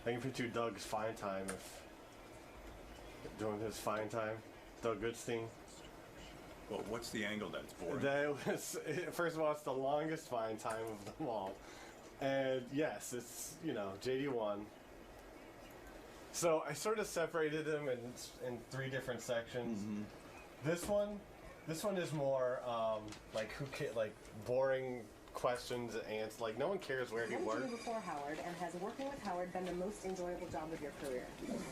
I can picture Doug's fine time doing his fine time. Doug Goodstein. Well, what's the angle that's boring? That was, first of all, it's the longest fine time of them all. And yes, it's, JD won. So I sort of separated them in 3 different sections. Mm-hmm. This one is more like boring questions and answers. Like, no one cares where he worked. What did you do before Howard, and has working with Howard been the most enjoyable job of your career?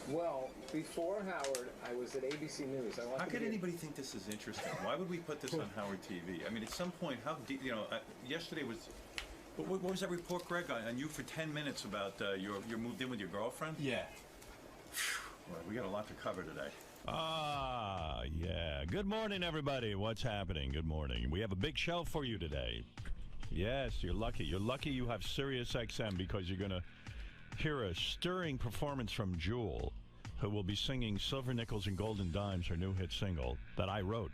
Well, before Howard, I was at ABC News. How could anybody think this is interesting? Why would we put this on Howard TV? I mean, at some point, how deep, yesterday was... What was that report, Greg, on you for 10 minutes about you're moved in with your girlfriend? Yeah. Well, we got a lot to cover today. Yeah. Good morning, everybody. What's happening? Good morning. We have a big show for you today. Yes, you're lucky. You're lucky you have Sirius XM because you're going to hear a stirring performance from Jewel, who will be singing Silver Nickels and Golden Dimes, her new hit single that I wrote.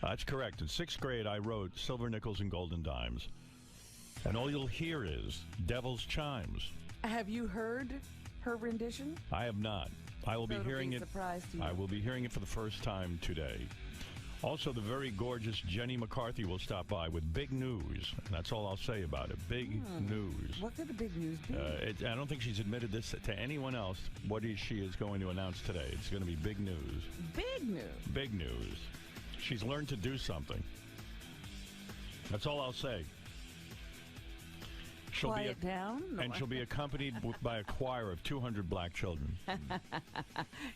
That's correct. In 6th grade, I wrote Silver Nickels and Golden Dimes. And all you'll hear is Devil's Chimes. Have you heard her rendition? I have not. I will be hearing it. Surprise to you. I will be hearing it for the first time today. Also, the very gorgeous Jenny McCarthy will stop by with big news. That's all I'll say about it. Big news. What could the big news be? I don't think she's admitted this to anyone else. What she is going to announce today? It's going to be big news. Big news. Big news. She's learned to do something. That's all I'll say. She'll Quiet down? And she'll be accompanied by a choir of 200 black children.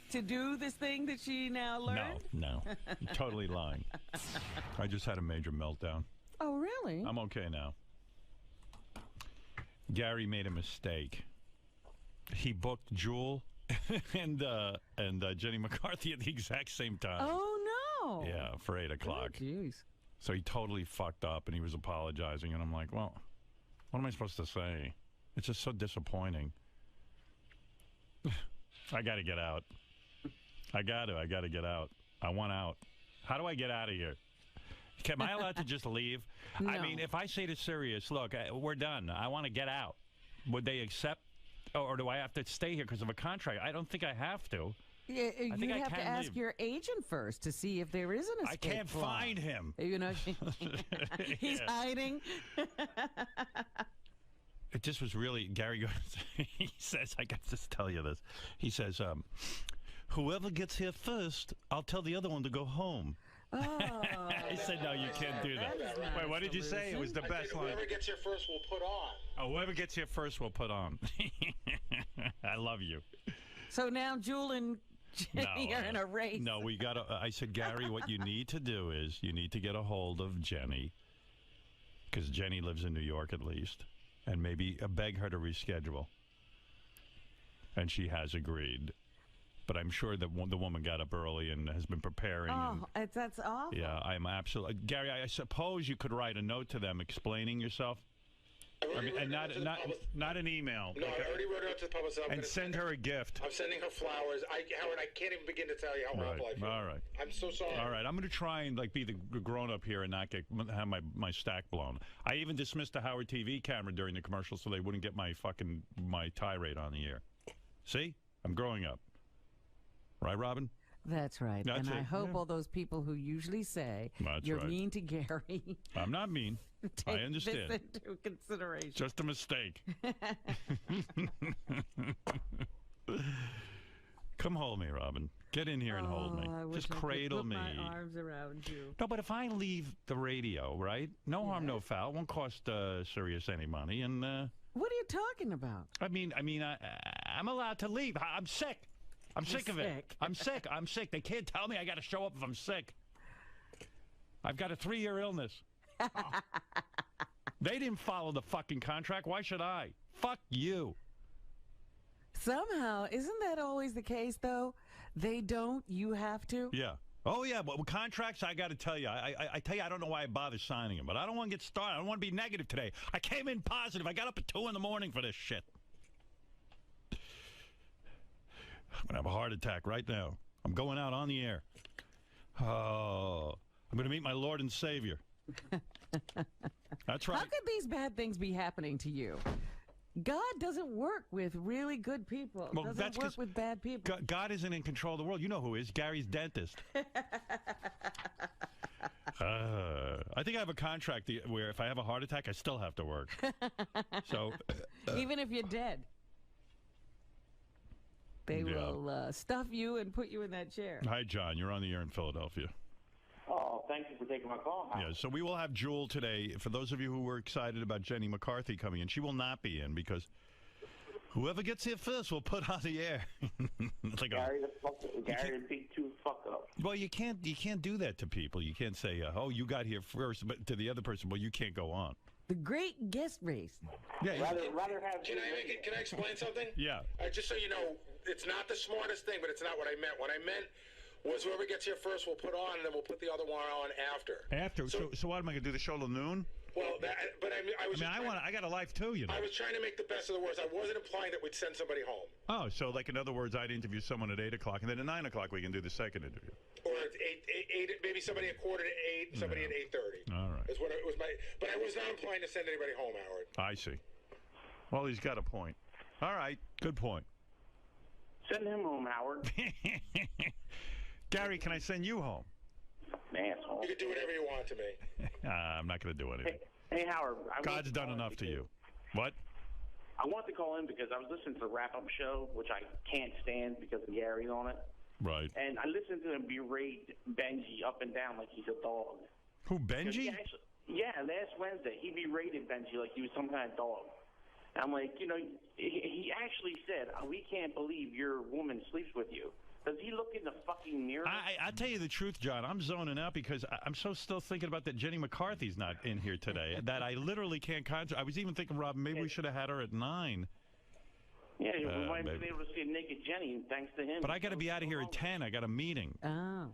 To do this thing that she now learned? No. You're totally lying. I just had a major meltdown. Oh, really? I'm okay now. Gary made a mistake. He booked Jewel and Jenny McCarthy at the exact same time. Oh, no. Yeah, for 8 o'clock. Oh, jeez. So he totally fucked up, and he was apologizing, and I'm like, well... What am I supposed to say? It's just so disappointing. I got to get out. I got to get out. I want out. How do I get out of here? Am I allowed to just leave? No. I mean, if I say to Sirius, look, we're done. I want to get out. Would they accept? Or do I have to stay here because of a contract? I don't think I have to. Yeah, you have to ask leave. your agent first to see if there is an escape I can't plan. find him. He's hiding. It just was really, Gary goes, he says, I got to just tell you this. He says, whoever gets here first, I'll tell the other one to go home. Oh. I said, no, you can't do that. Nice. Wait, what did you say? It was the best line. Whoever gets here first will put on. Oh, whoever gets here first will put on. I love you. So now Jewel and Jenny are in a race. No, we got to, I said, Gary, what you need to do is you need to get a hold of Jenny, because Jenny lives in New York at least, and maybe beg her to reschedule. And she has agreed. But I'm sure that the woman got up early and has been preparing. Oh, that's awful. Yeah, I'm absolutely... Gary, I suppose you could write a note to them explaining yourself. I mean, and not an email. No, I already wrote it out to the public. So and send her a gift. I'm sending her flowers. Howard, I can't even begin to tell you how awful I feel. All right. I'm so sorry. All right, I'm going to try and be the grown-up here and not have my stack blown. I even dismissed the Howard TV camera during the commercial so they wouldn't get my tirade on the air. See? I'm growing up. Right, Robin? That's right. That's and it. I hope all those people who usually say you're right. mean to Gary. I'm not mean. Take I understand. this into consideration. Just a mistake. Come hold me, Robin. Get in here and hold me. I wish Just I cradle could put me. my arms around you. No, but if I leave the radio, right? No harm, no foul. Won't cost Sirius any money. And what are you talking about? I'm allowed to leave. I'm sick. I'm sick of it. I'm sick. They can't tell me I got to show up if I'm sick. I've got a 3-year illness. They didn't follow the fucking contract. Why should I? Fuck you. Somehow, isn't that always the case, though? They don't, you have to? Yeah. Oh, yeah, but with contracts, I got to tell you, I tell you, I don't know why I bother signing them, but I don't want to get started. I don't want to be negative today. I came in positive. I got up at 2 in the morning for this shit. I'm going to have a heart attack right now. I'm going out on the air. Oh, I'm going to meet my Lord and Savior. That's right. How could these bad things be happening to you? God doesn't work with really good people. Well, Doesn't that's work 'cause with bad people. God isn't in control of the world. You know who is. Gary's dentist. I think I have a contract where if I have a heart attack, I still have to work. So, Even if you're dead. They Yeah. will stuff you and put you in that chair. hi, John. You're on the air in Philadelphia. Oh, thank you for taking my call. Yeah, so we will have Jewel today. For those of you who were excited about Jenny McCarthy coming in, she will not be in because whoever gets here first will put on the air. It's like Gary the big two fuck up. well, you can't do that to people. You can't say, "Oh, you got here first," but to the other person, well, you can't go on. The great guest race. Yeah, Rather have. Can I explain something? yeah. Just so you know, it's not the smartest thing, but it's not what I meant. What I meant was whoever gets here first will put on, and then we'll put the other one on after. After, so what am I gonna do? The show till noon? Well, I got a life too, you know. I was trying to make the best of the worst. I wasn't implying that we'd send somebody home. Oh, so like in other words, I'd interview someone at 8 o'clock, and then at 9 o'clock we can do the second interview. Or at eight, maybe somebody at 7:45, somebody at 8:30. All right. Is what it was but I was not implying to send anybody home, Howard. I see. Well, he's got a point. All right, good point. Send him home, Howard. Gary, can I send you home? Asshole. You can do whatever you want to me. I'm not going to do anything. Hey, Howard. God's done enough to you. What? I want to call in because I was listening to the wrap-up show, which I can't stand because Gary's on it. Right. And I listened to him berate Benji up and down like he's a dog. Who, Benji? Last Wednesday, he berated Benji like he was some kind of dog. And I'm like, he actually said, we can't believe your woman sleeps with you. Does he look in the fucking mirror? I tell you the truth, John. I'm zoning out because I'm so still thinking about that Jenny McCarthy's not in here today that I literally can't concentrate. I was even thinking, Rob, maybe we should have had her at 9. Yeah, we might have been able to see a naked Jenny thanks to him. But I got to be out of here at 10. I got a meeting. Oh.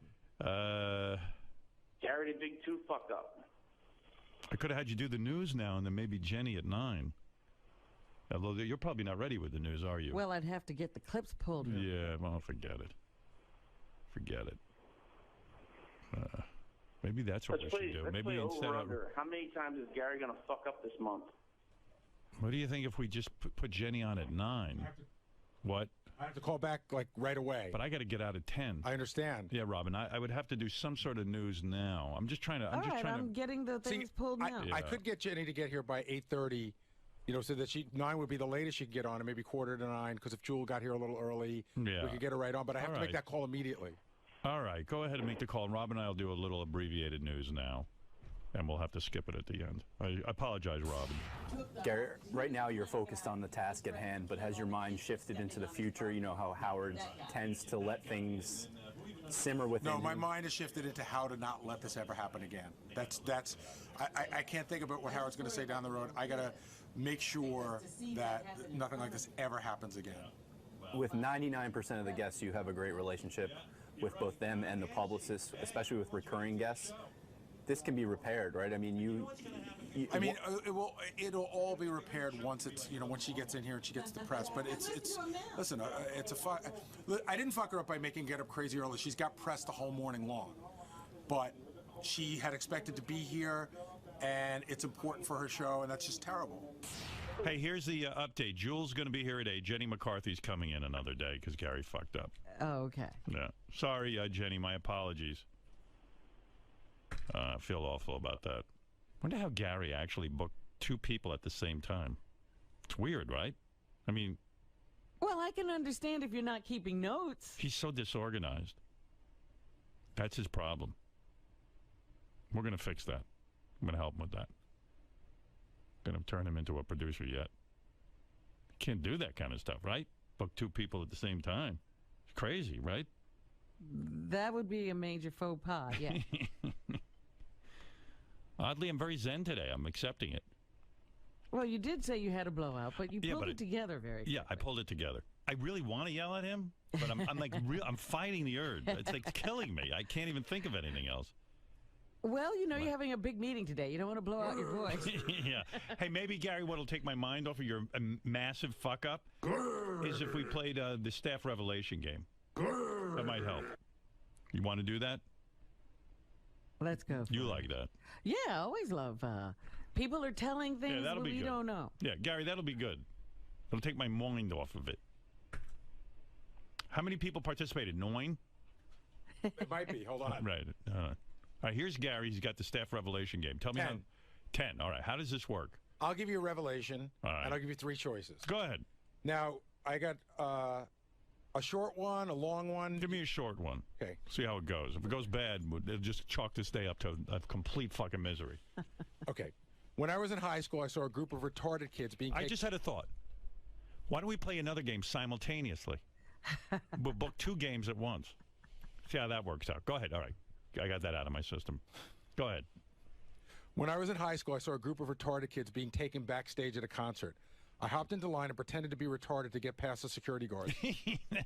Gary the big two fuck up. I could have had you do the news now and then maybe Jenny at 9. Although you're probably not ready with the news, are you? Well, I'd have to get the clips pulled. Yeah, well, forget it. Forget it. Maybe that's what we should do. Maybe instead of. How many times is Gary going to fuck up this month? What do you think if we just put Jenny on at 9? What? I have to call back like right away. But I got to get out at 10. I understand. Yeah, Robin, I would have to do some sort of news now. I'm just trying to. I'm getting the things pulled now. I could get Jenny to get here by 8:30. So that 9 would be the latest she could get on, and maybe 8:45, because if Jewel got here a little early, we could get her right on. But I have to make that call immediately. All right, go ahead and make the call. And Rob and I will do a little abbreviated news now, and we'll have to skip it at the end. I apologize, Robin. Gary, right now you're focused on the task at hand, but has your mind shifted into the future? You know how Howard tends to let things simmer within him. No, my mind has shifted into how to not let this ever happen again. I can't think about what Howard's going to say down the road. I got to make sure that nothing like this ever happens again. With 99% of the guests, you have a great relationship with both them and the publicists, especially with recurring guests. This can be repaired, right? I mean, it'll all be repaired once it's, once she gets in here and she gets the press. But listen, I didn't fuck her up by making get up crazy early. She's got press the whole morning long. But she had expected to be here, and it's important for her show, and that's just terrible. Hey, here's the update. Jewel's going to be here at 8. Jenny McCarthy's coming in another day because Gary fucked up. Oh, okay. Yeah. Sorry, Jenny. My apologies. I feel awful about that. Wonder how Gary actually booked 2 people at the same time. It's weird, right? I mean... Well, I can understand if you're not keeping notes. He's so disorganized. That's his problem. We're going to fix that. I'm going to help him with that. Going to turn him into a producer yet. Can't do that kind of stuff, right? Book 2 people at the same time. It's crazy, right? That would be a major faux pas, yeah. Oddly, I'm very zen today. I'm accepting it. Well, you did say you had a blowout, but you pulled it together very quickly. Yeah, I pulled it together. I really want to yell at him, but I'm like, I'm fighting the urge. It's like killing me. I can't even think of anything else. Well, you're having a big meeting today. You don't want to blow out your voice. Yeah. Hey, maybe, Gary, what'll take my mind off of your massive fuck-up is if we played the staff revelation game. That might help. You want to do that? Let's go. You like that? Yeah, I always love. People are telling things we don't know. Yeah, Gary, that'll be good. It'll take my mind off of it. How many people participated? 9? It might be. Hold on. Right. All right, here's Gary. He's got the staff revelation game. Tell me 10. how. 10. All right. How does this work? I'll give you a revelation, All right. and I'll give you 3 choices. Go ahead. Now, I got a short one, a long one. Give me a short one. Okay. See how it goes. If it goes bad, it'll just chalk this day up to a complete fucking misery. Okay. When I was in high school, I saw a group of retarded kids being I just had a thought. Why don't we play another game simultaneously? We'll book 2 games at once. See how that works out. Go ahead. All right. I got that out of my system. Go ahead. When I was in high school, I saw a group of retarded kids being taken backstage at a concert. I hopped into line and pretended to be retarded to get past the security guard.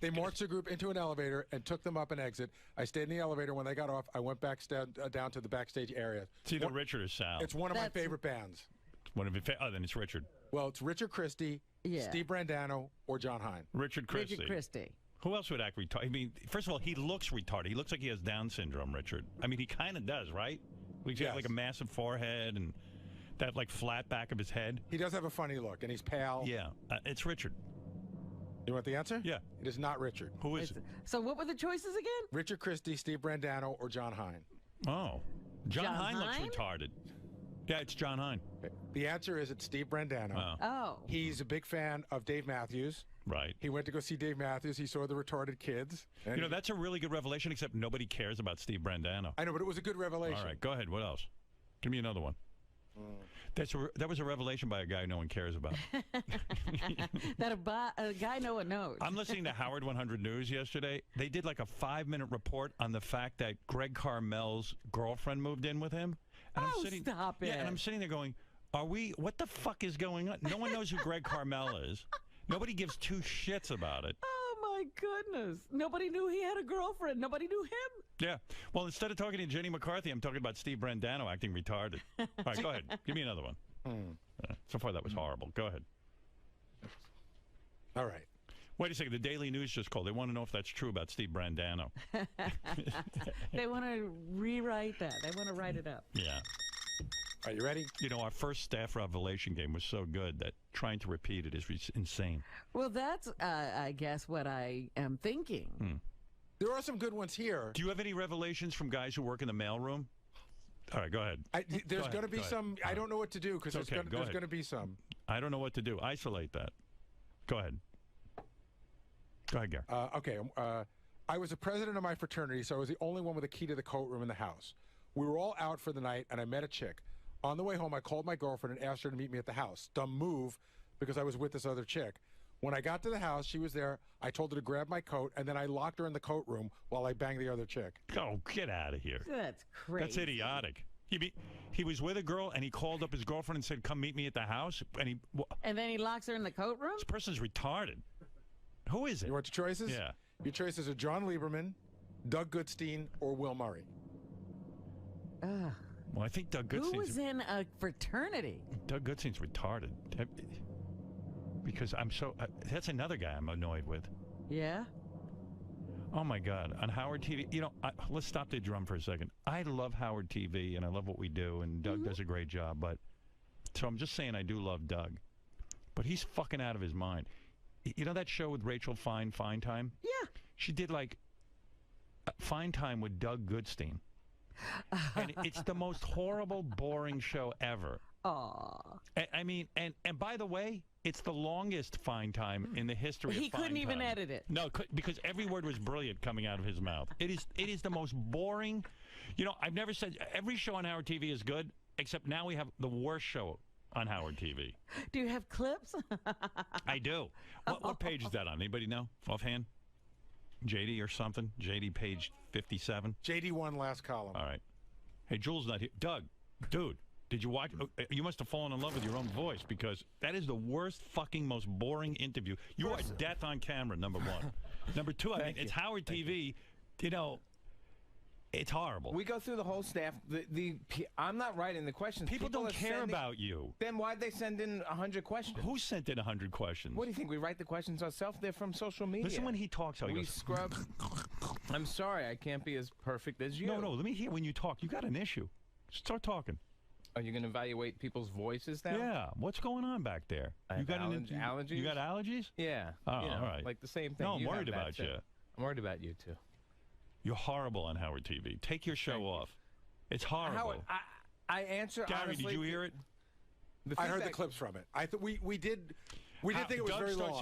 They marched the group into an elevator and took them up an exit. I stayed in the elevator. When they got off, I went back down to the backstage area. It's either Richard or Sal. It's one of my favorite bands. One of your then it's Richard. Well, it's Richard Christie, Steve Brandano, or John Hine. Richard Christie. Richard Christie. Who else would act retarded? I mean, first of all, he looks retarded. He looks like he has Down syndrome, Richard. I mean, he kind of does, right? He's got like a massive forehead and that like flat back of his head. He does have a funny look, and he's pale. Yeah, it's Richard. You want the answer? Yeah. It is not Richard. Who is it? So what were the choices again? Richard Christie, Steve Brandano, or John Hine. Oh. John Hine looks Hine? retarded. Yeah, it's John Hine. The answer is it's Steve Brandano. Oh. He's a big fan of Dave Matthews. Right. He went to go see Dave Matthews. He saw the retarded kids. You know, that's a really good revelation, except nobody cares about Steve Brandano. I know, but it was a good revelation. All right, go ahead. What else? Give me another one. That was a revelation by a guy no one cares about. That a guy no one knows. I'm listening to Howard 100 News yesterday. They did like a 5-minute report on the fact that Greg Carmel's girlfriend moved in with him. And I'm sitting, stop it. Yeah, and I'm sitting there going, what the fuck is going on? No one knows who Greg Carmel is. Nobody gives 2 shits about it. Oh, my goodness. Nobody knew he had a girlfriend. Nobody knew him. Yeah. Well, instead of talking to Jenny McCarthy, I'm talking about Steve Brandano acting retarded. All right, go ahead. Give me another one. So far, that was horrible. Go ahead. All right. Wait a second. The Daily News just called. They want to know if that's true about Steve Brandano. They want to rewrite that. They want to write it up. Yeah. Are you ready? You know, our first staff revelation game was so good that trying to repeat it is insane. Well, that's, I guess, what I am thinking. There are some good ones here. Do you have any revelations from guys who work in the mailroom? All right, go ahead. There's going to be some. I don't know what to do because there's going to be some. I don't know what to do. Isolate that. Go ahead. Go ahead, Gary. Okay. I was the president of my fraternity, so I was the only one with a key to the coat room in the house. We were all out for the night, and I met a chick. On the way home, I called my girlfriend and asked her to meet me at the house. Dumb move, because I was with this other chick. When I got to the house, she was there. I told her to grab my coat, and then I locked her in the coat room while I banged the other chick. Oh, get out of here. That's crazy. That's idiotic. He was with a girl, and he called up his girlfriend and said, come meet me at the house. And then he locks her in the coat room? This person's retarded. Who is it? You want your choices? Yeah. Your choices are John Lieberman, Doug Goodstein, or Will Murray. Well, I think Doug Goodstein's... Who was in a fraternity? Doug Goodstein's retarded. Because I'm so... that's another guy I'm annoyed with. Yeah? Oh, my God. On Howard TV... You know, let's stop the drum for a second. I love Howard TV, and I love what we do, and Doug does a great job, but... So I'm just saying I do love Doug. But he's fucking out of his mind. You know that show with Rachel Fine Time? Yeah. She did, like, Fine Time with Doug Goodstein. And it's the most horrible, boring show ever. Aw. I mean, and by the way, it's the longest Fine Time in the history of Fine Time. He couldn't even edit it. No, because every word was brilliant coming out of his mouth. It is the most boring. You know, I've never said every show on Howard TV is good, except now we have the worst show on Howard TV. Do you have clips? I do. What page is that on? Anybody know offhand? JD or something? JD page 57? JD1 last column. All right. Hey, Jules not here. Doug, dude, did you watch? You must have fallen in love with your own voice because that is the worst fucking most boring interview. You are death on camera, number one. Number two, I mean, it's Howard TV. You know, it's horrible. We go through the whole staff. I'm not writing the questions. People don't care about you. Then why'd they send in 100 questions? Who sent in 100 questions? What do you think? We write the questions ourselves? They're from social media. Listen when he talks. How he goes, scrub. I'm sorry, I can't be as perfect as you. No, let me hear when you talk. You got an issue. Start talking. Are you going to evaluate people's voices now? Yeah. What's going on back there? I have allergies. You got allergies? Yeah. Oh, you know, all right. Like the same thing. No, I'm You worried have that, about too. you. I'm worried about you, too. You're horrible on Howard TV. Take your show off. It's horrible. Howard, I answer Gary, honestly, did you hear it? I heard the clips from it. I we did. We did think it was very long.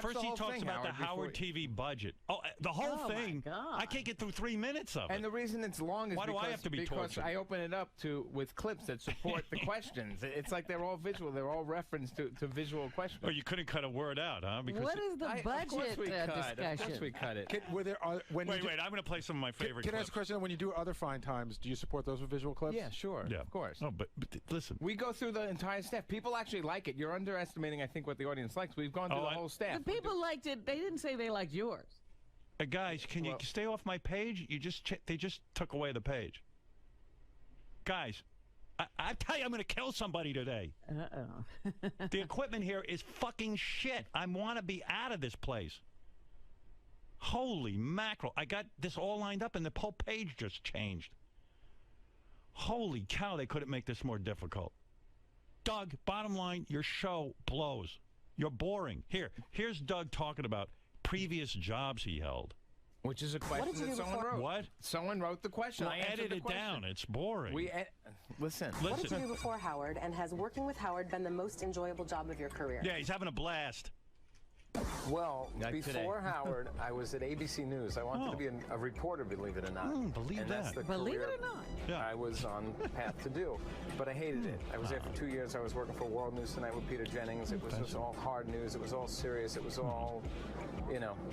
First he talks about the Howard TV budget. Oh, the whole thing. I can't get through 3 minutes of it. And the reason it's long is Why do I have to be because tortured? I open it up with clips that support the questions. It's like they're all visual. They're all referenced to visual questions. Oh, you couldn't cut a word out, huh? Because What is the budget Of course discussion? we cut it. Wait, I'm going to play some of my favorite Can I clips. ask a question? When you do other fine times, do you support those with visual clips? Yeah, sure. Yeah. Of course. Oh, but listen. We go through the entire staff. People actually like it. You're underestimating, I think, what the audience likes. We've gone through the whole staff. The people liked it. They didn't say they liked yours. Guys, can you stay off my page? They just took away the page. Guys, I tell you, I'm going to kill somebody today. Uh-oh. The equipment here is fucking shit. I want to be out of this place. Holy mackerel. I got this all lined up, and the whole page just changed. Holy cow, they couldn't make this more difficult. Doug, bottom line, your show blows. You're boring. Here's Doug talking about previous jobs he held. Which is a question that someone wrote. What? Someone wrote the question. Well, I answered edit the it question. down. It's boring. Listen. What did you do before Howard, and has working with Howard been the most enjoyable job of your career? Yeah, he's having a blast. Well, Not before today. Howard, I was at ABC News. I wanted to be a reporter, believe it or not. Believe and that's that. the Believe it career or not. Yeah. I was on path to do. But I hated it. I was there for 2 years. I was working for World News Tonight with Peter Jennings. It was just all hard news. It was all serious. It was all,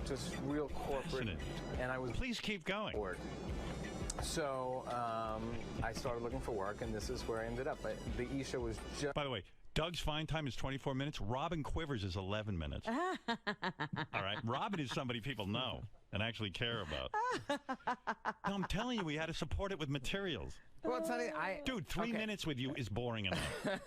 just real corporate. Fascinating. And I was Please keep going. bored. So I started looking for work, and this is where I ended up. The E! Show was just... By the way, Doug's fine time is 24 minutes. Robin Quivers is 11 minutes. All right? Robin is somebody people know and actually care about. No, I'm telling you, we had to support it with materials. Well, it's not. Dude, 3 minutes with you is boring enough.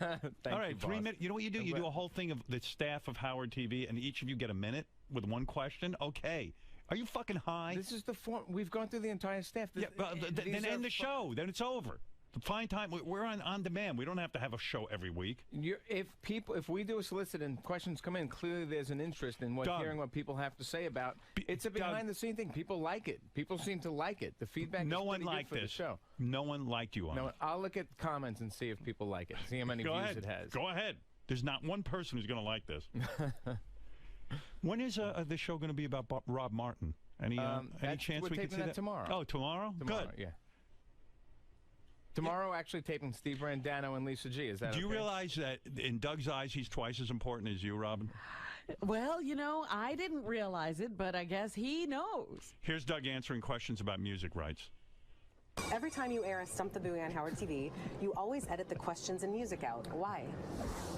All right, 3 minutes. You know what you do? You do a whole thing of the staff of Howard TV, and each of you get a minute with one question. Okay. Are you fucking high? This is the form. We've gone through the entire staff. Yeah, then end the show. Then it's over. Fine time. We're on demand. We don't have to have a show every week. If we do a solicit and questions come in, clearly there's an interest in hearing what people have to say about. It's a behind the scene thing. People like it. People seem to like it. The feedback. No is one pretty liked good for this the show. No one liked you on it. I'll look at comments and see if people like it. See how many views it has. Go ahead. There's not one person who's going to like this. When is the show going to be about Rob Martin? Any chance we're we can taping see that tomorrow. Oh, tomorrow? Tomorrow, Good. yeah. Tomorrow, actually taping Steve Brandano and Lisa G. Is that Do you okay? realize that in Doug's eyes, he's twice as important as you, Robin? Well, I didn't realize it, but I guess he knows. Here's Doug answering questions about music rights. Every time you air a Stump the Boogie on Howard TV, you always edit the questions and music out. Why?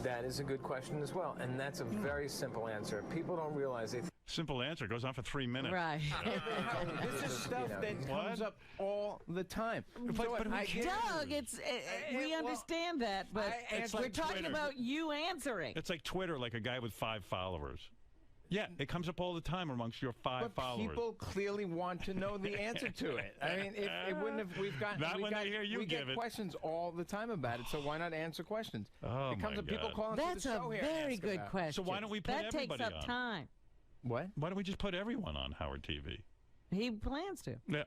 That is a good question as well, and that's a very simple answer. People don't realize it. Simple answer. Goes on for 3 minutes. Right. This is stuff that comes up all the time. But Doug, we understand that, but It's we're like talking Twitter. about you answering. It's like Twitter, like a guy with 5 followers. Yeah, it comes up all the time amongst your 5 followers. People clearly want to know the answer to it. I mean, if it wouldn't have, we've got they hear you we give get it. questions all the time about it. So why not answer questions? Oh, it comes my up people God. calling That's to the a show here. and very ask good about it. question. So why don't we put that takes everybody up on? time. What? Why don't we just put everyone on Howard TV? He plans to. Yeah,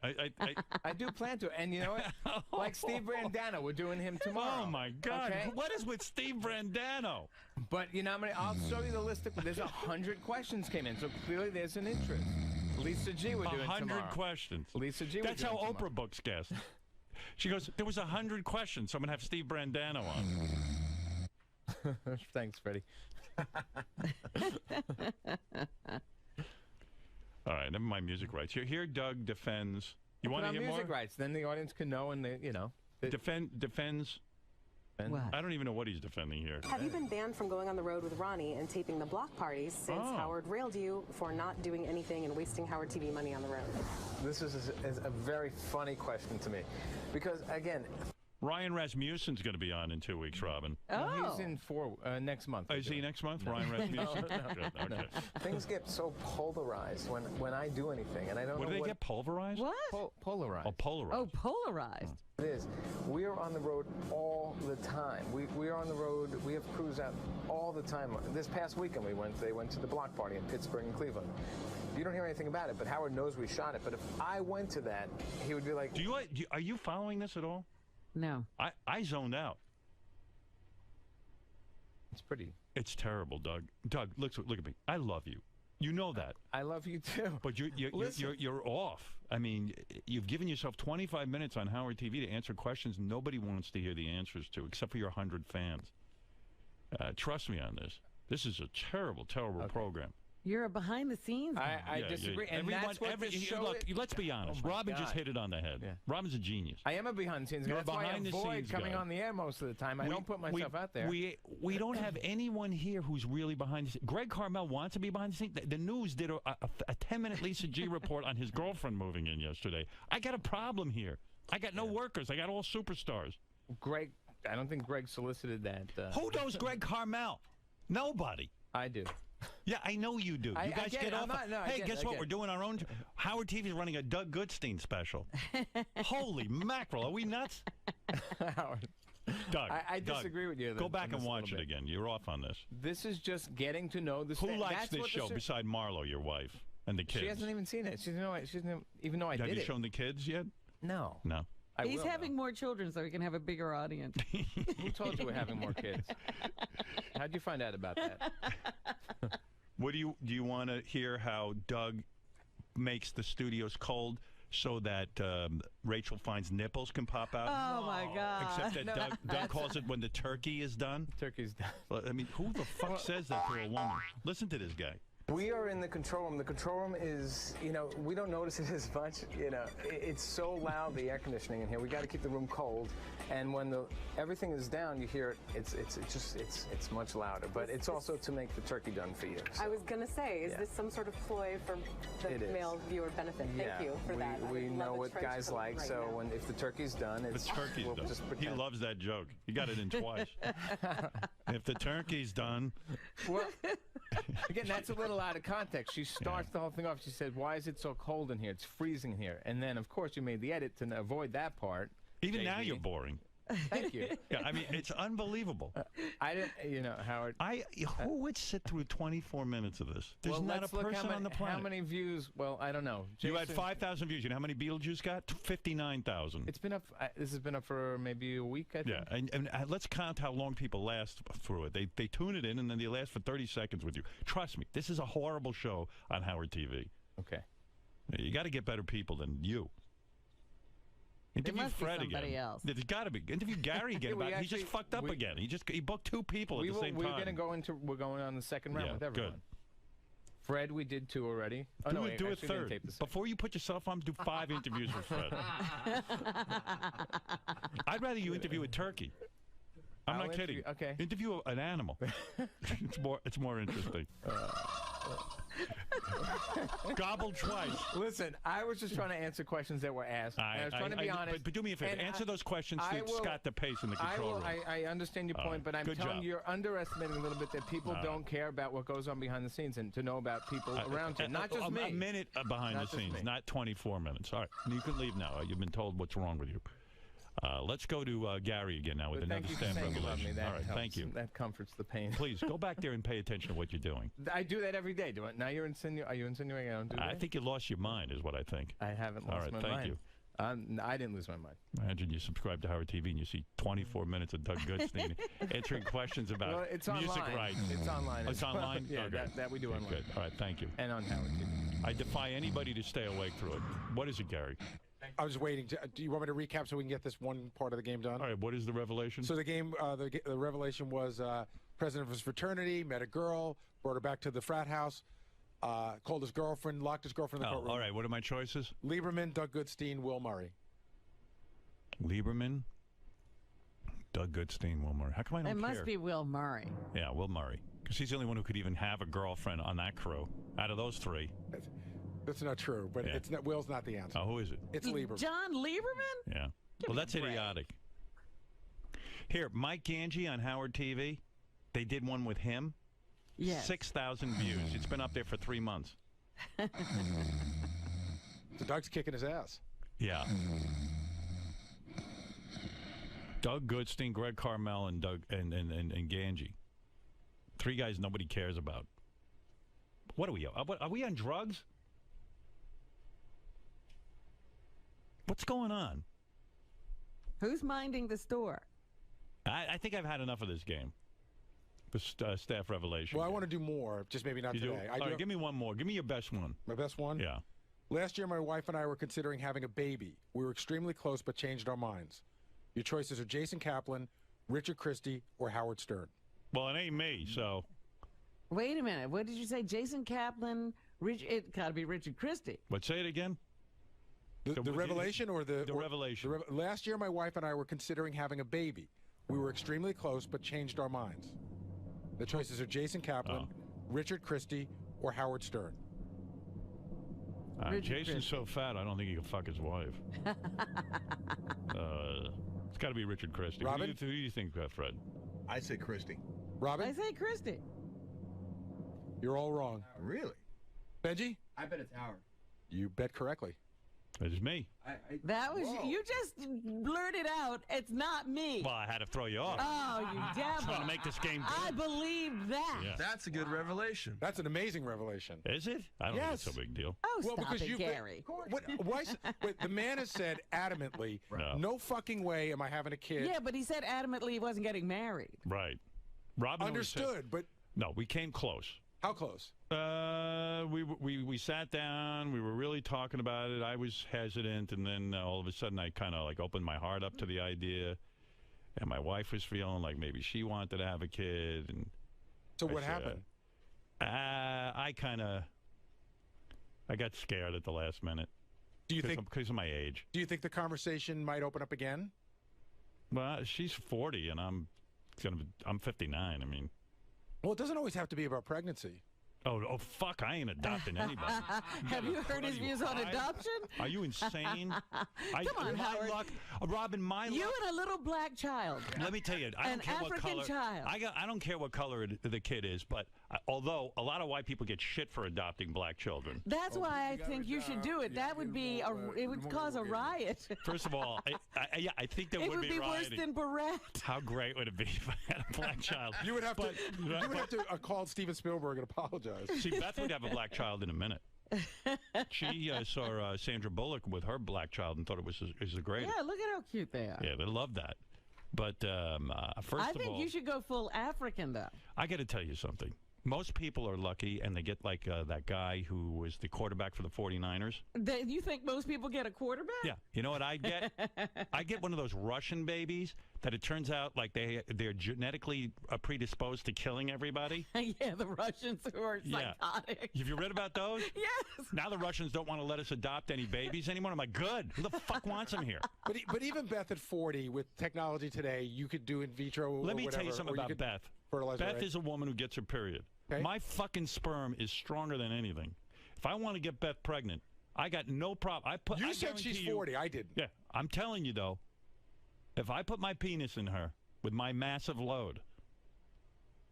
I do plan to, and you know what? Like Steve Brandano, we're doing him tomorrow. Oh my God! Okay? What is with Steve Brandano? But you know, I'll show you the list. There's 100 questions came in, so clearly there's an interest. Lisa G, we're doing 100 tomorrow. questions. Lisa G. That's we're how doing Oprah tomorrow. books guests. She goes, there was 100 questions, so I'm gonna have Steve Brandano on. Thanks, Freddie. All right, never mind music rights. Here, Doug defends. You Put want to on hear music more? rights, then the audience can know, and Defends. What? I don't even know what he's defending here. Have you been banned from going on the road with Ronnie and taping the block parties since Howard railed you for not doing anything and wasting Howard TV money on the road? This is a very funny question to me, because again, Ryan Rasmussen's going to be on in 2 weeks, Robin. Oh. He's in next month. Is he next month? Ryan Rasmussen? Good, okay. things get so polarized when I do anything, and I don't know What do they get pulverized? What? Polarized. Oh, polarized. Oh, polarized. It is. We are on the road all the time. We are on the road. We have crews out all the time. This past weekend they went to the block party in Pittsburgh and Cleveland. You don't hear anything about it, but Howard knows we shot it. But if I went to that, he would be like, Are you following this at all? No. I zoned out. It's terrible, Doug. Doug, look at me. I love you. You know that. I love you too. But you're off. I mean, you've given yourself 25 minutes on Howard TV to answer questions nobody wants to hear the answers to, except for your 100 fans. Trust me on this. This is a terrible, terrible program. You're a behind the scenes. I disagree. And that's what the show look, let's be honest. Robin just hit it on the head. Yeah. Robin's a genius. I am a behind the scenes guy. That's why I avoid coming on the air most of the time. I don't put myself out there. We don't have anyone here who's really behind the scenes. Greg Carmel wants to be behind the scenes. The news did a 10-minute Lisa G report on his girlfriend moving in yesterday. I got a problem here. I got no workers. I got all superstars. Greg, I don't think Greg solicited that. Who knows Greg Carmel? Nobody. I do. Yeah, I know you do. You guys get off. Hey, guess what? We're doing our own. Howard TV's running a Doug Goodstein special. Holy mackerel! Are we nuts? Howard. Doug, I disagree with you. Go back and watch it again. You're off on this. This is just getting to know the. Who likes this show beside Marlo, your wife, and the kids? She hasn't even seen it. She doesn't even know I did it. Have you shown the kids yet? No. No. He's having more children so he can have a bigger audience. Who told you we're having more kids? How'd you find out about that? What do you want to hear how Doug makes the studios cold so that Rachel Fine's nipples can pop out? Oh my God! Except that Doug calls it when the turkey is done. Turkey's done. Well, I mean, who the fuck says that to a woman? Listen to this guy. We are in the control room. The control room is, we don't notice it as much. It's so loud, the air conditioning in here. We got to keep the room cold. And when everything is down, you hear it. It's much louder. But it's also to make the turkey done for you. So. I was gonna say, is this some sort of ploy for the male viewer benefit? Thank you for that. We know what guys like. Right so if the turkey's done, the turkey's done. Just he loves that joke. He got it in twice. If the turkey's done. Well, again, that's a little out of context. She starts the whole thing off. She said, "Why is it so cold in here? It's freezing here." And then, of course, you made the edit to avoid that part. Even now, you're boring. Thank you. Yeah, I mean, it's unbelievable. I didn't, Howard. Who would sit through 24 minutes of this? There's not a person on the planet. How many views? Well, I don't know. Jason, you had 5,000 views. You know how many Beetlejuice got? 59,000. It's been up. This has been up for maybe a week, I think. Yeah, and let's count how long people last through it. They tune it in, and then they last for 30 seconds with you. Trust me, this is a horrible show on Howard TV. Okay. You got to get better people than you. Interview Fred again. Else. There's got to be. Interview Gary again. He just fucked up again. He booked two people at the same time. We're going on the second round with everyone. Good. Fred, we did 2 already. Do a third. Before you put yourself on, do 5 interviews with Fred. I'd rather you interview a turkey. I'm not kidding. Okay. Interview an animal. It's more interesting. Gobbled twice. Listen, I was just trying to answer questions that were asked. I was trying to be honest. But do me a favor. Answer those questions to Scott DePace in the control room. I understand your point, but I'm telling you, you're underestimating a little bit that people don't care about what goes on behind the scenes and to know about people around you. Not just me. A minute behind the scenes, not 24 minutes. All right. You can leave now. You've been told what's wrong with you. Let's go to Gary again now with another stand revelation. All right, thank you. That comforts the pain. Please go back there and pay attention to what you're doing. I do that every day. Now are you insinuating I don't do that? I think you lost your mind, is what I think. I haven't lost my mind. All right, thank you. I didn't lose my mind. Imagine you subscribe to Howard TV and you see 24 minutes of Doug Goodstein answering questions about music rights. It's online. It's online? Yeah, that we do online. Good. All right, thank you. And on Howard TV. I defy anybody to stay awake through it. What is it, Gary? I was waiting. Do you want me to recap so we can get this one part of the game done? All right, what is the revelation? So the game, the revelation was president of his fraternity, met a girl, brought her back to the frat house, called his girlfriend, locked his girlfriend in the courtroom. All right, what are my choices? Lieberman, Doug Goodstein, Will Murray. Lieberman, Doug Goodstein, Will Murray. How come I don't care? It must be Will Murray. Yeah, Will Murray. Because he's the only one who could even have a girlfriend on that crew out of those 3. That's not true, but it's not. Will's not the answer. Oh, who is it? It's Lieberman. John Lieberman? Yeah. Well, that's idiotic. Here, Mike Ganji on Howard TV. They did one with him. Yes. 6,000 views. It's been up there for 3 months. So Doug's kicking his ass. Yeah. Doug Goodstein, Greg Carmel, and and Ganji. 3 guys nobody cares about. What are we? Are we on drugs? What's going on? Who's minding the store? I think I've had enough of this game. The staff revelation. Well, game. I want to do more, just maybe not you today. All right, give me one more. Give me your best one. My best one? Yeah. Last year, my wife and I were considering having a baby. We were extremely close, but changed our minds. Your choices are Jason Kaplan, Richard Christie, or Howard Stern. Well, it ain't me, so. Wait a minute. What did you say? Jason Kaplan? It got to be Richard Christie. But say it again. The revelation or the revelation? Last year, my wife and I were considering having a baby. We were extremely close, but changed our minds. The choices are Jason Kaplan, Richard Christie, or Howard Stern. Jason's so fat, I don't think he can fuck his wife. It's got to be Richard Christie. Robin? Who do you think, Fred? I say Christie. Robin? I say Christie. You're all wrong. Really? Benji? I bet it's Howard. You bet correctly. It's me. That was you just blurted out. It's not me. Well, I had to throw you off. Oh, you devil! Trying to make this game good. I believe that. Yeah. That's a good revelation. That's an amazing revelation. Is it? I don't think it's a big deal. Oh, Well, stop because it, you- Gary. Wait, the man has said adamantly, no fucking way am I having a kid. Yeah, but he said adamantly he wasn't getting married. Right. Robin always said- Understood, but No, we came close. how close? We sat down. We were really talking about it. I was hesitant, and then all of a sudden, I kind of like opened my heart up to the idea. And my wife was feeling like maybe she wanted to have a kid. And So what happened? I got scared at the last minute. Do you think because of my age? Do you think the conversation might open up again? Well, she's 40, and I'm 59. I mean. Well, it doesn't always have to be about pregnancy. Oh, fuck, I ain't adopting anybody. Have you heard his views on adoption? Are you insane? Come on, Howard. Luck, Robin, my You luck. and a little black child. Let me tell you, I don't An care what African color. child. I don't care what color the kid is, but although a lot of white people get shit for adopting black children. That's why I think you should do it. That would be it would cause a riot. First of all, I think there It would would be worse rioting. than Barrett. How great would it be if I had a black child? You would have to call Steven Spielberg and apologize. See, Beth would have a black child in a minute. She saw Sandra Bullock with her black child and thought it was the greatest. Yeah, look at how cute they are. Yeah, they love that. But first I of think all, you should go full African, though. I got to tell you something. Most people are lucky, and they get like that guy who was the quarterback for the 49ers. You think most people get a quarterback? Yeah. You know what I get? I get one of those Russian babies that it turns out like they're genetically predisposed to killing everybody. Yeah, the Russians who are psychotic. Have you read about those? Yes. Now the Russians don't want to let us adopt any babies anymore. I'm like, good. Who the fuck wants them here? But even Beth at 40, with technology today, you could do in vitro. Let me or tell you whatever, something or you about could Beth. fertilize her Beth egg. is a woman who gets her period. Okay. My fucking sperm is stronger than anything. If I want to get Beth pregnant, I got no problem. You said she's 40. I didn't. Yeah, I'm telling you though, if I put my penis in her with my massive load,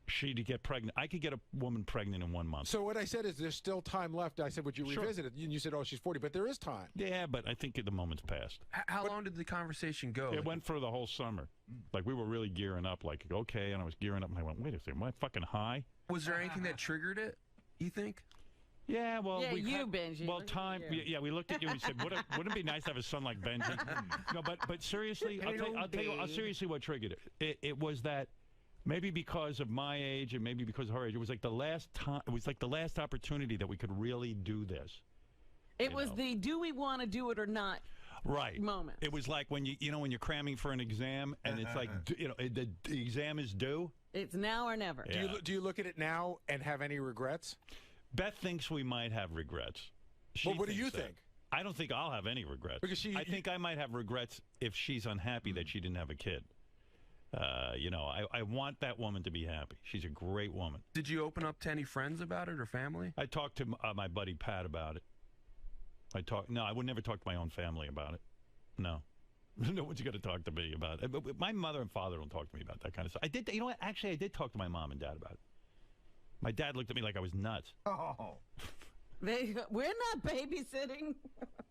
she'd get pregnant. I could get a woman pregnant in 1 month. So what I said is there's still time left. I said, would you revisit it? And you said, oh, she's 40. But there is time. Yeah, but I think the moment's passed. How long did the conversation go? It went for the whole summer. Like, we were really gearing up, like, okay, and I was gearing up, and I went, wait a second, am I fucking high? Was there anything that triggered it, you think? Yeah, well, Yeah, we you, had, Benji. well, Look at time. you. Yeah, we looked at you and said, wouldn't it be nice to have a son like Benji? No, but seriously, I'll tell you seriously what triggered it. It was that maybe because of my age and maybe because of her age, it was like the last time. It was like the last opportunity that we could really do this. It was the do we want to do it or not Right. moment. It was like when when you're cramming for an exam and it's like the exam is due. It's now or never. Yeah. Do you look at it now and have any regrets? Beth thinks we might have regrets. Well, what do you thinks that. think? I don't think I'll have any regrets. Because I think I might have regrets if she's unhappy that she didn't have a kid. I want that woman to be happy. She's a great woman. Did you open up to any friends about it or family? I talked to my buddy Pat about it. No, I would never talk to my own family about it. No. No one's going to talk to me about it. But my mother and father don't talk to me about that kind of stuff. I did. You know what? Actually, I did talk to my mom and dad about it. My dad looked at me like I was nuts. Oh. We're not babysitting.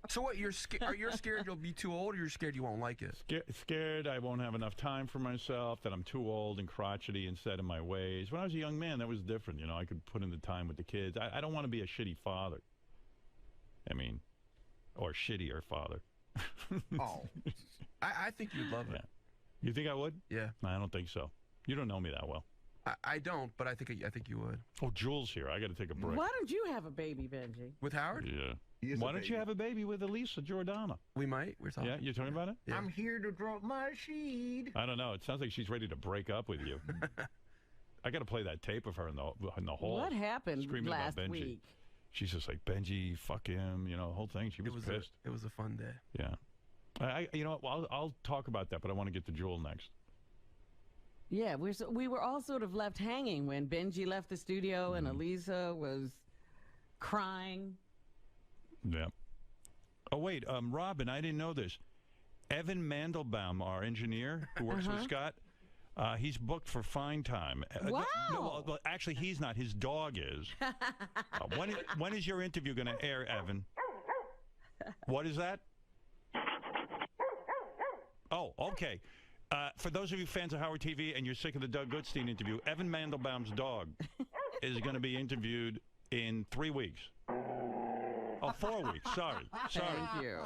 So what? You're scared? Are you scared you'll be too old, or you're scared you won't like it? Scared I won't have enough time for myself, that I'm too old and crotchety and set in my ways. When I was a young man, that was different. You know, I could put in the time with the kids. I don't want to be a shitty father. I mean, or shittier father. Oh, I think you'd love it. You think I would? Yeah. I don't think so. You don't know me that well. I don't, but I think you would. Oh, Jules here. I got to take a break. Why don't you have a baby, Benji? With Howard? Yeah. Why don't you have a baby with Elisa Jordana? We might. We're talking. Yeah, you're talking about it? Yeah. I'm here to drop my seed. I don't know. It sounds like she's ready to break up with you. I got to play that tape of her in the hall. What happened screaming last about Benji. week? She's just like, Benji, fuck him. You know, the whole thing. She was pissed. It was a fun day. Yeah. You know what? I'll talk about that, but I want to get to Jewel next. Yeah, we were all sort of left hanging when Benji left the studio and Elisa was crying. Yeah. Oh, wait, Robin, I didn't know this. Evan Mandelbaum, our engineer who works with Scott, he's booked for fine time. Wow. No, well, actually, he's not. His dog is. When is your interview going to air, Evan? What is that? Oh, okay. For those of you fans of Howard TV and you're sick of the Doug Goodstein interview, Evan Mandelbaum's dog is going to be interviewed in 3 weeks. Oh, 4 weeks. Sorry. Thank you.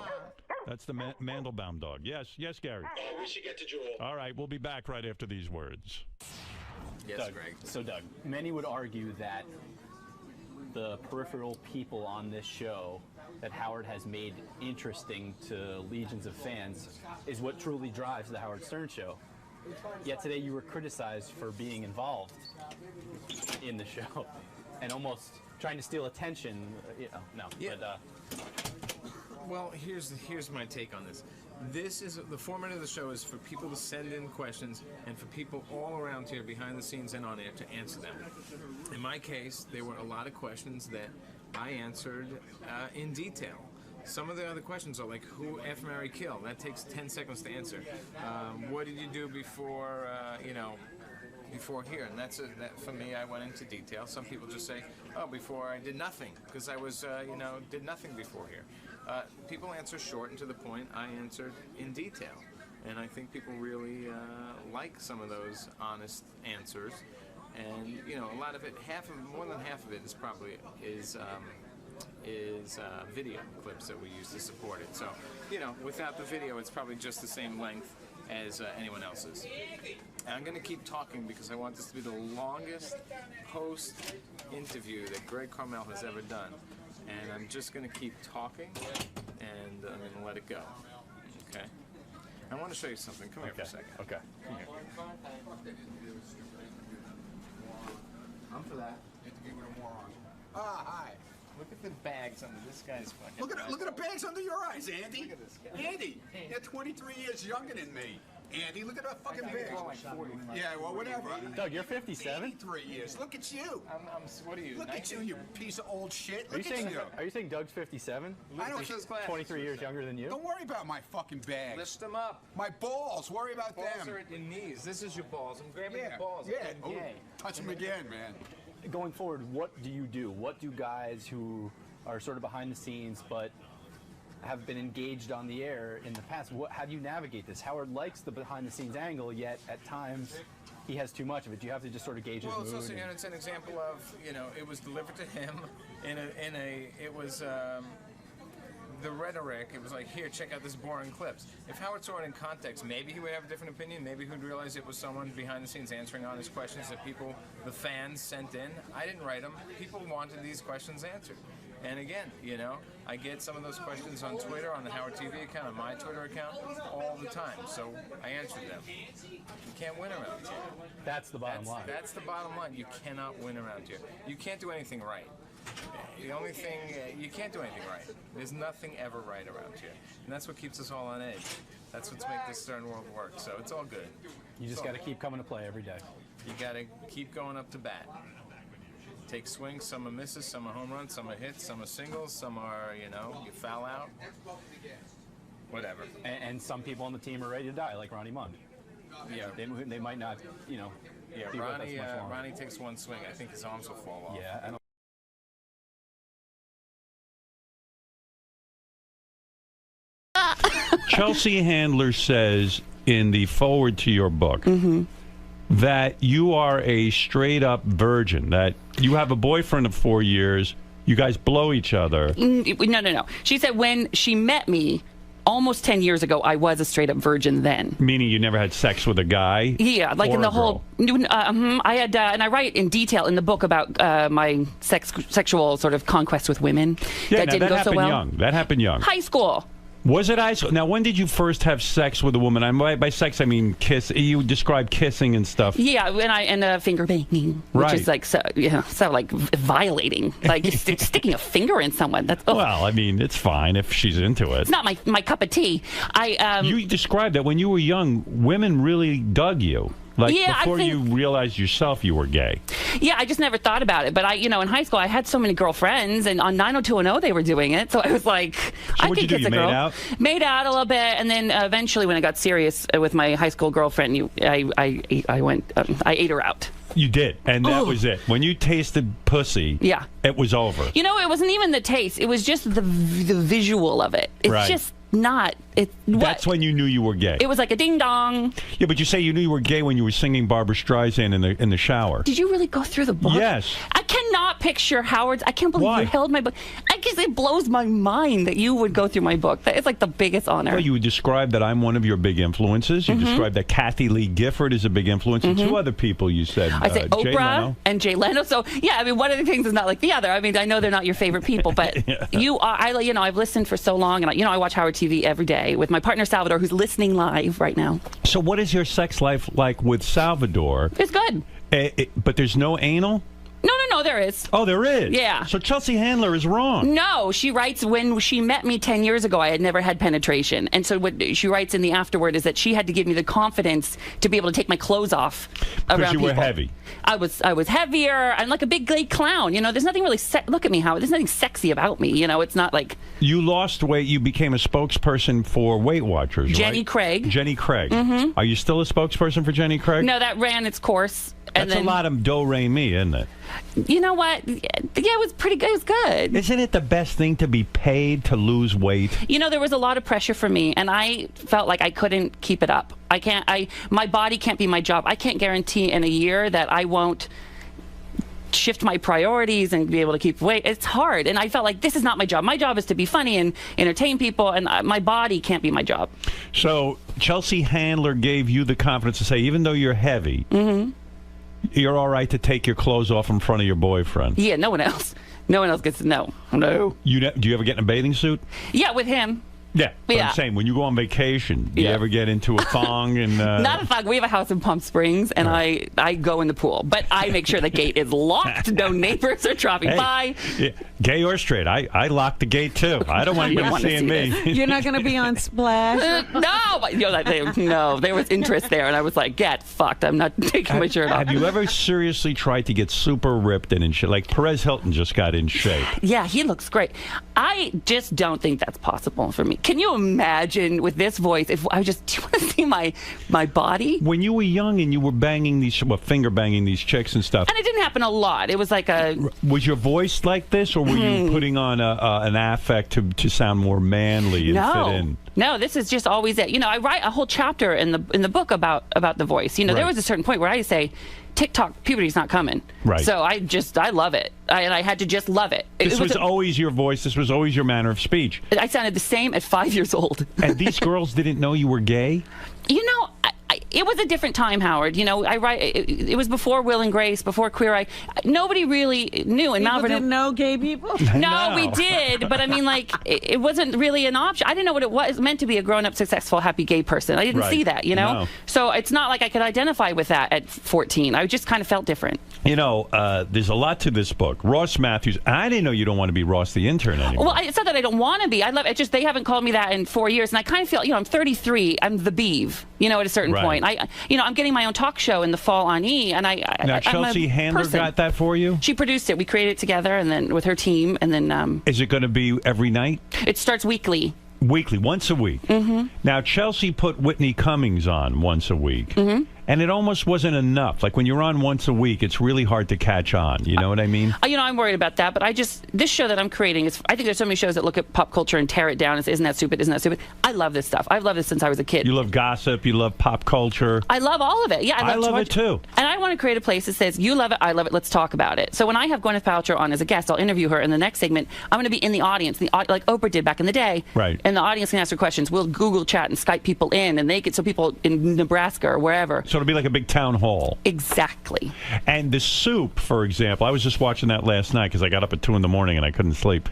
That's the Mandelbaum dog. Yes, Gary. We should get to Jewel. All right, we'll be back right after these words. Yes, Doug, Greg. So, Doug, many would argue that the peripheral people on this show that Howard has made interesting to legions of fans is what truly drives the Howard Stern Show. Yet today you were criticized for being involved in the show and almost trying to steal attention. Well, here's my take on this. This is the format of the show is for people to send in questions and for people all around here, behind the scenes and on air, to answer them. In my case, there were a lot of questions that I answered in detail. Some of the other questions are like, who F, marry, kill? That takes 10 seconds to answer. What did you do before, before here? And that for me, I went into detail. Some people just say, oh, before I did nothing, because I was, did nothing before here. People answer short and to the point. I answered in detail. And I think people really like some of those honest answers. And, a lot of it, more than half of it is probably video clips that we use to support it. So, without the video, it's probably just the same length as anyone else's. And I'm going to keep talking because I want this to be the longest post-interview that Greg Carmel has ever done. And I'm just going to keep talking, and I'm going to let it go. Okay? I want to show you something. Come here for a second. Okay. Come here. I'm for that. Interview with a moron. Hi. Look at the bags under this guy's fucking Look at the bags under your eyes, Andy. Look at this guy. Andy, you're 23 years younger than me. Andy, look at that fucking bag. Like 45. Yeah, well, whatever. Doug, you're 57? 83 years. Look at you. What are you, Look 19? at you, you piece of old shit. Are Look you at saying you. Are you saying Doug's 57? I don't His glasses. 23 years younger than you? Don't worry about my fucking bags. Lift them up. My balls. Worry about Balls them. are at your knees. This is your balls. I'm grabbing Yeah. your balls. Yeah. I'm Oh, gay. touch them again, man. Going forward, what do you do? What do guys who are sort of behind the scenes but have been engaged on the air in the past, how do you navigate this? Howard likes the behind-the-scenes angle, yet at times he has too much of it. Do you have to just sort of gauge his Well, mood? it's also, it's an example of, it was delivered to him it was the rhetoric. It was like, here, check out this boring clips. If Howard saw it in context, maybe he would have a different opinion. Maybe he would realize it was someone behind the scenes answering honest questions that the fans sent in. I didn't write them. People wanted these questions answered. And again, I get some of those questions on Twitter, on the Howard TV account, on my Twitter account, all the time. So I answered them. You can't win around here. That's the bottom line. That's the bottom line. You cannot win around here. You can't do anything right. The only thing, you can't do anything right. There's nothing ever right around here. And that's what keeps us all on edge. That's what's making this Stern world work. So it's all good. You just got to keep coming to play every day. You got to keep going up to bat. Take swings, some are misses, some are home runs, some are hits, some are singles, some are, you foul out. Whatever. And some people on the team are ready to die, like Ronnie Mund. Yeah. They might not, be with us much longer. Ronnie takes one swing. I think his arms will fall off. Yeah, I don't Chelsea Handler says in the foreword to your book that you are a straight-up virgin, that you have a boyfriend of 4 years, you guys blow each other. No. She said when she met me almost 10 years ago, I was a straight-up virgin then. Meaning you never had sex with a guy? Yeah, like or in the a whole... I had, and I write in detail in the book about my sexual sort of conquest with women. Yeah, that didn't go so well. Young. That happened young. High school. Was it high school? Now, when did you first have sex with a woman? By sex, I mean kiss. You describe kissing and stuff. Yeah, and finger banging, which Right. is like so like violating, like just sticking a finger in someone. That's Well, I mean, it's fine if she's into it. It's not my cup of tea. You described that when you were young, women really dug you. Like Yeah, I before think- you realized yourself you were gay. Yeah, I just never thought about it. But in high school, I had so many girlfriends, and on 90210 they were doing it. So I was like, I what'd could you do? kiss You a made girl. out? Made out a little bit, and then eventually, when I got serious with my high school girlfriend, I ate her out. You did, and that was it. When you tasted pussy, Yeah. it was over. It wasn't even the taste; it was just the visual of it. It's Right. just not. That's when you knew you were gay. It was like a ding dong. Yeah, but you say you knew you were gay when you were singing Barbra Streisand in the shower. Did you really go through the book? Yes. I cannot picture Howard's. I can't believe you held my book. I guess it blows my mind that you would go through my book. That is like the biggest honor. Well, you would describe that I'm one of your big influences. You described that Kathy Lee Gifford is a big influence, and two other people you said. I say Jay Oprah Leno. and Jay Leno. So yeah, I mean, one of the things is not like the other. I mean, I know they're not your favorite people, but you are. I've listened for so long, and I watch Howard TV every day with my partner Salvador, who's listening live right now. So, what is your sex life like with Salvador? It's good. But there's no anal? No, there is. Oh, there is? Yeah. So Chelsea Handler is wrong. No, she writes when she met me 10 years ago, I had never had penetration. And so what she writes in the afterword is that she had to give me the confidence to be able to take my clothes off around Because you people. were heavy. I was heavier. I'm like a big gay clown. There's nothing really, look at me, Howard. There's nothing sexy about me. It's not like... You lost weight. You became a spokesperson for Weight Watchers, Jenny right? Craig. Jenny Craig. Mm-hmm. Are you still a spokesperson for Jenny Craig? No, that ran its course. And That's then, a lot of do-re-mi, isn't it? You know what? Yeah, it was pretty good. It was good. Isn't it the best thing to be paid to lose weight? There was a lot of pressure for me, and I felt like I couldn't keep it up. My body can't be my job. I can't guarantee in a year that I won't shift my priorities and be able to keep weight. It's hard, and I felt like this is not my job. My job is to be funny and entertain people, and my body can't be my job. So Chelsea Handler gave you the confidence to say, even though you're heavy, you're all right to take your clothes off in front of your boyfriend. Yeah, no one else gets to know. No. Do you ever get in a bathing suit? Yeah, with him. Yeah, but Yeah. I'm saying, when you go on vacation, do you ever get into a thong? And Not a thong. We have a house in Palm Springs, and I go in the pool. But I make sure the gate is locked. No neighbors are dropping by. Yeah, gay or straight, I lock the gate, too. I don't want anybody seeing me. You're not going to be on Splash? No, there was interest there, and I was like, get fucked. I'm not taking my shirt off. Have you ever seriously tried to get super ripped and in shape? Like Perez Hilton just got in shape. Yeah, he looks great. I just don't think that's possible for me. Can you imagine with this voice, if I just, do you want to see my body? When you were young and you were banging finger banging these chicks and stuff. And it didn't happen a lot. It was like a... Was your voice like this, or were you putting on an affect to sound more manly and fit in? No, this is just always it. I write a whole chapter in the book about the voice. There was a certain point where I say, TikTok puberty's not coming. Right. So I love it. And I had to just love it. This was always your voice. This was always your manner of speech. I sounded the same at 5 years old. And these girls didn't know you were gay? It was a different time, Howard. I write. It was before Will and Grace, before Queer Eye. Nobody really knew. And People didn't know gay people? No, we did. But I mean, like, it wasn't really an option. I didn't know what it was meant to be a grown-up, successful, happy gay person. I didn't see that, No. So it's not like I could identify with that at 14. I just kind of felt different. There's a lot to this book. Ross Matthews. I didn't know you don't want to be Ross the intern anymore. Well, it's not that I don't want to be. I love it. Just they haven't called me that in 4 years, and I kind of feel, I'm 33. I'm the Beeve. At a certain point. I'm getting my own talk show in the fall on E, and Now, Chelsea Handler got that for you? She produced it. We created it together, and then with her team, and then. Is it going to be every night? It starts weekly. Weekly, once a week. Mm-hmm. Now, Chelsea put Whitney Cummings on once a week. Mm-hmm. And it almost wasn't enough. Like when you're on once a week, it's really hard to catch on. You know what I mean? I'm worried about that, but this show that I'm creating is, I think there's so many shows that look at pop culture and tear it down and say, isn't that stupid, isn't that stupid? I love this stuff. I've loved this since I was a kid. You love gossip, you love pop culture. I love all of it. Yeah, I love it too. And I want to create a place that says, you love it, I love it, let's talk about it. So when I have Gwyneth Paltrow on as a guest, I'll interview her in the next segment. I'm going to be in the audience, like Oprah did back in the day. Right. And the audience can ask her questions. We'll Google chat and Skype people in, and so people in Nebraska or wherever. So it'll be like a big town hall. Exactly. And the soup, for example, I was just watching that last night because I got up at 2 in the morning and I couldn't sleep.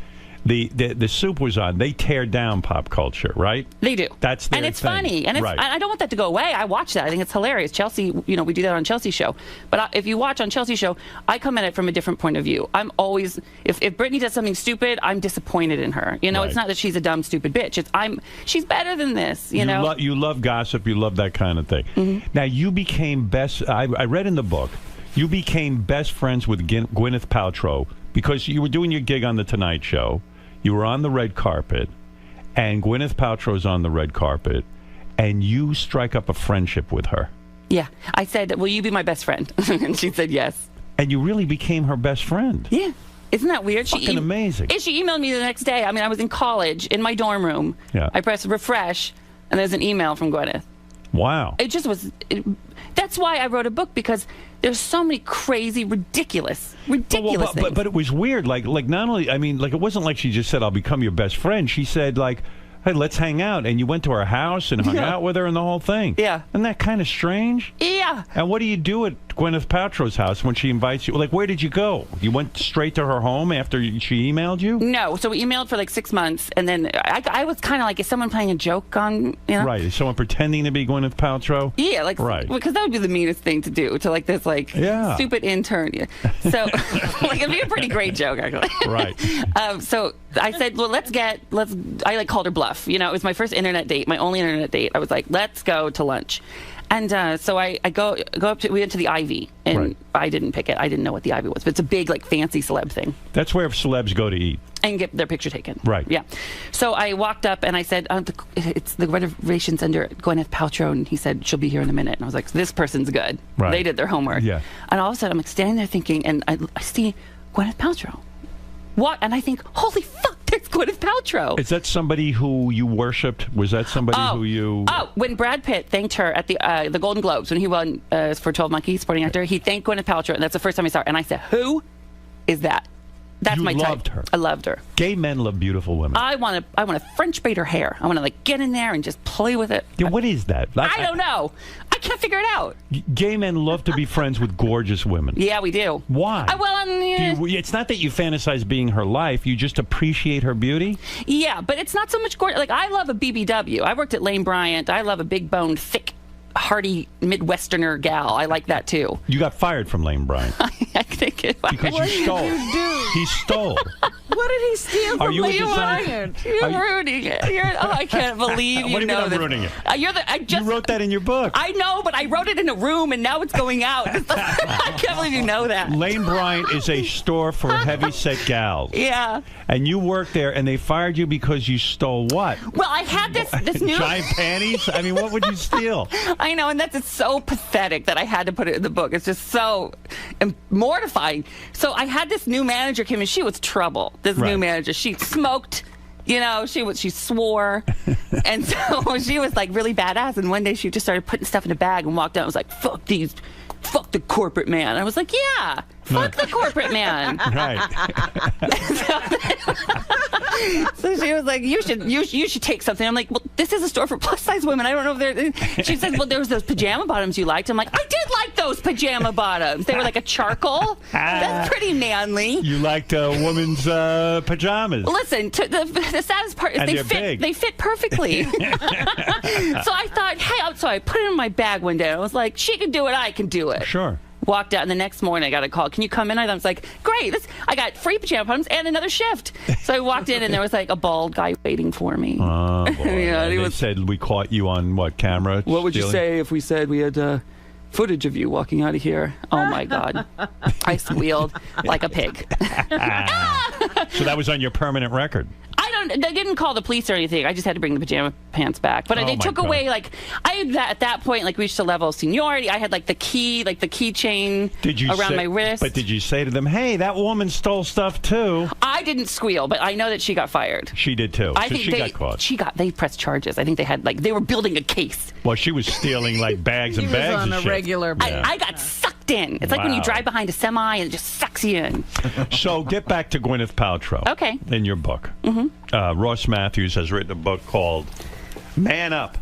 The soup was on. They tear down pop culture, right? They do. That's their And it's thing. funny. And right. I don't want that to go away. I watch that. I think it's hilarious. Chelsea, we do that on Chelsea's show. But if you watch on Chelsea's show, I come at it from a different point of view. I'm always, if Britney does something stupid, I'm disappointed in her. Right. It's not that she's a dumb, stupid bitch. She's better than this, you know? You love gossip. You love that kind of thing. Mm-hmm. Now, you became I read in the book, you became best friends with Gwyneth Paltrow because you were doing your gig on The Tonight Show. You were on the red carpet, and Gwyneth Paltrow's on the red carpet, and you strike up a friendship with her. Yeah. I said, will you be my best friend? And she said yes. And you really became her best friend. Yeah. Isn't that weird? Fucking amazing. She emailed me the next day. I was in college, in my dorm room. Yeah. I pressed refresh, and there's an email from Gwyneth. Wow. It just was... that's why I wrote a book, because there's so many crazy, ridiculous things. But it was weird. Like not only, it wasn't like she just said, I'll become your best friend. She said, like, hey, let's hang out. And you went to her house and hung out with her and the whole thing. Yeah. Isn't that kind of strange? Yeah. And what do you do at Gwyneth Paltrow's house when she invites you? Like, where did you go? You went straight to her home after she emailed you? No. So we emailed for like 6 months, and then I was kind of like, is someone playing a joke on, Right. Is someone pretending to be Gwyneth Paltrow? Yeah, right. Because that would be the meanest thing to do to like this stupid intern. Yeah. So it'd be a pretty great joke, actually. Right. So I said, well, I called her bluff. It was my first internet date, my only internet date. I was like, let's go to lunch. And so I go up to, we went to the Ivy, and right. I didn't pick it. I didn't know what the Ivy was, but it's a big, fancy celeb thing. That's where celebs go to eat. And get their picture taken. Right. Yeah. So I walked up and I said, it's the reservations under Gwyneth Paltrow, and he said, she'll be here in a minute. And I was like, this person's good. Right. They did their homework. Yeah. And all of a sudden, I'm standing there thinking, and I see Gwyneth Paltrow. What? And I think, holy fuck, there's Gwyneth Paltrow. Is that somebody who you worshipped? Was that somebody who you... Oh, when Brad Pitt thanked her at the Golden Globes, when he won for 12 Monkeys, supporting actor, he thanked Gwyneth Paltrow, and that's the first time I saw her. And I said, who is that? That's my type. You loved her. I loved her. Gay men love beautiful women. I want to French braid her hair. I want to get in there and just play with it. Yeah, what is that? I don't know. I can't figure it out. Gay men love to be friends with gorgeous women. Yeah, we do. Why? It's not that you fantasize being her life. You just appreciate her beauty? Yeah, but it's not so much gorgeous. Like, I love a BBW. I worked at Lane Bryant. I love a big-boned, thick, hearty Midwesterner gal. I like that, too. You got fired from Lane Bryant. I think it was. Because you stole. He stole. What did he steal from Lane Bryant? You're ruining it. I can't believe you what do you know mean I'm this. ruining it? You wrote that in your book. I know, but I wrote it in a room, and now it's going out. I can't believe you know that. Lane Bryant is a store for heavy-set gals. Yeah. And you worked there, and they fired you because you stole what? Well, I had this new... Giant panties? I mean, what would you steal? I know, and it's so pathetic that I had to put it in the book. It's just so mortifying. So I had this new manager come in. She was trouble. This new manager. She smoked. She swore. And so she was like really badass. And one day she just started putting stuff in a bag and walked out and was like, fuck the corporate man. I was like, yeah, fuck the corporate man. Right. So she was like, you should take something. I'm like, well, this is a store for plus size women. I don't know if they're... She said, well, there was those pajama bottoms you liked. I'm like, I did like those pajama bottoms. They were like a charcoal. That's pretty manly. You liked a woman's pajamas. Listen, the saddest part is they fit perfectly. So I thought, hey, so I put it in my bag one day. I was like, she can do it, I can do it. Sure. Walked out, and the next morning I got a call. Can you come in? I was like, great. I got free pajama bottoms and another shift. So I walked in, and there was like a bald guy waiting for me. Oh, boy. Yeah, they said we caught you on what, camera? What would you say if we said we had footage of you walking out of here? Oh, my God. I squealed like a pig. So that was on your permanent record? I They didn't call the police or anything. I just had to bring the pajama pants back. But they took away, like, at that point, like, reached a level of seniority. I had, like, the keychain around my wrist. But did you say to them, hey, that woman stole stuff, too? I didn't squeal, but I know that she got fired. She did, too. I so think she got caught. They pressed charges. I think they had, like, they were building a case. Well, she was stealing, like, bags and bags on of a shit. regular basis. I got sucked in. It's like when you drive behind a semi and it just sucks you in. So get back to Gwyneth Paltrow. Okay. In your book. Ross Matthews has written a book called Man Up,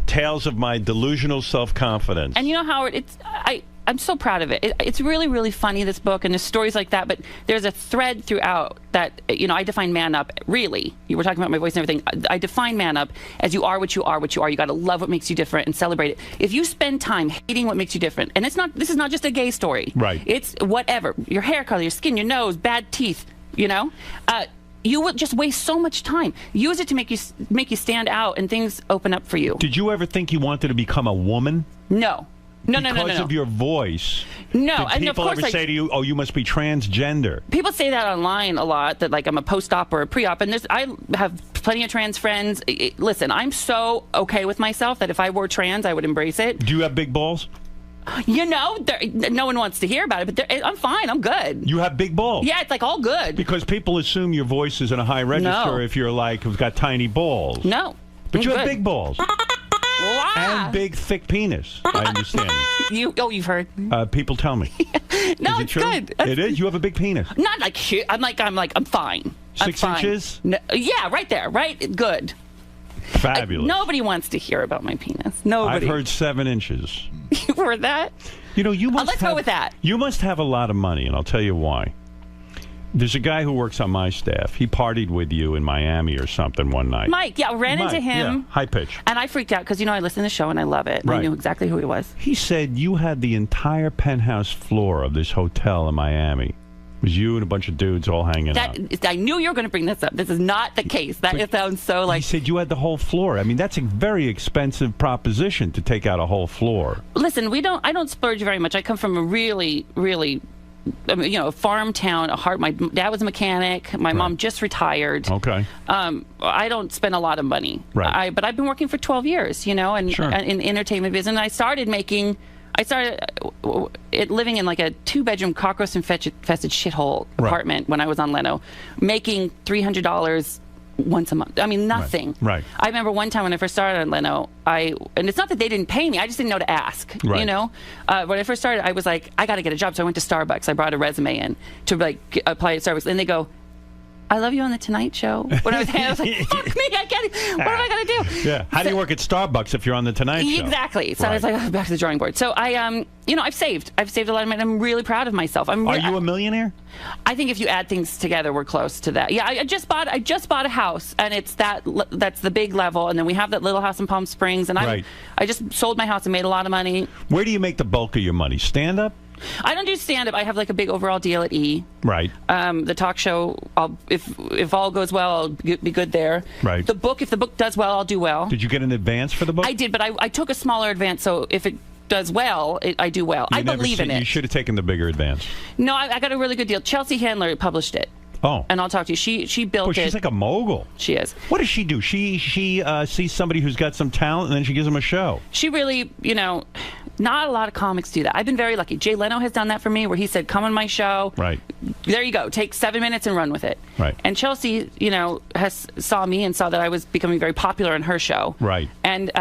Tales of My Delusional Self-Confidence. And you know, Howard, I'm so proud of it. It's really, really funny, this book, and there's stories like that, but there's a thread throughout that, you know, I define man up, really. You were talking about my voice and everything. I define man up as you are what you are, what you are. You got to love what makes you different and celebrate it. If you spend time hating what makes you different, and this is not just a gay story. Right. It's whatever. Your hair color, your skin, your nose, bad teeth, you know? You will just waste so much time. Use it to make you stand out, and things open up for you. Did you ever think you wanted to become a woman? No. No. Because of your voice. No, Did and of people course, ever say to you, "Oh, you must be transgender"? People say that online a lot, that like I'm a post-op or a pre-op, and I have plenty of trans friends. Listen, I'm so okay with myself that if I were trans, I would embrace it. Do you have big balls? You know, no one wants to hear about it, but I'm fine. I'm good. You have big balls? Yeah, it's like all good. Because people assume your voice is in a high register if you're like, who's got tiny balls. No. But you good. have big balls. Wow. And big, thick penis. I understand. You've heard. People tell me. No, it's good. It is? You have a big penis. Not like shit. I'm fine. 6 inches? No, yeah, right there. Right? Good. Fabulous. Nobody wants to hear about my penis. Nobody. I've heard 7 inches. You heard that? You know, you must let's go with that. You must have a lot of money, and I'll tell you why. There's a guy who works on my staff. He partied with you in Miami or something one night. Mike, yeah, I ran into him. Yeah, high pitch. And I freaked out because, you know, I listen to the show and I love it. And I knew exactly who he was. He said you had the entire penthouse floor of this hotel in Miami. It was you and a bunch of dudes all hanging out. I knew you were going to bring this up. This is not the case. It sounds so like... He said you had the whole floor. I mean, that's a very expensive proposition to take out a whole floor. Listen, I don't splurge very much. I come from a really, really... you know, a farm town, my dad was a mechanic. My mom just retired. Okay. I don't spend a lot of money. Right. But I've been working for 12 years, you know, and in the entertainment business. And I started living in like a 2-bedroom cockroach-infested shithole apartment when I was on Leno, making $300 once a month. I mean, nothing. Right. I remember one time when I first started on Leno, and it's not that they didn't pay me, I just didn't know to ask. Right. You know? When I first started, I was like, I got to get a job. So I went to Starbucks. I brought a resume in to like apply at Starbucks. And they go, I love you on the Tonight Show. When I was like, fuck me, I can't. What am I going to do? Yeah. How do you work at Starbucks if you're on the Tonight Show? Exactly. So I was like, oh, back to the drawing board. So I, you know, I've saved a lot of money. I'm really proud of myself. Are you a millionaire? I think if you add things together, we're close to that. Yeah, I just bought a house, and it's that's the big level, and then we have that little house in Palm Springs, and I just sold my house and made a lot of money. Where do you make the bulk of your money? Stand up? I don't do stand up. I have like a big overall deal at E. Right. The talk show, if all goes well, I'll be good there. Right. The book, if the book does well, I'll do well. Did you get an advance for the book? I did, but I took a smaller advance, so if it does well, I do well. I believe in it. You should have taken the bigger advance. No, I got a really good deal. Chelsea Handler published it. Oh. And I'll talk to you. She built it. She's like a mogul. She is. What does she do? She sees somebody who's got some talent, and then she gives them a show. She really, you know, not a lot of comics do that. I've been very lucky. Jay Leno has done that for me, where he said, come on my show. Right. There you go. Take 7 minutes and run with it. Right. And Chelsea, you know, saw me and saw that I was becoming very popular on her show. Right. And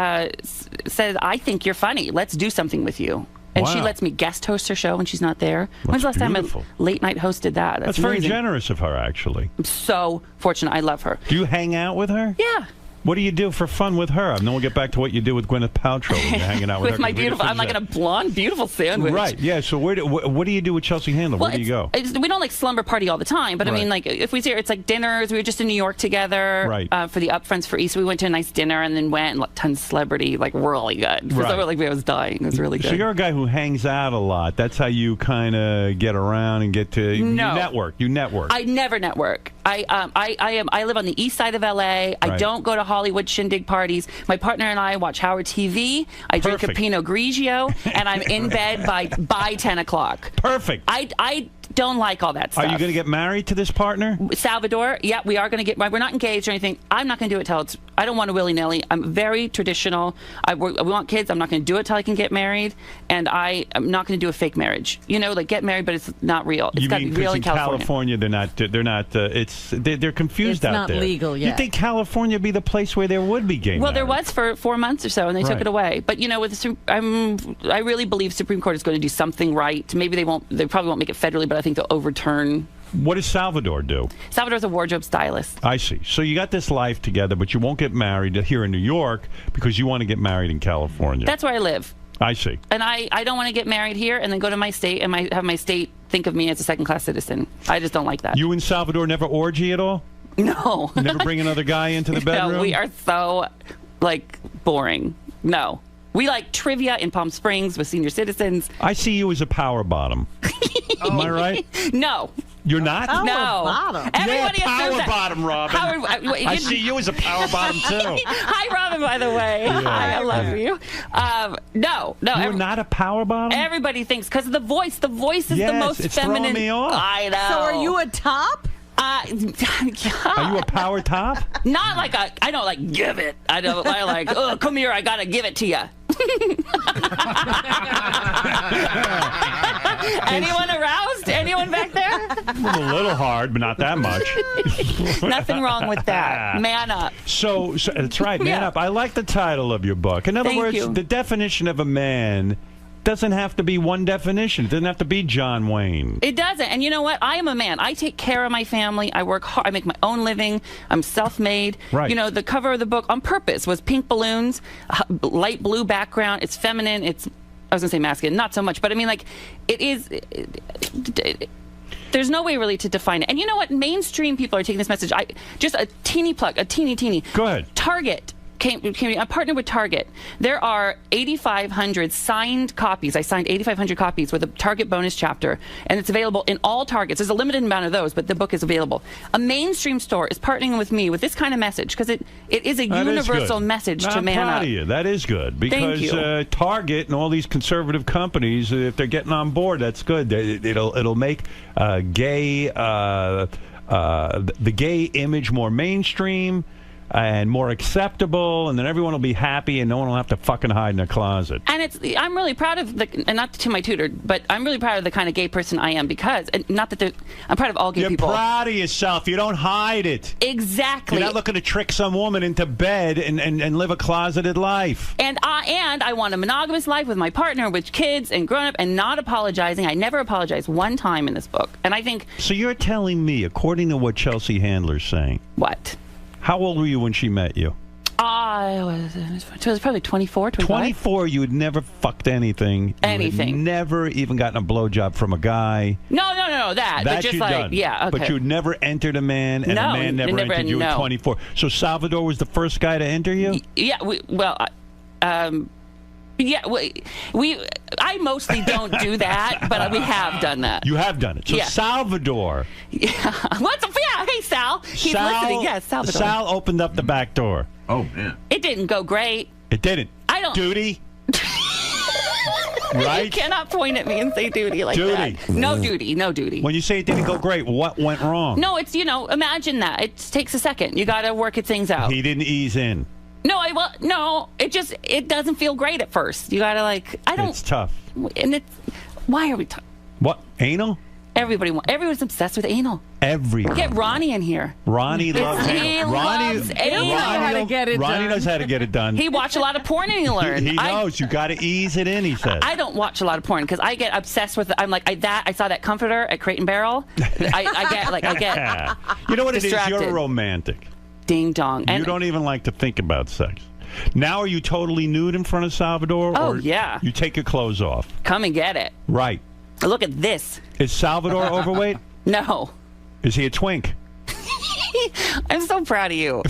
said, I think you're funny. Let's do something with you. And she lets me guest host her show when she's not there. When's the last time I late night hosted that? That's very generous of her, actually. I'm so fortunate. I love her. Do you hang out with her? Yeah. What do you do for fun with her? And then we'll get back to what you do with Gwyneth Paltrow when you're hanging out with her. With my beautiful, I'm like in a blonde, beautiful sandwich. Right, yeah. So what do you do with Chelsea Handler? Well, where do you go? We don't like slumber party all the time, but I mean, like if we see her, it's like dinners. We were just in New York together for the upfronts for East. We went to a nice dinner and then went and tons of celebrity, like really good. Right. So like I was dying. It was really good. So you're a guy who hangs out a lot. That's how you kind of get around and get to network. You network. I never network. I live on the east side of LA. I don't go to Hollywood shindig parties. My partner and I watch Howard TV. I drink a Pinot Grigio, and I'm in bed by 10 o'clock. Perfect. I don't like all that stuff. Are you going to get married to this partner? Salvador, yeah, we are going to get married. We're not engaged or anything. I'm not going to do it till it's, I don't want to willy-nilly. I'm very traditional. I want kids. I'm not going to do it till I can get married. And I'm not going to do a fake marriage. You know, like get married, but it's not real. It's got to be real in California. They're confused out there. It's not legal yet. You think California would be the place where there would be gay Well, there marriage? was for 4 months or so, and they took it away. But, you know, I really believe Supreme Court is going to do something right. Maybe they probably won't make it federally, but I think they'll overturn. What does Salvador do? Salvador's a wardrobe stylist. I see. So you got this life together, but you won't get married here in New York because you want to get married in California. That's where I live. I see. And I don't want to get married here and then go to my state and have my state think of me as a second-class citizen. I just don't like that. You and Salvador never orgy at all? No. Never bring another guy into the bedroom? No, we are so, like, boring. No. We like trivia in Palm Springs with senior citizens. I see you as a power bottom. Am I right? No. You're not? No. Bottom. Everybody power assumes that. bottom, Robin. I see you as a power bottom, too. Hi, Robin, by the way. Yeah. Hi, I love you. No. You're not a power bottom? Everybody thinks, because of the voice. The voice is yes, the most it's feminine. Throwing me off. I know. So are you a top? Are you a power top? Not like I don't like give it. I like, oh, come here, I gotta give it to you. Anyone aroused? Anyone back there? A little hard, but not that much. Nothing wrong with that. Man up. So that's right, man up. I like the title of your book. In other Thank words, you. the definition of a man doesn't have to be one definition. It doesn't have to be John Wayne. It doesn't. And you know what? I am a man. I take care of my family. I work hard. I make my own living. I'm self-made. Right. You know, the cover of the book on purpose was pink balloons, light blue background. It's feminine. It's, I was going to say masculine. Not so much. But I mean, like, it is... there's no way really to define it. And you know what? Mainstream people are taking this message. Just a teeny plug, a teeny. Go ahead. Target. I partnered with Target. There are 8,500 signed copies. I signed 8,500 copies with a Target bonus chapter, and it's available in all Targets. There's a limited amount of those, but the book is available. A mainstream store is partnering with me with this kind of message because it is a universal message to man up. I'm proud of you. That is good because Target and all these conservative companies, if they're getting on board, that's good. It'll make the gay image more mainstream and more acceptable, and then everyone will be happy, and no one will have to fucking hide in their closet. And I'm really proud of and not to my tutor, but I'm really proud of the kind of gay person I am because, and not that I'm proud of all gay people. You're proud of yourself. You don't hide it. Exactly. You're not looking to trick some woman into bed and live a closeted life. And I want a monogamous life with my partner, with kids and grown up, and not apologizing. I never apologized one time in this book. And I think... So you're telling me, according to what Chelsea Handler's saying... What? How old were you when she met you? I was probably 24, 25. 24, you had never fucked anything. Anything. You had never even gotten a blowjob from a guy. No, that. But just you'd like, done. yeah, okay. But you'd never entered a man, and a man never entered you at 24. So Salvador was the first guy to enter you? Yeah, yeah, I mostly don't do that, but we have done that. You have done it. So Salvador. Yeah. Hey, Sal. He's listening. Yes, Salvador. Sal opened up the back door. Oh, man. It didn't go great. It didn't. I don't. Duty. Right? You cannot point at me and say duty like that. No duty. When you say it didn't go great, what went wrong? No, it's, imagine that. It takes a second. You got to work things out. He didn't ease in. No, it doesn't feel great at first. You gotta It's tough. And why are we talking? What, anal? Everyone's obsessed with anal. Everyone. Get Ronnie in here. Ronnie loves anal. He loves anal. Ronnie knows how to get it done. He watched a lot of porn and he learned. He knows. You got to ease it in, he says. I don't watch a lot of porn because I get obsessed with it. I'm like, I saw that comforter at Crate and Barrel. I get You know what distracted. it is? You're a romantic. Ding dong. You don't even like to think about sex. Now are you totally nude in front of Salvador? Oh, or yeah. You take your clothes off? Come and get it. Right. Look at this. Is Salvador overweight? No. Is he a twink? I'm so proud of you.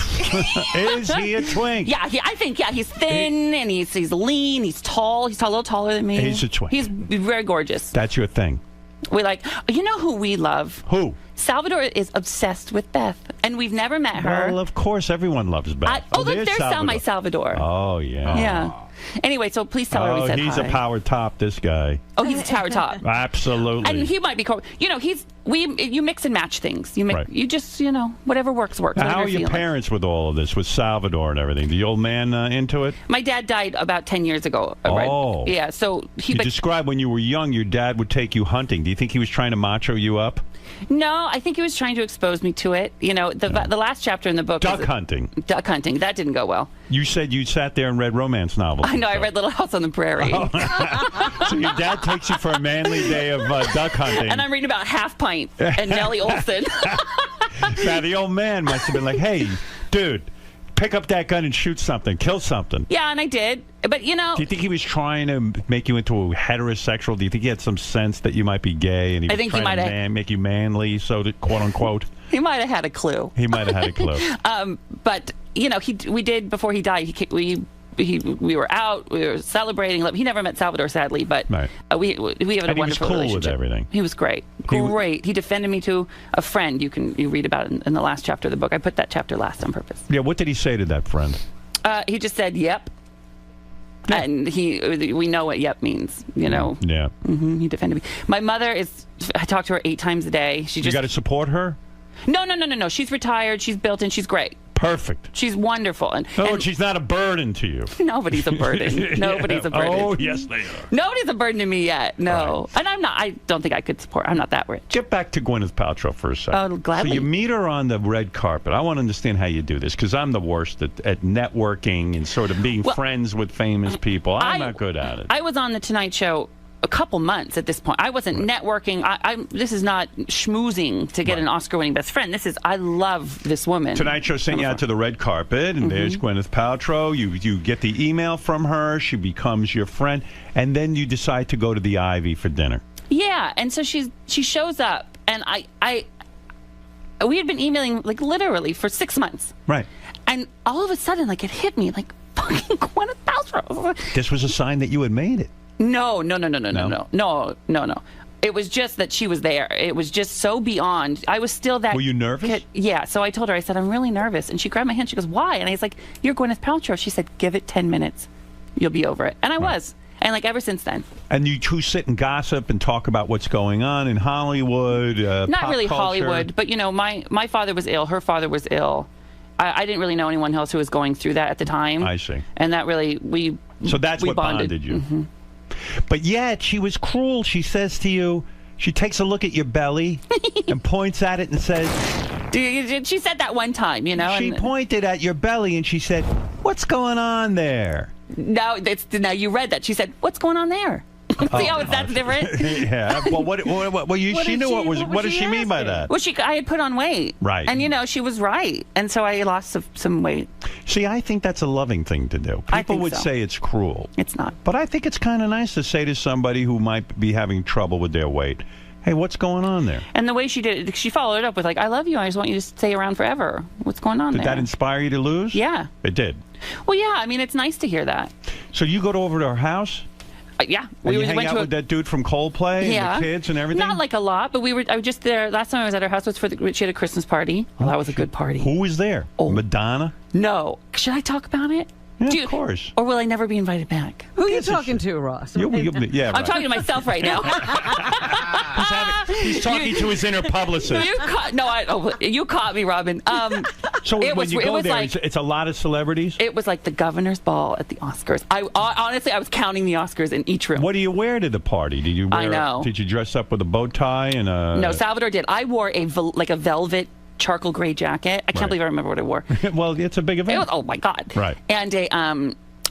Is he a twink? Yeah, I think, he's thin and he's lean, he's tall. He's a little taller than me. He's a twink. He's very gorgeous. That's your thing. We you know who we love? Who? Salvador is obsessed with Beth, and we've never met her. Well, of course, everyone loves Beth. Look, there's Sal, my Salvador. Oh, yeah. Yeah. Anyway, so please tell her we said he's hi. a power top, this guy. Oh, he's a tower top. Absolutely. And he might be cool. You know, you mix and match things. You just, whatever works. Now, how are your parents with all of this, with Salvador and everything? The old man into it? My dad died about 10 years ago. Oh. Right? Yeah, so you described when you were young, your dad would take you hunting. Do you think he was trying to macho you up? No, I think he was trying to expose me to it. You know, the last chapter in the book. Duck hunting. Duck hunting. That didn't go well. You said you sat there and read romance novels. I know. I read Little House on the Prairie. Oh. So your dad takes you for a manly day of duck hunting. And I'm reading about Half Pint and Nellie Olson. Now, the old man must have been like, hey, dude, pick up that gun and shoot something. Kill something. Yeah, and I did. But, Do you think he was trying to make you into a heterosexual? Do you think he had some sense that you might be gay and he was trying to make you manly, so to quote unquote? He might have had a clue. He might have had a clue. But, we did, before he died, we were out, we were celebrating. He never met Salvador, sadly, but we had a wonderful relationship. He was cool with everything. He was great. Great. He defended me to a friend. You read about it in the last chapter of the book. I put that chapter last on purpose. Yeah, what did he say to that friend? He just said, yep. Yeah. And we know what yep means, Yeah. Mm-hmm. He defended me. My mother I talk to her 8 times a day. You got to support her? No. She's retired. She's built in. She's great. Perfect. She's wonderful. And she's not a burden to you. Nobody's a burden. Nobody's a burden. Oh, yes, they are. Nobody's a burden to me yet. No. Right. And I'm not. I don't think I could support. I'm not that rich. Get back to Gwyneth Paltrow for a second. Oh, gladly. So you meet her on the red carpet. I want to understand how you do this, because I'm the worst at networking and sort of being friends with famous people. I'm not good at it. I was on The Tonight Show a couple months at this point. I wasn't networking. This is not schmoozing to get an Oscar-winning best friend. This is, I love this woman. Tonight Show sent you out to the red carpet, and there's Gwyneth Paltrow. You get the email from her. She becomes your friend, and then you decide to go to the Ivy for dinner. Yeah, and so she shows up, and we had been emailing literally for 6 months. Right. And all of a sudden, it hit me fucking Gwyneth Paltrow. This was a sign that you had made it. No. It was just that she was there. It was just so beyond. I was still that. Were you nervous? Yeah. So I told her, I said, I'm really nervous. And she grabbed my hand. She goes, why? And I was like, you're Gwyneth Paltrow. She said, give it 10 minutes. You'll be over it. And I was. And ever since then. And you two sit and gossip and talk about what's going on in Hollywood. Not really culture. Hollywood, but my father was ill. Her father was ill. I didn't really know anyone else who was going through that at the time. I see. And that really, So that's what bonded you. Mm-hmm. But yet, she was cruel. She says to you, she takes a look at your belly and points at it and says... She said that one time, She pointed at your belly and she said, what's going on there? No, now you read that. She said, what's going on there? See how that's different? Yeah. Well, she knew what was. What does she mean by that? Well, I had put on weight. Right. And she was right, and so I lost some weight. See, I think that's a loving thing to do. People would say it's cruel. It's not. But I think it's kind of nice to say to somebody who might be having trouble with their weight, hey, what's going on there? And the way she did it, she followed it up with I love you. I just want you to stay around forever. What's going on there? Did that inspire you to lose? Yeah. It did. Well, yeah. I mean, it's nice to hear that. So you go over to her house? Yeah. We hang out with that dude from Coldplay and the kids and everything? Not a lot, but I was just there. Last time I was at her house was she had a Christmas party. Well, that was a good party. Who was there? Oh. Madonna? No. Should I talk about it? Yeah, of course. Or will I never be invited back? Who are you talking to, Ross? Yeah, I'm talking to myself right now. He's talking to his inner publicist. You caught me, Robin. So when you go there, it's a lot of celebrities? It was like the governor's ball at the Oscars. Honestly, I was counting the Oscars in each room. What do you wear to the party? Did you wear? I know. Did you dress up with a bow tie and a? No, Salvador did. I wore a velvet charcoal gray jacket. I can't believe I remember what I wore. Well, it's a big event. Oh my God. Right. And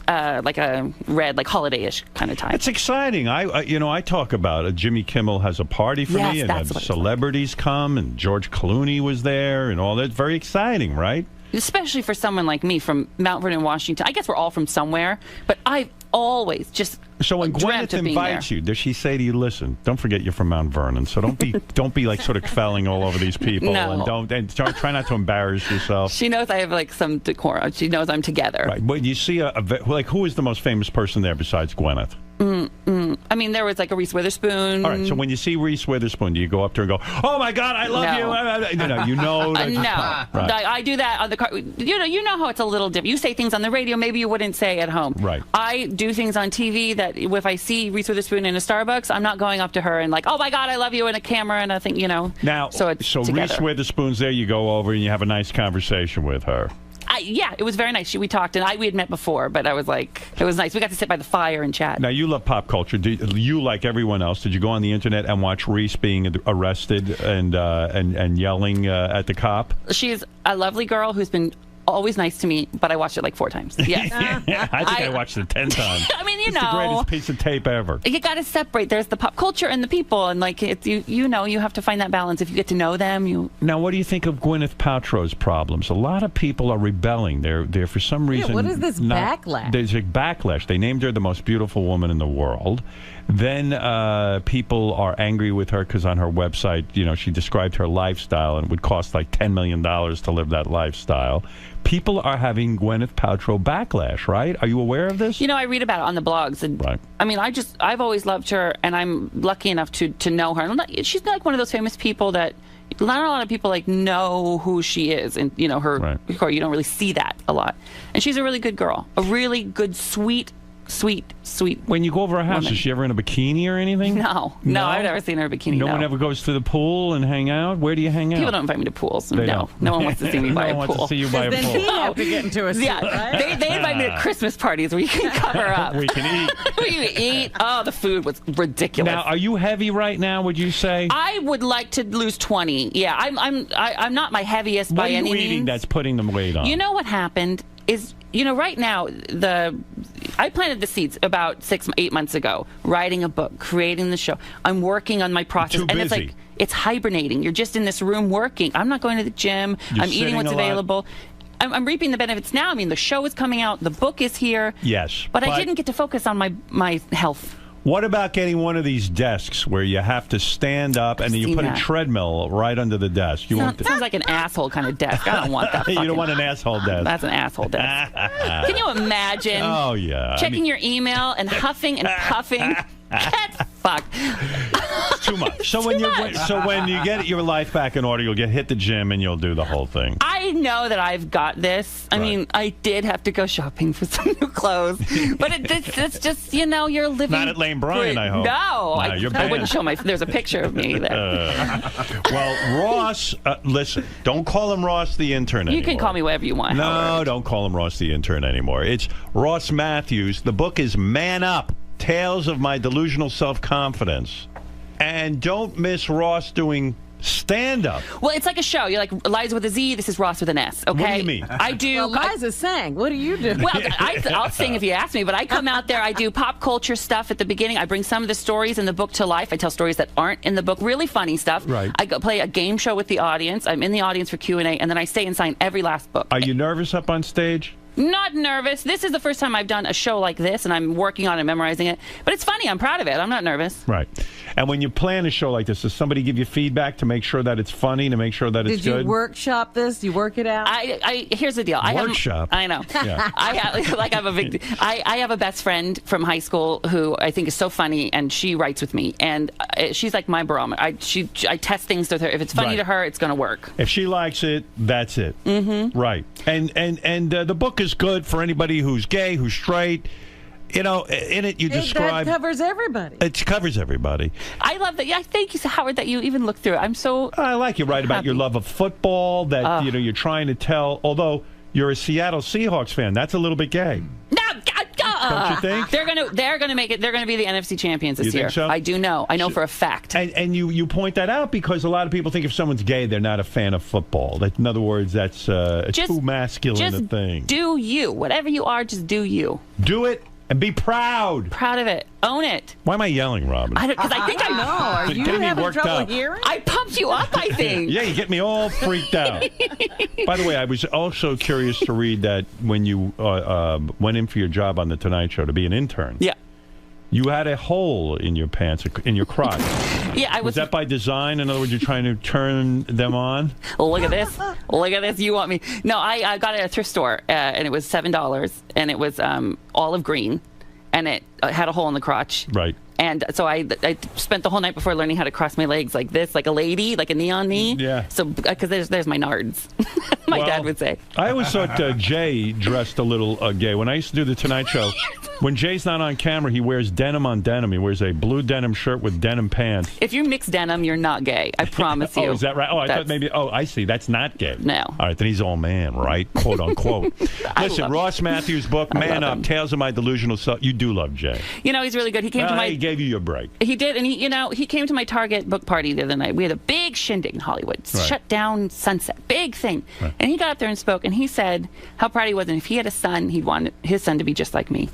a red holiday-ish kind of tie. It's exciting. I talk about it. Jimmy Kimmel has a party for me, and celebrities come, and George Clooney was there, and all that. Very exciting, right? Especially for someone like me from Mount Vernon, Washington. I guess we're all from somewhere, but I've always just So when Gwyneth invites you, does she say to you, "Listen, don't forget you're from Mount Vernon, so don't be like sort of felling all over these people, and try not to embarrass yourself." She knows I have some decorum. She knows I'm together. Right. When you see who is the most famous person there besides Gwyneth? I mean, there was like a Reese Witherspoon. All right, so when you see Reese Witherspoon, do you go up to her and go, "Oh my God, I love you"? You know. Right. I do that on the car. You know how it's a little different. You say things on the radio maybe you wouldn't say at home. Right. I do things on TV that if I see Reese Witherspoon in a Starbucks, I'm not going up to her and like, "Oh my God, I love you," in a camera and I think, Now, so it's so Reese Witherspoon's there. You go over and you have a nice conversation with her. Yeah, it was very nice. We talked, and we had met before, but I was like, it was nice. We got to sit by the fire and chat. Now, you love pop culture. Do you, like everyone else, did you go on the internet and watch Reese being arrested and yelling at the cop? She's a lovely girl who's been always nice to me, but I watched it like 4 times. Yes. I think I watched it 10 times. I mean, it's the greatest piece of tape ever. You got to separate. There's the pop culture and the people, and like you have to find that balance. If you get to know them, Now, what do you think of Gwyneth Paltrow's problems? A lot of people are rebelling. They're for some reason. What is this backlash? There's a backlash. They named her the most beautiful woman in the world. Then people are angry with her because on her website, she described her lifestyle and it would cost like $10 million to live that lifestyle. People are having Gwyneth Paltrow backlash, right? Are you aware of this? I read about it on the blogs. And right. I mean, I've always loved her, and I'm lucky enough to know her. She's like one of those famous people that not a lot of people know who she is, and her. Right. You don't really see that a lot. And she's a really good girl, a really good, sweet. When you go over her house, woman. Is she ever in a bikini or anything? No, I've never seen her in a bikini. No one ever goes to the pool and hang out? Where do you hang out? People don't invite me to pools. They no one wants to see me by a pool. No one wants to see you by a pool. Then he have to get into a suit, right? They invite me to Christmas parties where you can cover up. We can eat. We eat. Oh, the food was ridiculous. Now, are you heavy right now, would you say? I would like to lose 20. Yeah, I'm not my heaviest by any means. What are you eating that's putting the weight on? You know what happened is, right now, I planted the seeds about 8 months ago, writing a book, creating the show. I'm working on my process. Too busy. It's like, it's hibernating. You're just in this room working. I'm not going to the gym. I'm eating what's available. I'm reaping the benefits now. I mean, the show is coming out. The book is here. Yes. But I didn't get to focus on my health. What about getting one of these desks where you have to stand up and then you put a treadmill right under the desk? Sounds like an asshole kind of desk. I don't want that. You don't want an asshole desk. That's an asshole desk. Can you imagine? Oh, yeah. Checking your email and huffing and puffing. Get fucked. It's too much. So when you get your life back in order, you'll hit the gym and you'll do the whole thing. I know that I've got this. I mean, I did have to go shopping for some new clothes, but it's just you're living. Not at Lane Bryant, I hope. No, I wouldn't show There's a picture of me there. Well, Ross, listen, don't call him Ross the intern anymore. You can call me whatever you want. No, Howard. Don't call him Ross the intern anymore. It's Ross Matthews. The book is Man Up. Tales of My Delusional Self-Confidence. And don't miss Ross doing stand-up. Well, it's like a show. You're like Liza with a Z. This is Ross with an S. Okay. What do you mean? I do. Well, Liza sang. What do you do? Well, I'll sing if you ask me. But I come out there. I do pop culture stuff at the beginning. I bring some of the stories in the book to life. I tell stories that aren't in the book. Really funny stuff. Right. I go play a game show with the audience. I'm in the audience for Q&A, and then I stay and sign every last book. Are you nervous up on stage? Not nervous. This is the first time I've done a show like this, and I'm working on it, memorizing it. But it's funny. I'm proud of it. I'm not nervous. Right. And when you plan a show like this, does somebody give you feedback to make sure that it's funny, to make sure that it's good? Did you workshop this? You work it out? Here's the deal. Workshop? I know. Yeah. I have a best friend from high school who I think is so funny, and she writes with me. And she's like my barometer. I test things with her. If it's funny to her, it's going to work. If she likes it, that's it. Mm-hmm. Right. And the book is good for anybody who's gay, who's straight. In it you describe... That covers everybody. It covers everybody. I love that. Yeah, thank you, Howard, that you even looked through it. I'm so I like you write about your love of football, that you're trying to tell, although you're a Seattle Seahawks fan. That's a little bit gay. No, don't you think? They're gonna make it. They're gonna be the NFC champions this year. Think so? I do know. I know for a fact. And you point that out because a lot of people think if someone's gay, they're not a fan of football. That, in other words, that's too masculine a thing. Do you. Whatever you are, just do you. Do it and be proud. Proud of it. Own it. Why am I yelling, Robin? Because I think I know. Are you having trouble hearing? I pumped you up, I think. Yeah, you get me all freaked out. By the way, I was also curious to read that when you went in for your job on The Tonight Show to be an intern. Yeah. You had a hole in your pants, in your crotch. Yeah, I was. Was that by design? In other words, you're trying to turn them on? Look at this. Look at this. You want me? No, I got it at a thrift store, and it was $7, and it was olive green, and it had a hole in the crotch. Right. And so I spent the whole night before learning how to cross my legs like this, like a lady, like a neon knee. Yeah. So, because there's my nards, my dad would say. I always thought Jay dressed a little gay. When I used to do the Tonight Show, when Jay's not on camera, he wears denim on denim. He wears a blue denim shirt with denim pants. If you mix denim, you're not gay. I promise you. Oh, is that right? Oh, I thought maybe. Oh, I see. That's not gay. No. All right, then he's all man, right? Quote unquote. Listen, Ross Matthews' book, Man Up, Tales of My Delusional Self. You do love Jay. You know, he's really good. He came to my. He gave you your break. He did, and he came to my Target book party the other night. We had a big shindig in Hollywood, shut down Sunset, big thing. Right. And he got up there and spoke, and he said how proud he was, and if he had a son, he'd want his son to be just like me.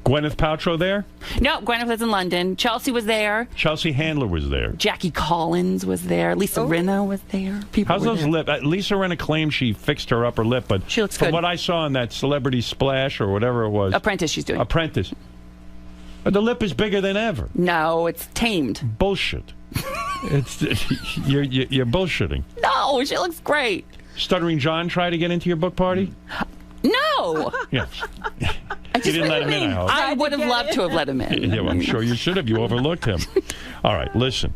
Gwyneth Paltrow there? No, Gwyneth was in London. Chelsea was there. Chelsea Handler was there. Jackie Collins was there. Lisa Rinna was there. How's those lips? Lisa Rinna claims she fixed her upper lip, but she looks from good. what I saw in that Celebrity Splash or whatever it was. Apprentice she's doing. Apprentice. But the lip is bigger than ever. No, it's tamed. Bullshit. You're bullshitting. No, she looks great. Stuttering John tried to get into your book party? No. Yeah. You didn't let him in, I hope. I would have loved to have let him in. Yeah, well, I'm sure you should have. You overlooked him. All right, listen.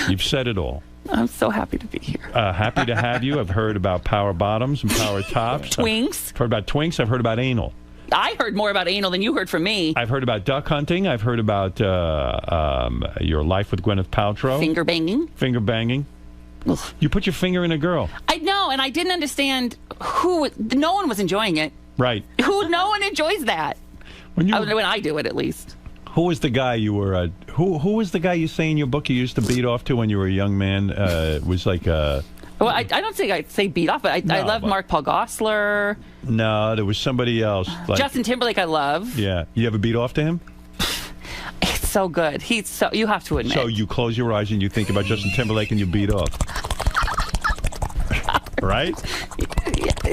You've said it all. I'm so happy to be here. Happy to have you. I've heard about power bottoms and power tops. Twinks. I've heard about twinks. I've heard about anal. I heard more about anal than you heard from me. I've heard about duck hunting. I've heard about your life with Gwyneth Paltrow. Finger banging. Finger banging. Ugh. You put your finger in a girl. I know, and I didn't understand no one was enjoying it. Right. No one enjoys that. When I do it, at least. Who was the guy you were? Who was the guy you say in your book you used to beat off to when you were a young man? Was like a. Well, I don't think I'd say beat off, but I love Mark Paul Gosselaar. No, there was somebody else. Like, Justin Timberlake, I love. Yeah, you ever beat off to him? It's so good. You have to admit. So you close your eyes and you think about Justin Timberlake and you beat off. Right?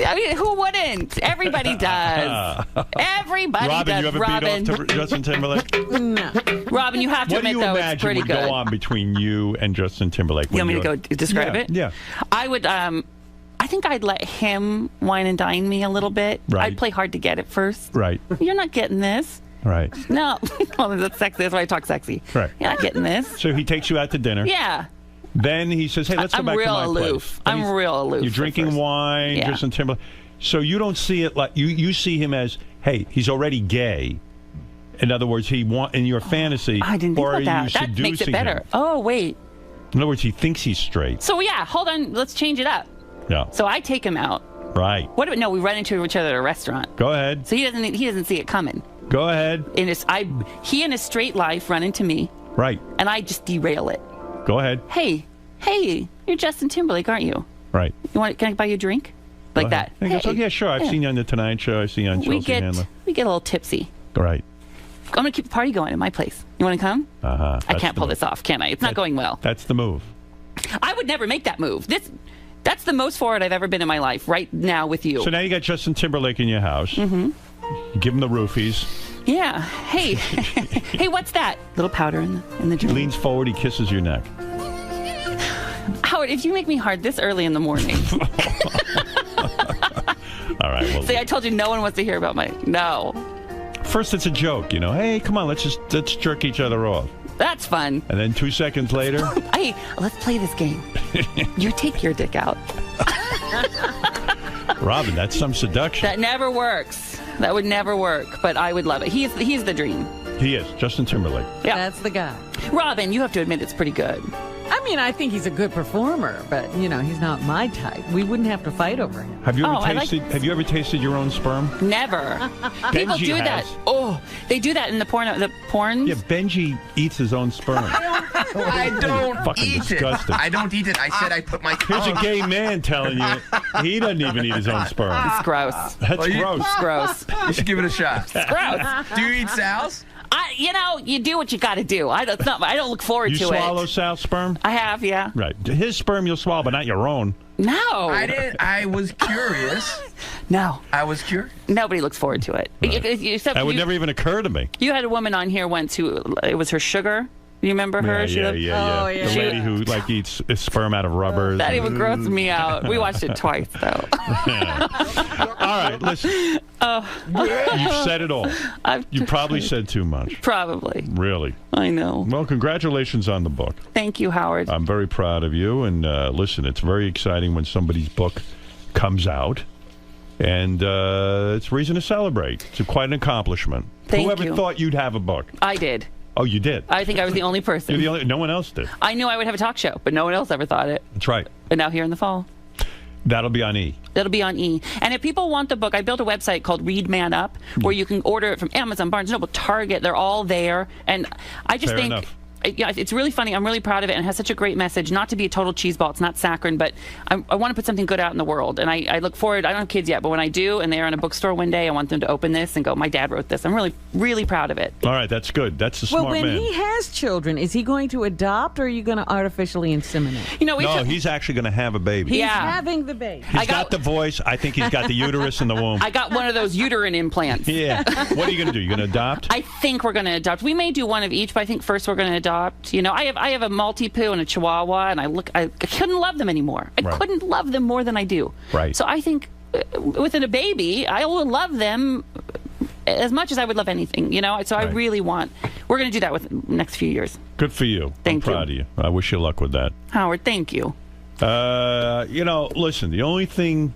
I mean, who wouldn't? Everybody does. Everybody Robin, does. you ever beat off to Justin Timberlake? No. Robin, you have to admit, though, it's pretty would good. go on between you and Justin Timberlake? You want me to go describe it? Yeah. I would. I think I'd let him wine and dine me a little bit. Right. I'd play hard to get at first. Right. You're not getting this. Right. No. Well, that's sexy. That's why I talk sexy. Right. You're not getting this. So he takes you out to dinner. Yeah. Then he says, "Hey, let's go back to my aloof. place." I'm real aloof. You're drinking wine, Yeah. Justin Timberlake. So you don't see it like you see him as, "Hey, he's already gay." In other words, in your fantasy, I didn't think or are about you that. That makes it better. him? Oh, wait. In other words, he thinks he's straight. So yeah, hold on. Let's change it up. Yeah. So I take him out. Right. What? No, we run into each other at a restaurant. Go ahead. So he doesn't see it coming. Go ahead. He in his straight life run into me. Right. And I just derail it. Go ahead. Hey, you're Justin Timberlake, aren't you? Right. Can I buy you a drink? Like that. He goes, "Oh, yeah, sure. I've seen you on the Tonight Show. I've seen you on Chelsea Handler." We get a little tipsy. Right. I'm gonna keep the party going at my place. You want to come? I can't pull this off, can I? It's not going well. That's the move. I would never make that move. That's the most forward I've ever been in my life. Right now with you. So now you got Justin Timberlake in your house. Mm-hmm. You give him the roofies. Yeah. Hey, hey, what's that? Little powder in the He drink. leans forward. He kisses your neck. Howard, if you make me hard this early in the morning. All right. Well, See, I told you no one wants to hear about No. First, it's a joke. Hey, come on, let's jerk each other off. That's fun. And then 2 seconds later. Hey, let's play this game. You take your dick out. Robin, that's some seduction. That never works. That would never work, but I would love it. He's the dream. He is. Justin Timberlake. Yeah. That's the guy. Robin, you have to admit it's pretty good. I mean, I think he's a good performer, but, he's not my type. We wouldn't have to fight over him. Have you ever tasted your own sperm? Never. People Benji do has. that. Oh, they do that in the porn. Yeah, Benji eats his own sperm. I don't Fucking eat disgusting. it. I don't eat it. I said I put my. Here's a gay man telling you he doesn't even eat his own sperm. It's gross. That's gross. It's gross. You should give it a shot. It's gross. Do you eat Sal's? You do what you got to do. I don't look forward You to it. You swallow Sal's sperm? I have, yeah. Right. His sperm you'll swallow, but not your own. No. I didn't. I was curious. No. I was curious. Nobody looks forward to it. Right. That would never even occur to me. You had a woman on here once who it was her sugar. You remember her? Yeah. Oh, yeah. The lady who like eats sperm out of rubbers. That even grossed me out. We watched it twice, though. Yeah. All right, listen. You've said it all. You probably said too much. Probably. Really? I know. Well, congratulations on the book. Thank you, Howard. I'm very proud of you. And listen, it's very exciting when somebody's book comes out. And it's reason to celebrate. It's quite an accomplishment. Thank Whoever thought you'd have a book? I did. Oh, you did? I think I was the only person. You're the only. No one else did. I knew I would have a talk show, but no one else ever thought it. That's right. And now here in the fall. That'll be on E. It'll be on E. And if people want the book, I built a website called Read Man Up, where you can order it from Amazon, Barnes & Noble, Target. They're all there. And I just Fair think... enough. Yeah, it's really funny. I'm really proud of it, and it has such a great message. Not to be a total cheeseball. It's not saccharine, but I want to put something good out in the world. And I look forward. I don't have kids yet, but when I do, and they're in a bookstore one day, I want them to open this and go, "My dad wrote this." I'm really, really proud of it. All right, that's good. That's a smart Well, when man. he has children, is he going to adopt or are you going to artificially inseminate? You know, No, he's actually going to have a baby. He's having the baby. He's got the voice. I think he's got the uterus in the womb. I got one of those uterine implants. Yeah. What are you going to do? You're going to adopt? I think we're going to adopt. We may do one of each, but I think first we're going to adopt. You know, I have a Maltipoo and a Chihuahua, and I couldn't love them anymore. I couldn't love them more than I do. Right. So I think within a baby, I will love them as much as I would love anything, you know? So I really want, we're going to do that with the next few years. Good for you. I'm proud of you. I wish you luck with that. Howard, thank you. You know, listen, the only thing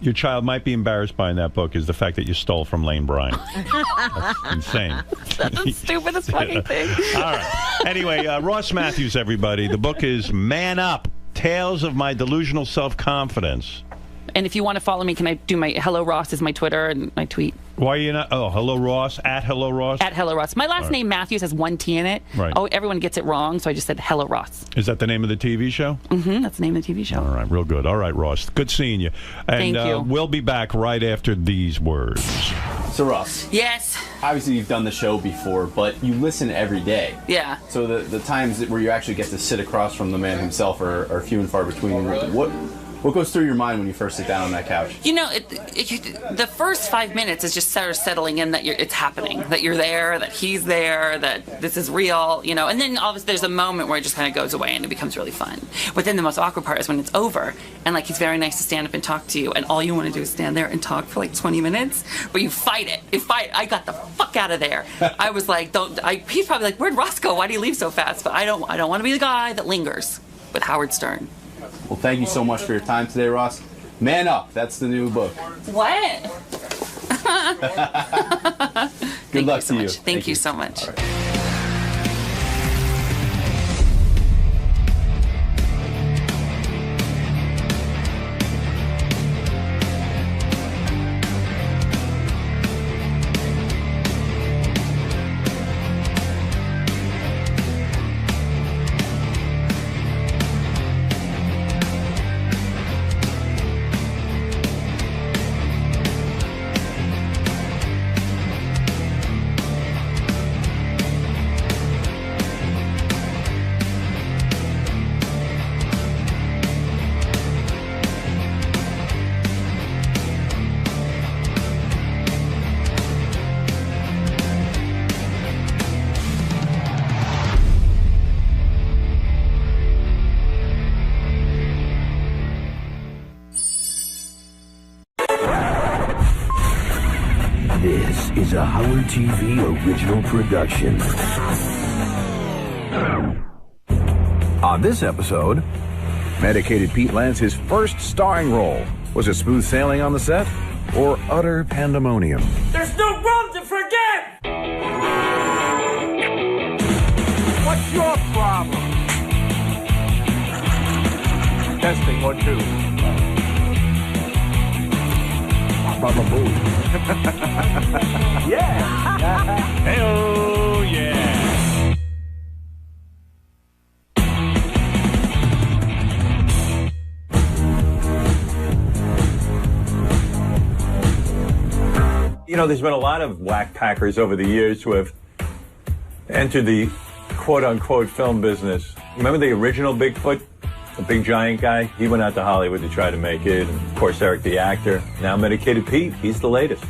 your child might be embarrassed by in that book is the fact that you stole from Lane Bryant. That's insane. That's the stupidest fucking thing. All right. Anyway, Ross Matthews, everybody. The book is Man Up, Tales of My Delusional Self-Confidence. And if you want to follow me, can I do my Hello Ross is my Twitter and my tweet? Why are you not? Oh, Hello Ross, at Hello Ross? At Hello Ross. My last name, Matthews, has one T in it. Right. Oh, everyone gets it wrong, so I just said Hello Ross. Is that the name of the TV show? Mm-hmm, that's the name of the TV show. All right, real good. All right, Ross. Good seeing you. And Thank you. We'll be back right after these words. So, Ross. Yes. Obviously, you've done the show before, but you listen every day. Yeah. So the times where you actually get to sit across from the man himself are few and far between. What goes through your mind when you first sit down on that couch? You know, the first 5 minutes is just sort of settling in that it's happening, that you're there, that he's there, that this is real, you know. And then obviously there's a moment where it just kind of goes away and it becomes really fun. But then the most awkward part is when it's over and like he's very nice to stand up and talk to you, and all you want to do is stand there and talk for like 20 minutes. But you fight it. You fight. I got the fuck out of there. I was like, he's probably like, where'd Ross go? Why did he leave so fast? But I don't want to be the guy that lingers with Howard Stern. Well, thank you so much for your time today, Ross. Man Up, that's the new book. What? Good luck to you. Thank you so much. This is a Howard TV original production. On this episode, Medicated Pete lands his first starring role. Was it smooth sailing on the set or utter pandemonium? There's no room to forget! What's your problem? Testing 1, 2. Baba Boo. Yeah! Hey-oh, yeah! You know, there's been a lot of whack packers over the years who have entered the quote-unquote film business. Remember the original Bigfoot? The big giant guy? He went out to Hollywood to try to make it. And of course, Eric the actor. Now Medicated Pete, he's the latest.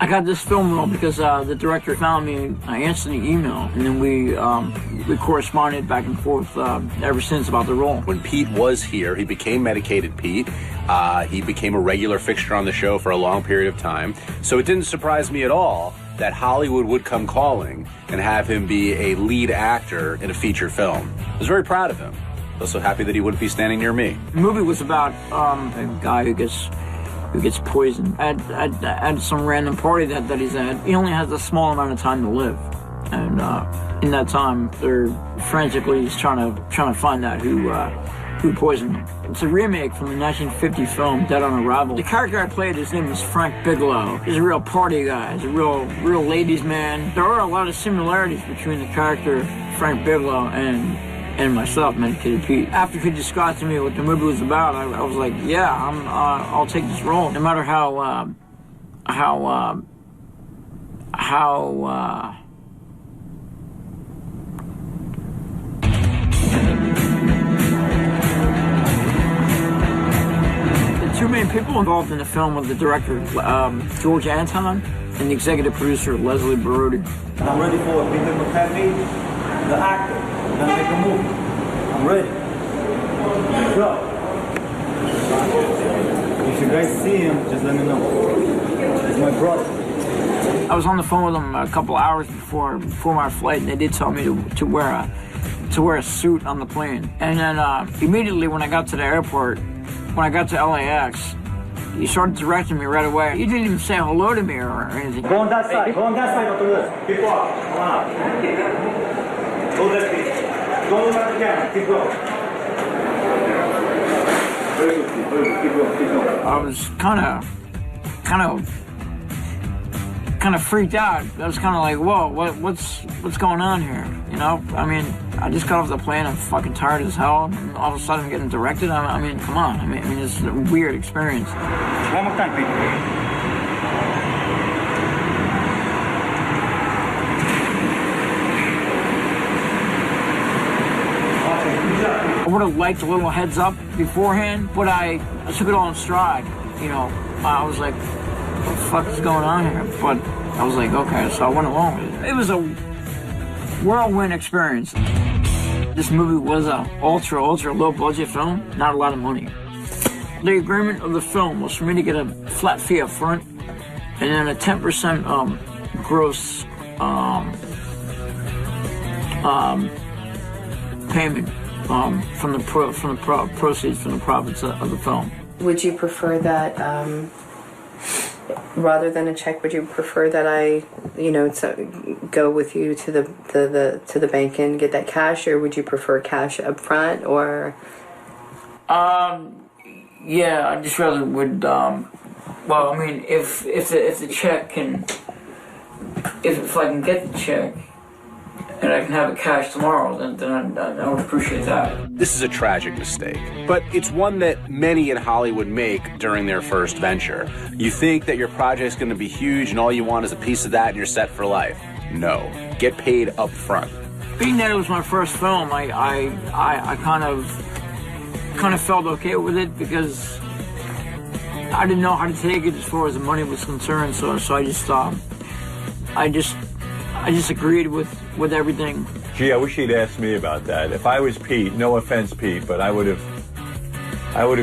I got this film role because the director found me. I answered the email, and then we corresponded back and forth ever since about the role. When Pete was here, he became Medicated Pete. He became a regular fixture on the show for a long period of time. So it didn't surprise me at all that Hollywood would come calling and have him be a lead actor in a feature film. I was very proud of him. Also happy that he wouldn't be standing near me. The movie was about a guy who gets poisoned at some random party that he's at. He only has a small amount of time to live, and in that time, they're frantically trying to find out who poisoned him. It's a remake from the 1950 film Dead on Arrival. The character I played, his name is Frank Bigelow. He's a real party guy. He's a real ladies' man. There are a lot of similarities between the character Frank Bigelow and myself, Medicated Pete. After he described to me what the movie was about, I was like, yeah, I'll take this role, no matter how the two main people involved in the film were the director, George Anton, and the executive producer, Leslie Baroudi. I'm ready for Peter McCartney, the actor. We're gonna make a movie. I'm ready. Let's go. If you guys see him, just let me know. He's my brother. I was on the phone with him a couple hours before my flight, and they did tell me to wear a suit on the plane. And then immediately when I got to the airport, when I got to LAX, he started directing me right away. He didn't even say hello to me or anything. Go on that side. Go on that side, not to this. Keep up. Come on. Go that way. Don't look at the camera. Keep going. Very good. Very good. Keep going. Keep going. I was kind of freaked out. I was kind of like, whoa, what's going on here? You know? I mean, I just got off the plane. I'm fucking tired as hell. And all of a sudden, I'm getting directed. I mean, come on. I mean, it's a weird experience. One more time, Peter. I would have liked a little heads up beforehand, but I took it all in stride. You know, I was like, what the fuck is going on here? But I was like, okay, so I went along with it. It was a whirlwind experience. This movie was a ultra low budget film, not a lot of money. The agreement of the film was for me to get a flat fee up front and then a 10% gross payment from the proceeds from the profits of the film. Would you prefer that rather than a check? Would you prefer that I, go with you to the bank and get that cash, or would you prefer cash up front, or? Yeah, I just rather would. Well, I mean, if the check can, if I can get the check, and I can have it cash tomorrow, then I would appreciate that. This is a tragic mistake, but it's one that many in Hollywood make during their first venture. You think that your project's going to be huge and all you want is a piece of that and you're set for life. No. Get paid up front. Being that it was my first film, I kind of felt okay with it because I didn't know how to take it as far as the money was concerned, so I just agreed with everything. Gee, I wish he'd asked me about that. If I was Pete, no offense, Pete, but I would have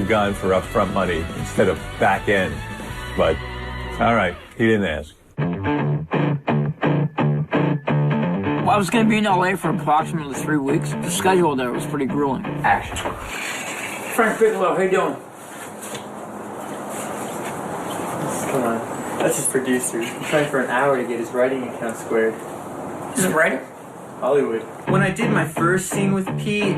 gone for upfront money instead of back end. But all right, he didn't ask. Well, I was going to be in LA for approximately 3 weeks. The schedule there was pretty grueling. Action. Frank Bigelow, how you doing? Come on. That's his producer. He's trying for an hour to get his writing account squared. He's a writer? Hollywood. When I did my first scene with Pete,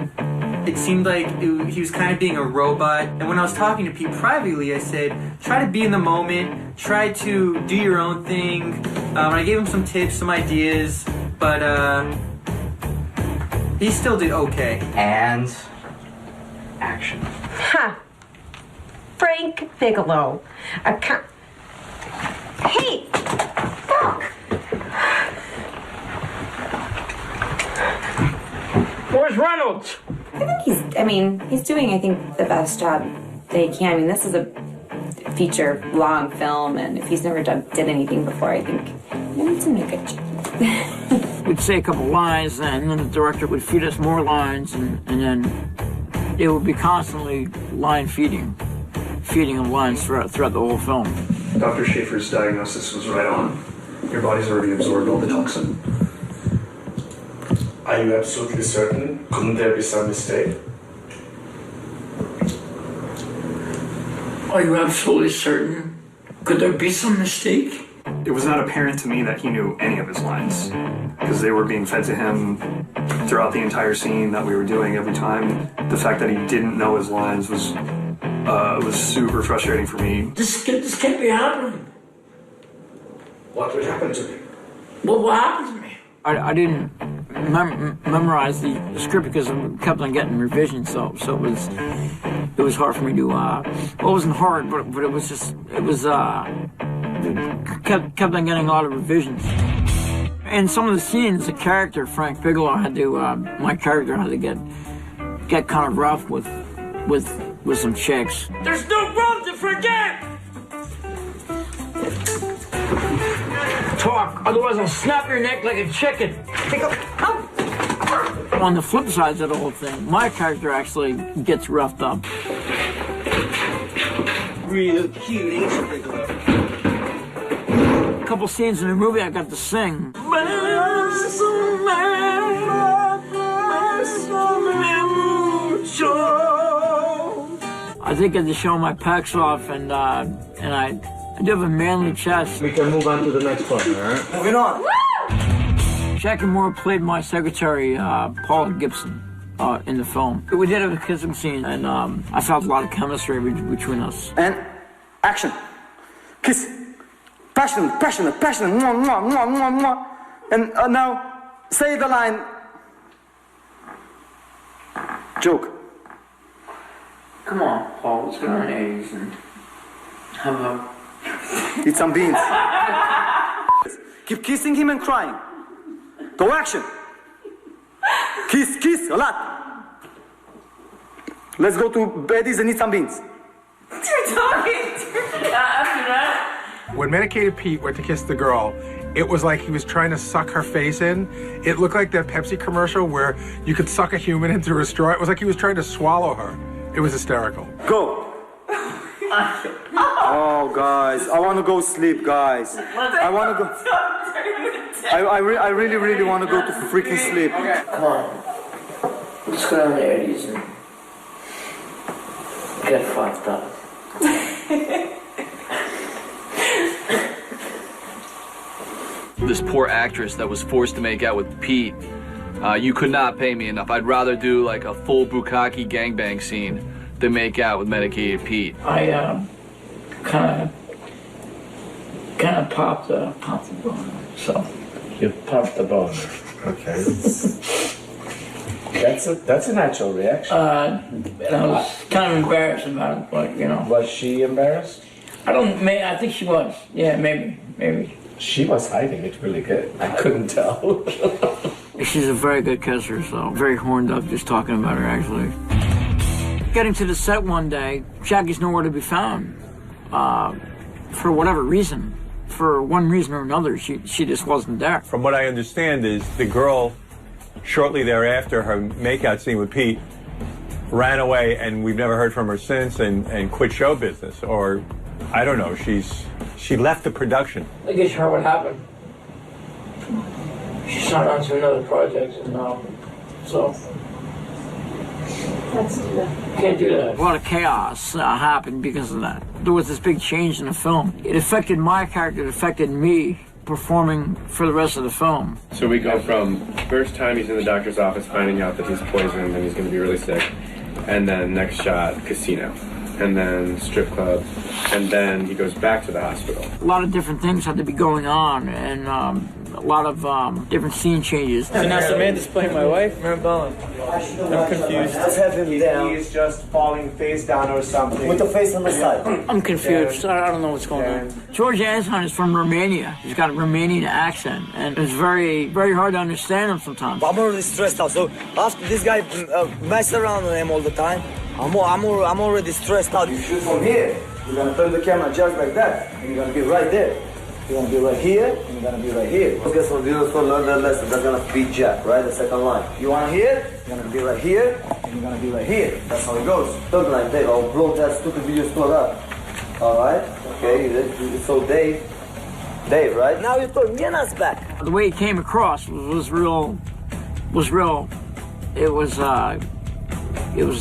it seemed like he was kind of being a robot. And when I was talking to Pete privately, I said, try to be in the moment, try to do your own thing. I gave him some tips, some ideas, but he still did okay. And action. Ha! Frank Bigelow. Hey! Fuck! Where's Reynolds? I think he's doing, the best job that he can. I mean, this is a feature-long film, and if he's never did anything before, I think it's in a good job. We'd say a couple lines, and then the director would feed us more lines, and then it would be constantly line feeding of lines throughout the whole film. Dr. Schaefer's diagnosis was right on. Your body's already absorbed all the toxin. Are you absolutely certain? Couldn't there be some mistake? Are you absolutely certain? Could there be some mistake? It was not apparent to me that he knew any of his lines, because they were being fed to him throughout the entire scene that we were doing every time. The fact that he didn't know his lines was super frustrating for me. This can't be happening. What would happen to me? What happened to me? I didn't memorize the script because I kept on getting revisions, so it was hard for me to. Well, it wasn't hard, but it was kept on getting a lot of revisions. In some of the scenes, the character Frank Bigelow had to. My character had to get kind of rough with some chicks. There's no room to forget! Talk, otherwise I'll snap your neck like a chicken. On the flip side of the whole thing, my character actually gets roughed up. Real cute, ain't you, Bigelow? A couple scenes in the movie I got to sing. I think I had to show my pecs off, and I do have a manly chest. We can move on to the next one, all right? Moving on. Jackie Moore played my secretary, Paula Gibson, in the film. We did have a kissing scene, and I felt a lot of chemistry between us. And action. Kiss. Passionate, passionate, passionate. Mwah, mwah, mwah, mwah, mwah. And now, say the line. Joke. Come on, Paul, let's go on 80s and have a... Eat some beans. Keep kissing him and crying. Go action. Kiss, kiss, a lot. Let's go to Betty's and eat some beans. You're talking after that. When Medicated Pete went to kiss the girl, it was like he was trying to suck her face in. It looked like that Pepsi commercial where you could suck a human into a straw. It was like he was trying to swallow her. It was hysterical. Go. Oh, guys, I want to go sleep, guys. I want to go. I really, really want to go to freaking sleep. Come on. Let's go down the 80s and get fucked up. This poor actress that was forced to make out with Pete. You could not pay me enough. I'd rather do like a full bukkake gangbang scene than make out with Medicated Pete. I kind of popped the bone. So You popped the bone. Okay. That's a natural reaction. And I was kind of embarrassed about it, but you know. Was she embarrassed? I think she was. Yeah, maybe. She was hiding it really good. I couldn't tell. She's a very good kisser, so very horned up just talking about her, actually. Getting to the set one day, Jackie's nowhere to be found. For whatever reason. For one reason or another, she just wasn't there. From what I understand is the girl, shortly thereafter, her makeout scene with Pete, ran away, and we've never heard from her since, and quit show business. Or, I don't know, she left the production. I guess you heard what happened. She signed on to another project, and so... Can't do that. A lot of chaos happened because of that. There was this big change in the film. It affected my character, it affected me performing for the rest of the film. So we go from first time he's in the doctor's office finding out that he's poisoned and he's going to be really sick, and then next shot, casino, and then strip club, and then he goes back to the hospital. A lot of different things had to be going on, and a lot of different scene changes. So now Samantha's playing my wife, Maribel. I'm confused. Let's have him down. He's just falling face down or something. With the face on the side. I'm confused. I don't know what's going on. George Anton is from Romania. He's got a Romanian accent, and it's very, very hard to understand him sometimes. I'm already stressed out. So after this guy mess around with him all the time, I'm already stressed out. You shoot from here. You're gonna turn the camera just like that, and you're gonna be right there. You're gonna be right here, and you're gonna be right here. Guess what? You just learn that lesson. That's gonna be Jack, right? The second line. You want here? You're gonna be right here, and you're gonna be right here. That's how it goes. Third line, Dave. I'll blow that stupid video store up. All right. Okay. So Dave, right? Now you put Yena's back. The way it came across was real. It was a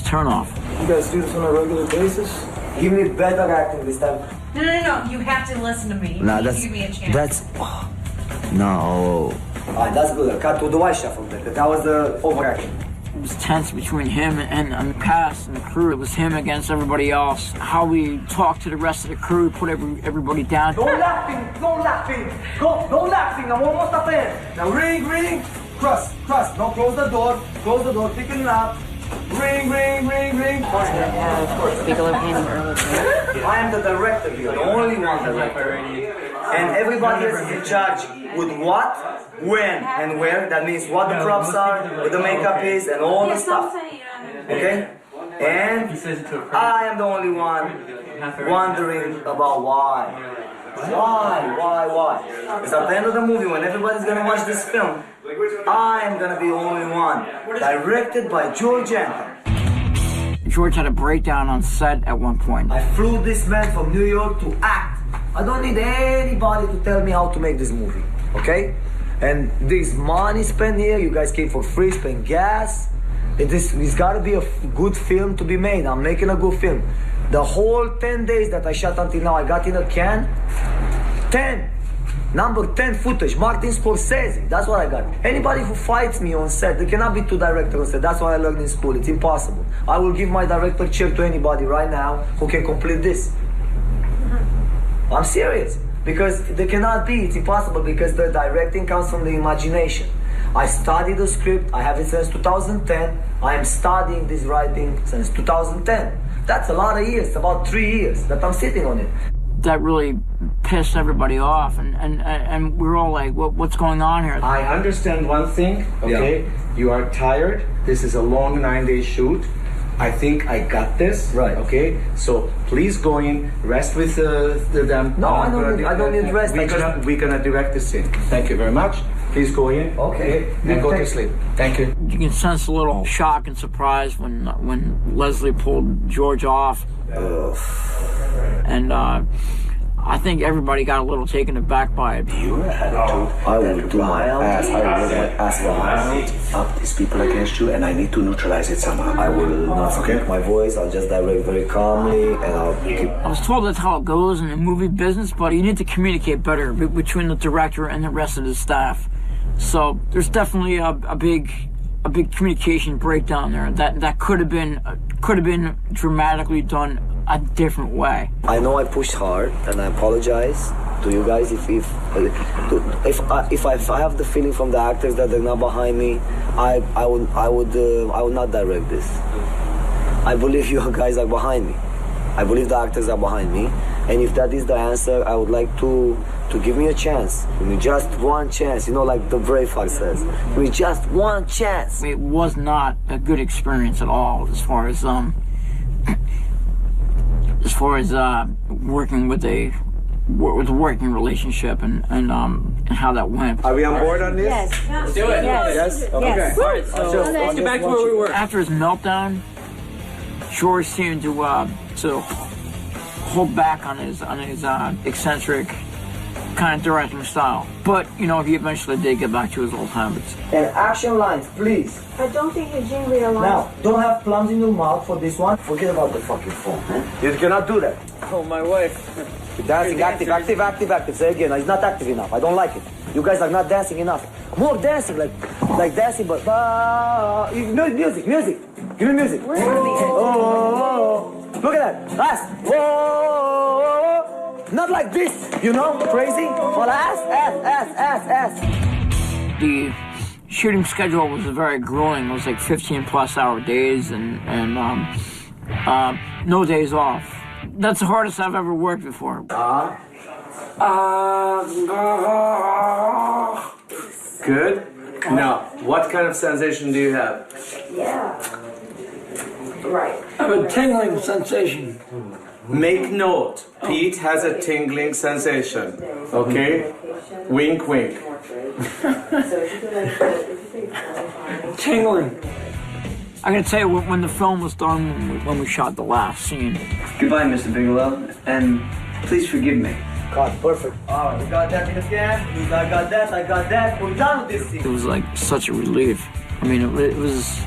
turnoff. You guys do this on a regular basis? Give me better acting this time. No. You have to listen to me. Nah, Give me a chance. No. Alright, that's good. Cut to the white shuffle there. That was the overreaction. It was tense between him and the cast and the crew. It was him against everybody else. How we talked to the rest of the crew, put everybody down. No laughing. No laughing. No laughing. I'm almost up there. Now ring. Cross. Now close the door. Pick it up. Ring. Yeah, of course. Bigelow came early. I am the director here, the only one director. And everybody else is in charge with what, when, and where. That means what the props are, what the makeup is, and all the stuff. Okay? And I am the only one wondering about why. Why? Because at the end of the movie, when everybody's gonna watch this film, I am gonna be the only one. Directed by George Anton. George had a breakdown on set at one point. I flew this man from New York to act. I don't need anybody to tell me how to make this movie, okay? And this money spent here, you guys came for free, spent gas. It's gotta be a good film to be made. I'm making a good film. The whole 10 days that I shot until now, I got in a can. 10. Number 10 footage, Martin Scorsese. That's what I got. Anybody who fights me on set, there cannot be two directors on set. That's what I learned in school. It's impossible. I will give my director chair to anybody right now who can complete this. I'm serious. Because there cannot be. It's impossible because the directing comes from the imagination. I studied the script. I have it since 2010. I am studying this writing since 2010. That's a lot of years, about 3 years that I'm sitting on it. That really pissed everybody off, and we're all like, what's going on here? I understand one thing, okay? Yeah. You are tired. This is a long 9-day shoot. I think I got this, right? Okay, so please go in, rest with them. No, I don't need rest. We're gonna direct the scene. Thank you very much. Please go in, okay, and go to sleep. Thank you. You can sense a little shock and surprise when Leslie pulled George off. And I think everybody got a little taken aback by it. Your attitude. I will do my ass. I will work my ass up these people against you, and I need to neutralize it somehow. I will not speak my voice. I'll just direct very calmly, and I'll keep. I was told that's how it goes in the movie business, but you need to communicate better between the director and the rest of the staff. So there's definitely a big communication breakdown there. That could have been dramatically done a different way. I know I pushed hard, and I apologize to you guys if I have the feeling from the actors that they're not behind me. I would not direct this. I believe you guys are behind me. I believe the actors are behind me, and if that is the answer, I would like to give me a chance. Give me just one chance, like the Braveheart says. Give me just one chance. It was not a good experience at all as far as working with a working relationship and how that went. Are we on board on this? Yes. Let's do it. Yes. Okay. Yes. All right. So let's get back to where we were. After his meltdown, George seemed to hold back on his eccentric kind of directing style. But, he eventually did get back to his old habits. And action lines, please. I don't think Eugene realized. Now, don't have plums in your mouth for this one. Forget about the fucking phone. You cannot do that. Oh, my wife. Dancing, active. Say again, it's not active enough. I don't like it. You guys are not dancing enough. More dancing, like dancing, but music. Give me music. Oh, look at that. Ass. Whoa. Not like this, crazy. But ass. The shooting schedule was very grueling. It was like 15+ hour days and no days off. That's the hardest I've ever worked before. Good. Now, what kind of sensation do you have? Yeah. Right. I have a tingling sensation. Make note, Pete has a tingling sensation. Okay? Wink, wink. Tingling. I gotta tell you, when the film was done, when we shot the last scene. Goodbye, Mr. Bigelow, and please forgive me. God, perfect. All right, we got that in the can. I got that. We're done with this scene. It was like such a relief. I mean, it was.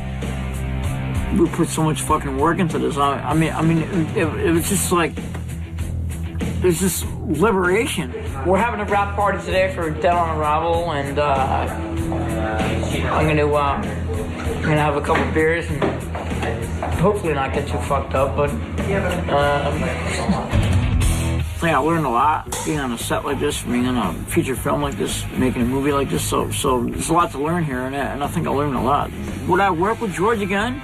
We put so much fucking work into this. I mean, it was just like. It was just liberation. We're having a wrap party today for Dead on Arrival, and I'm gonna have a couple beers and hopefully not get too fucked up. But yeah, I learned a lot being on a set like this, being in a feature film like this, making a movie like this. So there's a lot to learn here, and I think I learned a lot. Would I work with George again?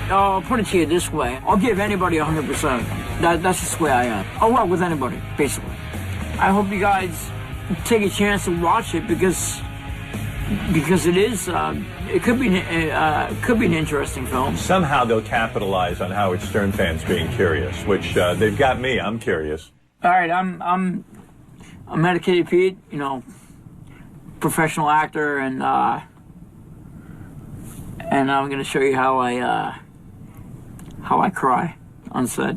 I'll put it to you this way: I'll give anybody 100%. That's just the way I am. I'll work with anybody, basically. I hope you guys take a chance to watch it because it is. It could be an interesting film. Somehow they'll capitalize on Howard Stern fans being curious, which they've got me. I'm curious. All right, I'm Medicated Pete, professional actor, and I'm going to show you how I cry on set.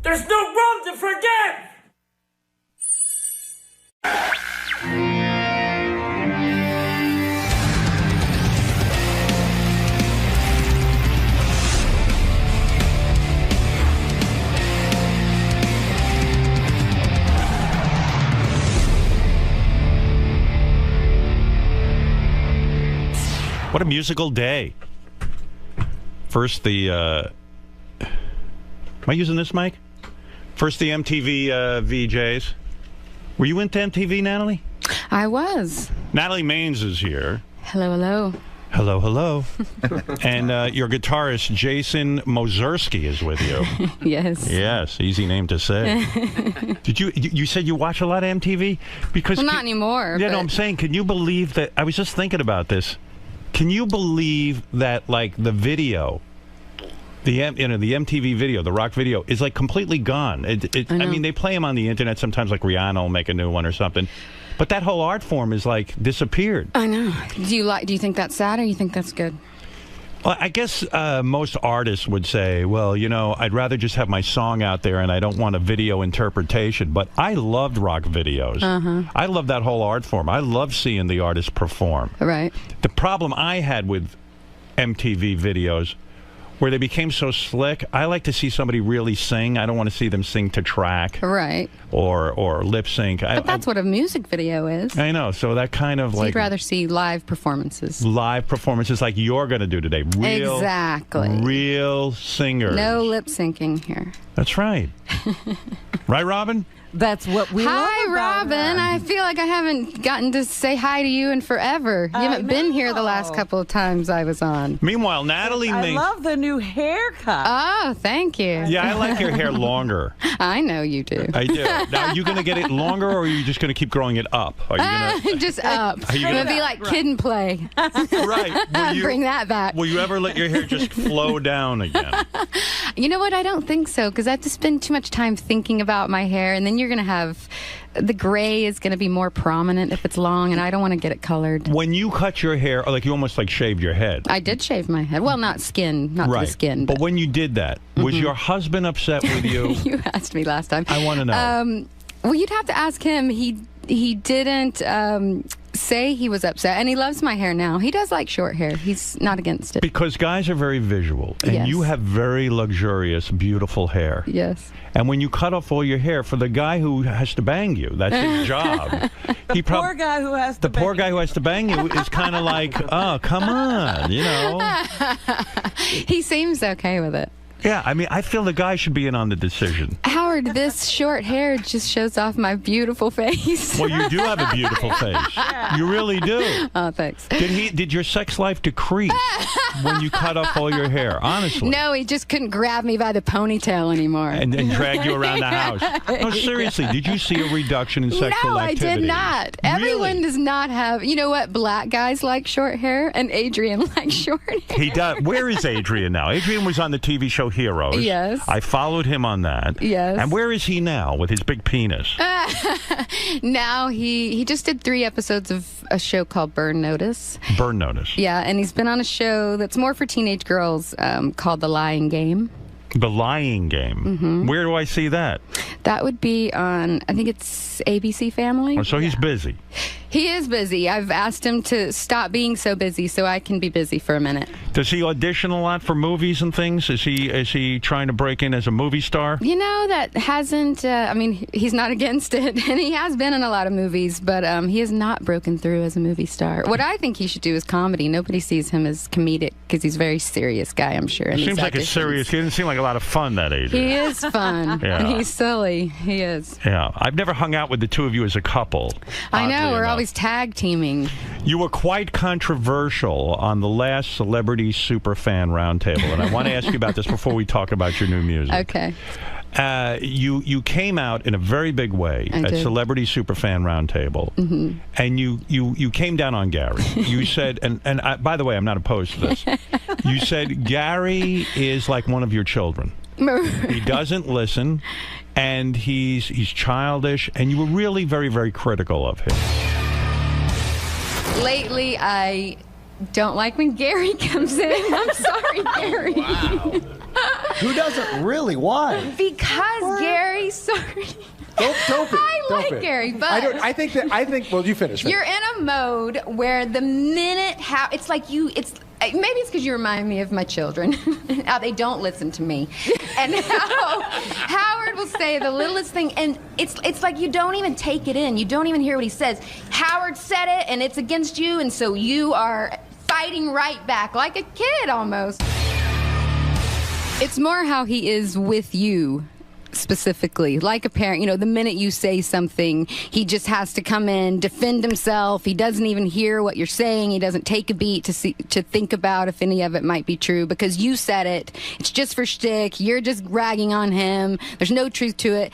There's no room to forgive! What a musical day. First the, am I using this mic? First the MTV VJs. Were you into MTV, Natalie? I was. Natalie Maines is here. Hello, hello. Hello, hello. And your guitarist, Jason Mozerski, is with you. Yes. Yes, easy name to say. Did you said you watch a lot of MTV? Because well, not anymore. Yeah, but... no, I'm saying, can you believe that, I was just thinking about this. Can you believe that, like, the video, the MTV video, the rock video, is like completely gone? I mean, they play them on the internet sometimes, like Rihanna will make a new one or something, but that whole art form is like disappeared. I know. Do you think that's sad, or you think that's good? Well, I guess most artists would say, well, you know, I'd rather just have my song out there and I don't want a video interpretation. But I loved rock videos. I love that whole art form. I love seeing the artists perform. Right. The problem I had with MTV videos, where they became so slick, I like to see somebody really sing. I don't want to see them sing to track. Right. Or lip sync. But that's what a music video is. I know. So that kind of so you'd rather see live performances. Live performances like you're going to do today. Real, exactly. Real singers. No lip syncing here. That's right. Right, Robin? That's what we love Hi, about Robin. her. I feel like I haven't gotten to say hi to you in forever. You haven't been here the last couple of times I was on. Meanwhile, Natalie I Maines... love the new haircut. Oh, thank you. Yeah, I like your hair longer. I know you do. I do. Now, are you going to get it longer, or are you just going to keep growing it up? Are you gonna... Just up. Are you It'll gonna... be like Kid and Play. Right. Bring that back. Will you ever let your hair just flow down again? You know what? I don't think so, because I have to spend too much time thinking about my hair, and then you're going to have the gray is going to be more prominent if it's long, and I don't want to get it colored. When you cut your hair, like you almost like shaved your head. I did shave my head. Well, not skin, not the skin. But when you did that, was your husband upset with you? You asked me last time. I want to know. Well, you'd have to ask him. He didn't say he was upset, and he loves my hair now. He does like short hair. He's not against it. Because guys are very visual, and Yes. you have very luxurious, beautiful hair. Yes. And when you cut off all your hair, for the guy who has to bang you, that's his job. The poor guy who has to The poor guy who has to bang you is kind of like, oh, come on, you know. He seems okay with it. Yeah, I mean, I feel the guy should be in on the decision. Howard, this short hair just shows off my beautiful face. Well, you do have a beautiful face. You really do. Oh, thanks. Did your sex life decrease when you cut off all your hair? Honestly. No, he just couldn't grab me by the ponytail anymore. And drag you around the house. No, seriously, did you see a reduction in sexual No, activity? I did not. Everyone does not have. You know what? Black guys like short hair, and Adrian likes short hair. He does. Where is Adrian now? Adrian was on the TV show Heroes. Yes. I followed him on that. Yes. And where is he now with his big penis? Now he just did 3 episodes of a show called Burn Notice. Burn Notice. Yeah, and he's been on a show that's more for teenage girls called The Lying Game. The Lying Game. Mhm. Where do I see that? That would be on, I think it's ABC Family. Oh, so he's busy. He is busy. I've asked him to stop being so busy so I can be busy for a minute. Does he audition a lot for movies and things? Is he trying to break in as a movie star? You know, that hasn't, I mean, he's not against it, and he has been in a lot of movies, but he has not broken through as a movie star. What I think he should do is comedy. Nobody sees him as comedic because he's a very serious guy, I'm sure. in Seems these like a auditions. serious. He doesn't seem like a lot of fun, that age. He is fun. Yeah. And he's silly. He is. Yeah, I've never hung out with the two of you as a couple. I know, oddly we're enough. always tag teaming. You were quite controversial on the last Celebrity Superfan Roundtable, and I want to ask you about this before we talk about your new music. Okay. You came out in a very big way I at did. Celebrity Superfan Roundtable, Mhm. and you came down on Gary. You said, and I, by the way, I'm not opposed to this. You said Gary is like one of your children. He doesn't listen, and he's childish, and you were really very, very critical of him. Lately, I don't like when Gary comes in. I'm sorry, Gary. Wow. Who doesn't really? Why? Because Gary, sorry. Don't be. I Don't like be. Gary, but I think. Well, you finish. you're in a mode where the minute it's like maybe it's because you remind me of my children. How they don't listen to me, and how Howard will say the littlest thing, and it's like you don't even take it in. You don't even hear what he says. Howard said it, and it's against you, and so you are fighting right back like a kid almost. It's more how he is with you. Specifically, like a parent, you know, the minute you say something, he just has to come in, defend himself. He doesn't even hear what you're saying. He doesn't take a beat to think about if any of it might be true because you said it. It's just for shtick. You're just ragging on him. There's no truth to it.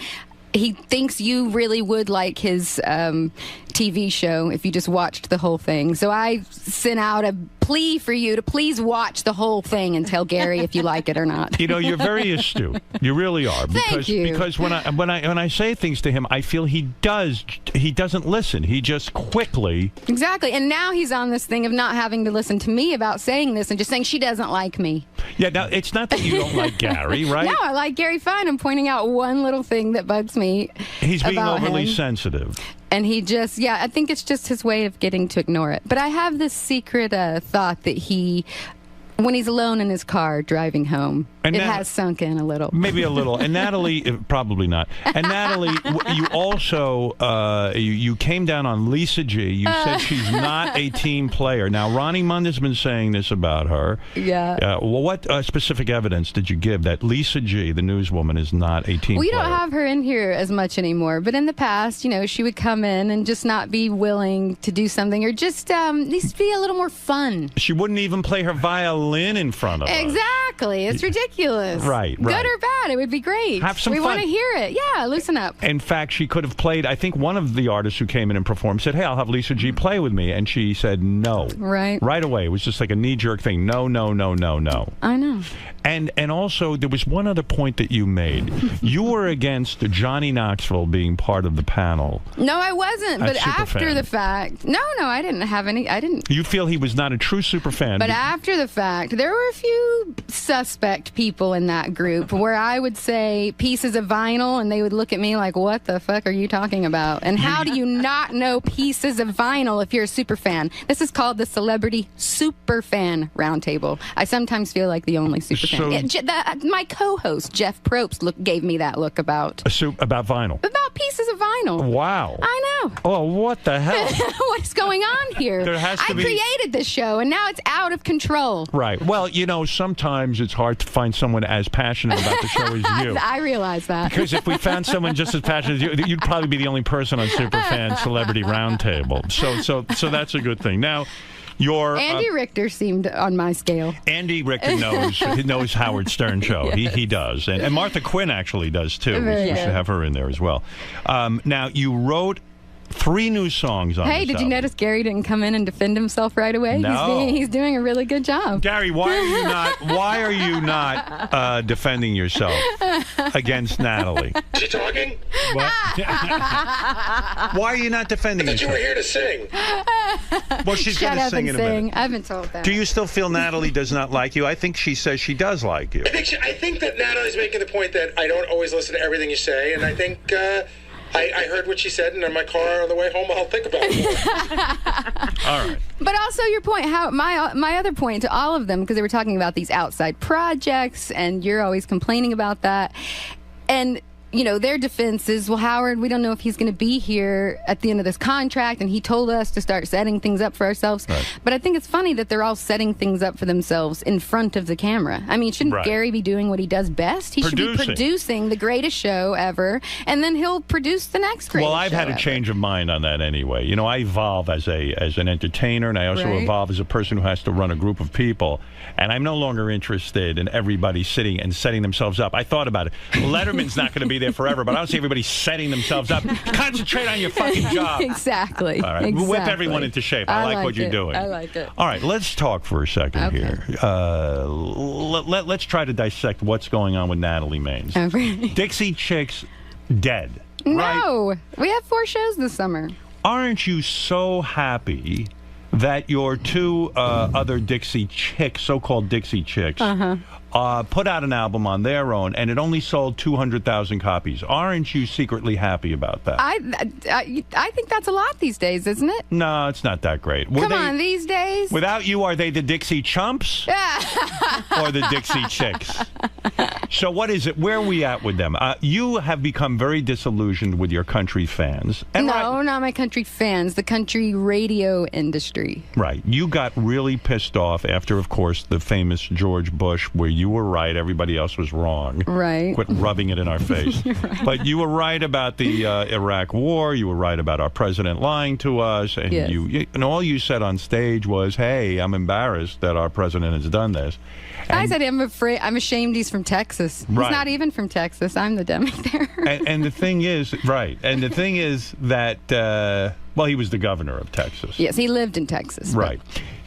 He thinks you really would like his TV show if you just watched the whole thing. So I sent out a plea for you to please watch the whole thing and tell Gary if you like it or not. You know, you're very astute. You really are. Thank you. Because when I say things to him, I feel he doesn't listen. He just quickly. Exactly. And now he's on this thing of not having to listen to me about saying this and just saying she doesn't like me. Yeah, now it's not that you don't like Gary, right? No, I like Gary fine. I'm pointing out one little thing that bugs me. He's being about overly him. sensitive. And he just, I think it's just his way of getting to ignore it. But I have this secret thought that when he's alone in his car driving home, And it that- has sunk in a little. Maybe a little. And Natalie, probably not. And Natalie, you also, you came down on Lisa G. You said she's not a team player. Now, Ronnie Munda's been saying this about her. Yeah. Well, what specific evidence did you give that Lisa G., the newswoman, is not a team We player? don't have her in here as much anymore, but in the past, you know, she would come in and just not be willing to do something or just needs to be a little more fun. She wouldn't even play her violin in front of us. Exactly. Exactly. It's ridiculous. Right. Good or bad, it would be great. Have some we fun. want to hear it. Yeah, loosen up. In fact, she could have played, I think one of the artists who came in and performed said, hey, I'll have Lisa G play with me. And she said no. Right. Right away. It was just like a knee-jerk thing. No, no, no, no, no. I know. And also, there was one other point that you made. You were against Johnny Knoxville being part of the panel. No, I wasn't. That's But after Superfan. the fact, no, I didn't have any. I didn't. You feel he was not a true super fan. But after the fact, there were a few suspect people in that group where I would say pieces of vinyl, and they would look at me like, "What the fuck are you talking about?" And how do you not know pieces of vinyl if you're a super fan? This is called the Celebrity Super Fan Roundtable. I sometimes feel like the only super fan. So- My co-host Jeff Probst gave me that look about about vinyl. about pieces of vinyl. Wow. I know. Oh, what the hell? What's going on here? There has to I be- created this show, and now it's out of control. Right. Well, sometimes it's hard to find someone as passionate about the show as you. I realize that. Because if we found someone just as passionate as you, you'd probably be the only person on Superfan Celebrity Roundtable. So that's a good thing. Now, your Andy Richter seemed on my scale. Andy Richter knows Howard Stern show. Yes. He does, and Martha Quinn actually does too. Very We should good. have her in there as well. Now, you wrote 3 new songs on Hey, this did you album. notice Gary didn't come in and defend himself right away? No. He's doing a really good job. Gary, why are you not defending yourself against Natalie? Is she talking? What? Why are you not defending I thought you yourself? were here to sing. Well, she's Shut going to up sing and in a sing. minute. I've been told that. Do you still feel Natalie does not like you? I think she says she does like you. I think that Natalie's making the point that I don't always listen to everything you say, and I think I heard what she said, and in my car on the way home, I'll think about it. All right. But also your point, how my other point to all of them, because they were talking about these outside projects, and you're always complaining about that, and their defense is, well, Howard, we don't know if he's going to be here at the end of this contract, and he told us to start setting things up for ourselves. Right. But I think it's funny that they're all setting things up for themselves in front of the camera. I mean, shouldn't Right. Gary be doing what he does best? He should be producing the greatest show ever, and then he'll produce the next greatest Well, I've show had a ever. change of mind on that anyway. I evolve as an entertainer, and I also Right. evolve as a person who has to run a group of people. And I'm no longer interested in everybody sitting and setting themselves up. I thought about it. Letterman's not going to be there forever, but I don't see everybody setting themselves up. Concentrate on your fucking job. Exactly. All right, Exactly. whip everyone into shape. I like what you're it. doing. I like it. All right, let's talk for a second here. Let's try to dissect what's going on with Natalie Maines. Okay. Dixie Chicks dead. Right? No, we have 4 shows this summer. Aren't you so happy that your 2 other Dixie Chicks, so-called Dixie Chicks, put out an album on their own, and it only sold 200,000 copies? Aren't you secretly happy about that? I think that's a lot these days, isn't it? No, it's not that great. Were Come they- on, these days. Without you, are they the Dixie Chumps or the Dixie Chicks? So what is it? Where are we at with them? You have become very disillusioned with your country fans. And No, not my country fans. The country radio industry. Right. You got really pissed off after, of course, the famous George Bush, where you were right, everybody else was wrong. Right. Quit rubbing it in our face. Right. But you were right about the Iraq War. You were right about our president lying to us. And Yes. and all you said on stage was, hey, I'm embarrassed that our president has done this. I said I'm ashamed he's from Texas. Right. He's not even from Texas. I'm the dummy there. And the thing is, right, and the thing is that, well, he was the governor of Texas. Yes, he lived in Texas. but- Right.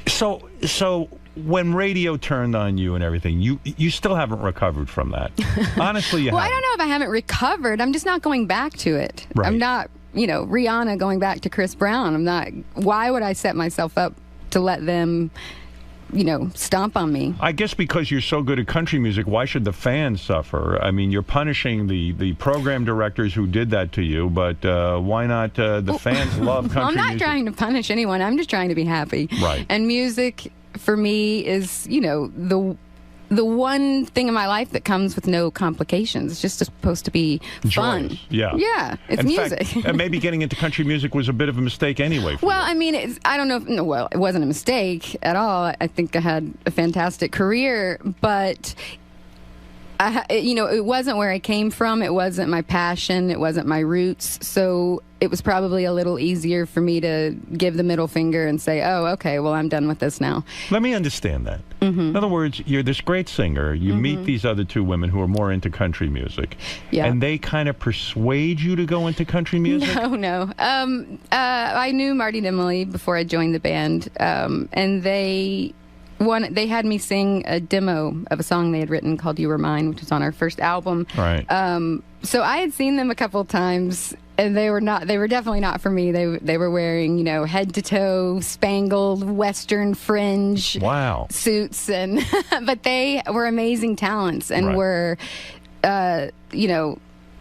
So when radio turned on you and everything, you still haven't recovered from that. Honestly, you Well, I haven't. don't know if I haven't recovered. I'm just not going back to it. Right. I'm not, Rihanna going back to Chris Brown. I'm not. Why would I set myself up to let them, stomp on me? I guess because you're so good at country music, why should the fans suffer? I mean, you're punishing the program directors who did that to you, but why not the fans love country Well, I'm not music? trying to punish anyone. I'm just trying to be happy. Right. And music, for me, is, the one thing in my life that comes with no complications. It's just supposed to be fun. Joyous. Yeah. Yeah, it's In music. fact, and maybe getting into country music was a bit of a mistake anyway. For Well, I mean, I don't know if, no, well, it wasn't a mistake at all. I think I had a fantastic career, but it wasn't where I came from. It wasn't my passion. It wasn't my roots. So it was probably a little easier for me to give the middle finger and say, oh, okay, well, I'm done with this now. Let me understand that. In other words, you're this great singer. You meet these other two women who are more into country music. Yeah. And they kind of persuade you to go into country music? No. I knew Marty and Emily before I joined the band, and they had me sing a demo of a song they had written called You Were Mine, which was on our first album. Right. So I had seen them a couple of times, and they were definitely not for me. They were wearing, head to toe spangled Western fringe suits, and but they were amazing talents and were,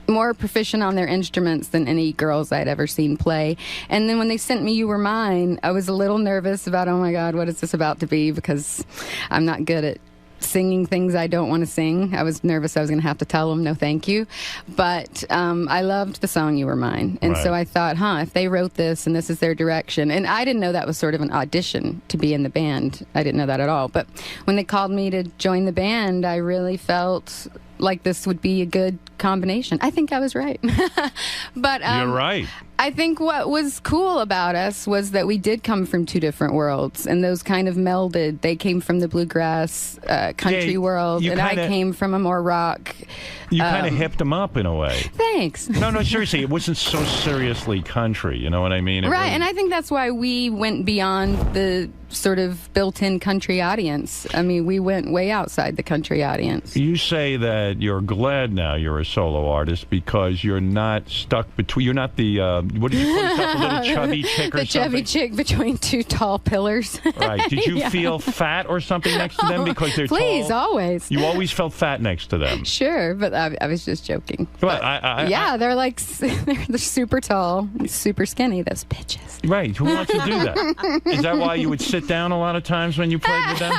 more proficient on their instruments than any girls I'd ever seen play. And then when they sent me You Were Mine, I was a little nervous about, oh my God, what is this about to be? Because I'm not good at singing things I don't want to sing. I was nervous I was going to have to tell them no thank you. But I loved the song You Were Mine. And so I thought, if they wrote this and this is their direction. And I didn't know that was sort of an audition to be in the band. I didn't know that at all. But when they called me to join the band, I really felt like this would be a good combination. I think I was right. But you're right. I think what was cool about us was that we did come from two different worlds, and those kind of melded. They came from the bluegrass country world, and I came from a more rock. You kind of hipped them up in a way. Thanks. No, seriously, it wasn't so seriously country, you know what I mean? Right, and I think that's why we went beyond the sort of built-in country audience. I mean, we went way outside the country audience. You say that you're glad now you're a solo artist because you're not stuck between, you're not the, what did you call yourself, a little chubby chick or the something? chubby chick between two tall pillars. Right. Did you feel fat or something next to them because they're tall? Please, always. You always felt fat next to them. Sure, but I was just joking. Well, they're like, they're super tall, super skinny, those bitches. Right. Who wants to do that? Is that why you would sit down a lot of times when you played with them?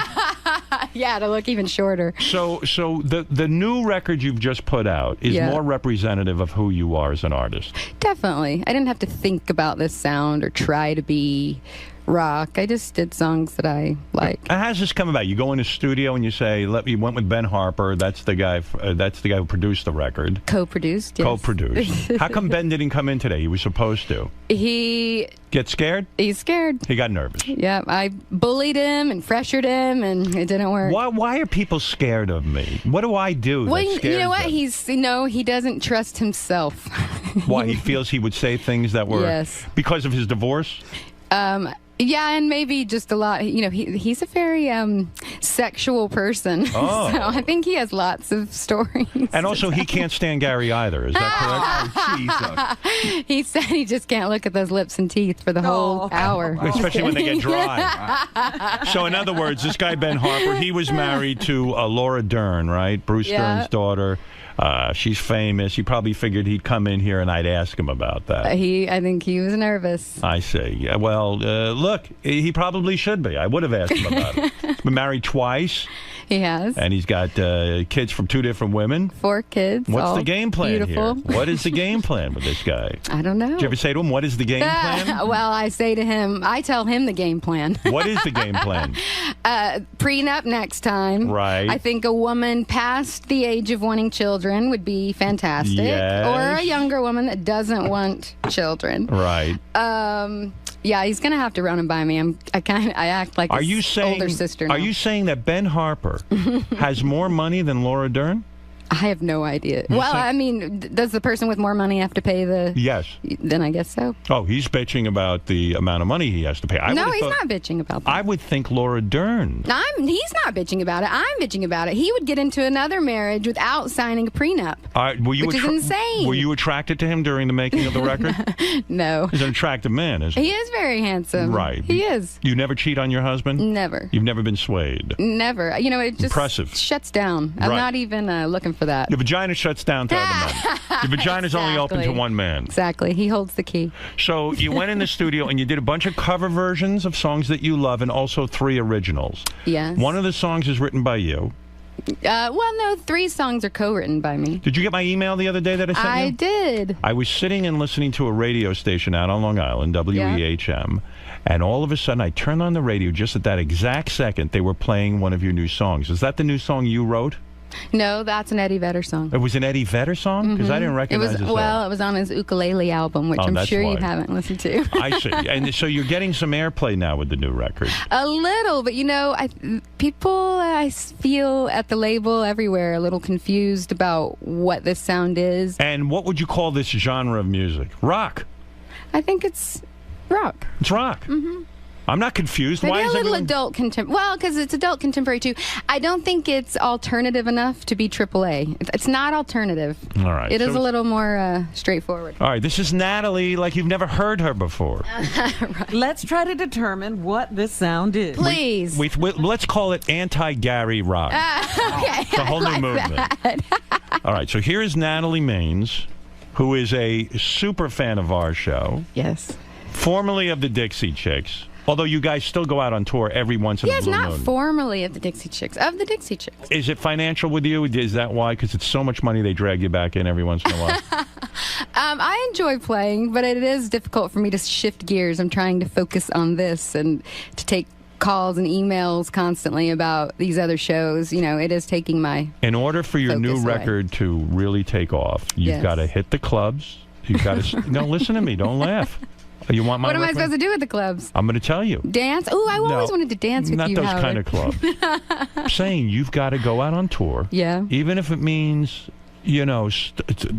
Yeah, to look even shorter. So the new record you've just put out is more representative of who you are as an artist. Definitely. I didn't have to think about this sound or try to be rock. I just did songs that I like. How's this come about? You go in the studio and you say, you went with Ben Harper. That's the guy who produced the record. Co-produced, yes. Co-produced. How come Ben didn't come in today? He was supposed to. He... Get scared? He's scared. He got nervous. Yeah, I bullied him and pressured him, and it didn't work. Why are people scared of me? What do I do that scares you know what? them? He doesn't trust himself. Why? He feels he would say things that were because of his divorce? Yeah, and maybe just a lot. He's a very sexual person. Oh. So I think he has lots of stories. And also, he can't stand Gary either. Is that correct? He said he just can't look at those lips and teeth for the whole hour. Especially when they get dry. So, in other words, this guy, Ben Harper, he was married to Laura Dern, right? Bruce Dern's daughter. She's famous. He probably figured he'd come in here and I'd ask him about that. I think he was nervous. I see. Yeah, well, look, he probably should be. I would have asked him about it. He's been married twice. He has. And he's got kids from 2 different women. 4 kids. What's the game plan here? What is the game plan with this guy? I don't know. Did you ever say to him, what is the game plan? Well, I tell him the game plan. What is the game plan? Prenup next time. Right. I think a woman past the age of wanting children would be fantastic. Yes. Or a younger woman that doesn't want children. Right. Yeah, he's gonna have to run him by me. I act like his older sister now. Are you saying that Ben Harper has more money than Laura Dern? I have no idea. Well, I mean, does the person with more money have to pay the... Yes. Then I guess so. Oh, he's bitching about the amount of money he has to pay. No, he's not bitching about that. I would think Laura Dern. He's not bitching about it. I'm bitching about it. He would get into another marriage without signing a prenup, which is insane. Were you attracted to him during the making of the record? No. He's an attractive man, isn't he? He is very handsome. Right. He is. You never cheat on your husband? Never. You've never been swayed? Never. It just shuts down. I'm not even looking for that. Your vagina shuts down to other men. Your vagina's only open to one man. Exactly. He holds the key. So you went in the studio and you did a bunch of cover versions of songs that you love and also 3 originals. Yes. One of the songs is written by you. Well, no, 3 songs are co-written by me. Did you get my email the other day that I sent you? I did. I was sitting and listening to a radio station out on Long Island, WEHM, and all of a sudden I turned on the radio just at that exact second they were playing one of your new songs. Is that the new song you wrote? No, that's an Eddie Vedder song. It was an Eddie Vedder song? Because I didn't recognize it. Well, it was on his ukulele album, which I'm that's sure why. you haven't listened to. I see. And so you're getting some airplay now with the new record. A little, but people I feel at the label everywhere a little confused about what this sound is. And what would you call this genre of music? Rock. I think it's rock. It's rock. Mm-hmm. I'm not confused. Maybe Why a is little everyone... adult contemporary. Well, because it's adult contemporary too. I don't think it's alternative enough to be AAA. It's not alternative. All right. It is a little more straightforward. All right. This is Natalie, like you've never heard her before. Right. Let's try to determine what this sound is. Please. Let's call it anti-Gary rock. Okay. It's a whole new movement. All right. So here is Natalie Maines, who is a super fan of our show. Yes. Formerly of the Dixie Chicks. Although you guys still go out on tour every once in a blue moon. Yes, not formally of the Dixie Chicks. Of the Dixie Chicks. Is it financial with you? Is that why? Because it's so much money they drag you back in every once in a while. I enjoy playing, but it is difficult for me to shift gears. I'm trying to focus on this and to take calls and emails constantly about these other shows. It is taking my In order for your new focus away. record to really take off, you've got to hit the clubs. You've got to... No, listen to me. Don't laugh. You want my What am I record? supposed to do with the clubs? I'm going to tell you. Dance? Oh, I always wanted to dance with Not you, those Howard. kind of clubs. I'm saying you've got to go out on tour. Yeah. Even if it means,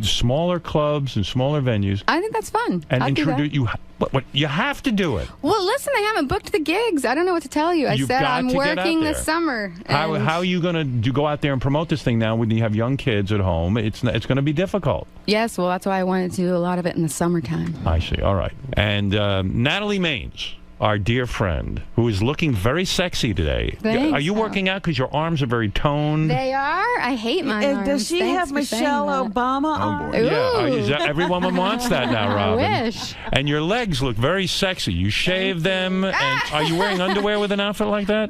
smaller clubs and smaller venues. I think that's fun. And I'll do that. introduce you. What? You have to do it. Well, listen, I haven't booked the gigs. I don't know what to tell you. I You've said got I'm to get out working there. this summer. How are you going to go out there and promote this thing now when you have young kids at home? It's going to be difficult. Yes, well, that's why I wanted to do a lot of it in the summertime. I see. All right. And Natalie Maines, our dear friend, who is looking very sexy today. Thanks. Are you working out because your arms are very toned? They are? I hate my arms. Does she Thanks have for saying Michelle that. Obama arms? Yeah, every woman wants that now, Robin. I wish. And your legs look very sexy. You shave them. And are you wearing underwear with an outfit like that?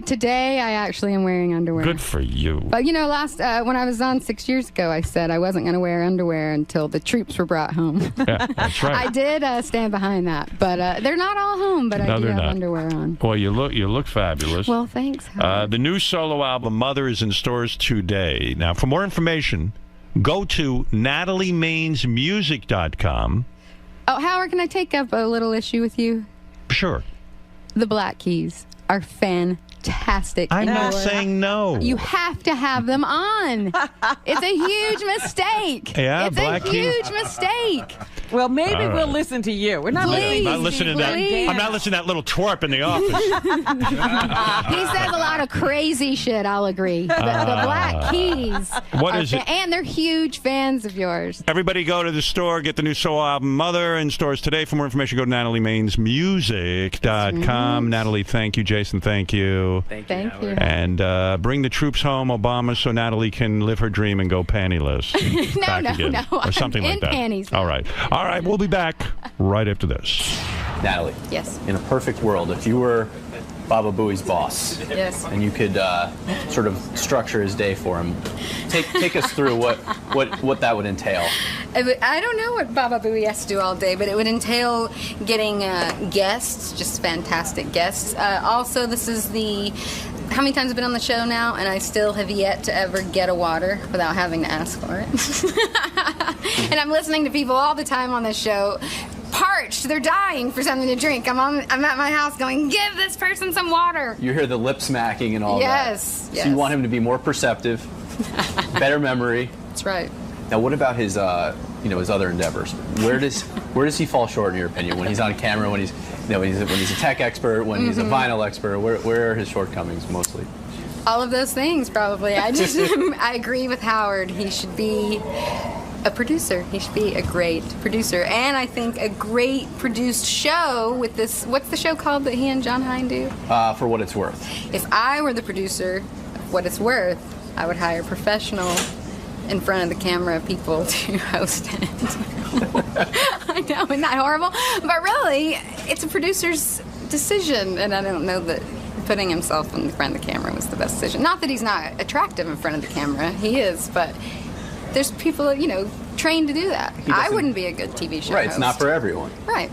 Today I actually am wearing underwear. Good for you. But last when I was on 6 years ago, I said I wasn't going to wear underwear until the troops were brought home. Yeah, that's right. I did stand behind that, but they're not all home. But No, I do they're have not. underwear on. Well, you look fabulous. Well, thanks. The new solo album, Mother, is in stores today. Now, for more information, go to nataliemainesmusic.com. Oh, Howard, can I take up a little issue with you? Sure. The Black Keys are fantastic. I'm in not your- saying no. You have to have them on. It's a huge mistake. Yeah, it's Black a Keys. huge mistake. Well, maybe All we'll right. listen to you. We're not Please, I'm not listening to that. please. I'm not listening to that little twerp in the office. He says a lot of crazy shit, I'll agree. The Black Keys. What are is it? And they're huge fans of yours. Everybody go to the store, get the new solo album, Mother, in stores today. For more information, go to nataliemainesmusic.com. Natalie, thank you. Jason, thank you. Thank you. And bring the troops home, Obama, so Natalie can live her dream and go pantyless. Back again, no. or something I'm like in that. panties. All right. All right, we'll be back right after this. Natalie. Yes. In a perfect world, if you were Baba Booey's boss, Yes. and you could sort of structure his day for him, take us through what that would entail. I don't know what Baba Booey has to do all day, but it would entail getting guests, just fantastic guests. Also, this is how many times I've been on the show now, and I still have yet to ever get a water without having to ask for it. And I'm listening to people all the time on this show, parched, they're dying for something to drink. I'm at my house going, give this person some water. You hear the lip smacking and all Yes, that. yes. So you want him to be more perceptive, better memory. That's right. Now, what about his other endeavors? Where does he fall short in your opinion? When he's on camera, when he's a tech expert, when he's a vinyl expert, where are his shortcomings mostly? All of those things, probably. I agree with Howard. He should be a producer. He should be a great producer. And I think a great produced show with this, what's the show called that he and John Hine do? For What It's Worth. If I were the producer of What It's Worth, I would hire professional in front of the camera people to host it. I know, isn't that horrible? But really, it's a producer's decision, and I don't know that putting himself in front of the camera was the best decision. Not that he's not attractive in front of the camera, he is, but there's people, trained to do that. I wouldn't be a good TV show Right, host. it's not for everyone. Right.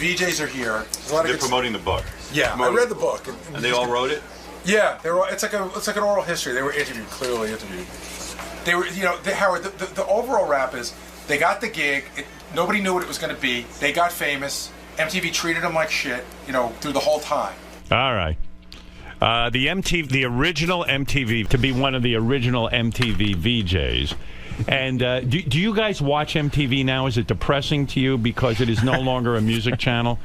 VJs are here. There's a lot of They're promoting the book. Yeah, I read the book. And they all wrote it? Yeah, it's like an oral history. They were interviewed, clearly interviewed. They were, Howard. The overall wrap is they got the gig. Nobody knew what it was going to be. They got famous. MTV treated them like shit, through the whole time. All right. The original MTV, to be one of the original MTV VJs. And do you guys watch MTV now? Is it depressing to you because it is no longer a music channel?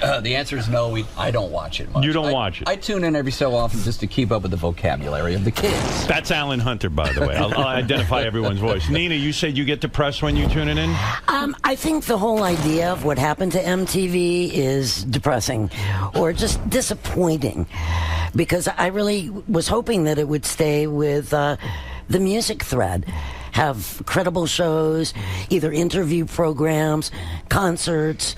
The answer is no. I don't watch it much. You don't watch it? I tune in every so often just to keep up with the vocabulary of the kids. That's Alan Hunter, by the way. I'll identify everyone's voice. Nina, you said you get depressed when you tune it in? I think the whole idea of what happened to MTV is depressing or just disappointing because I really was hoping that it would stay with the music thread. Have credible shows, either interview programs, concerts,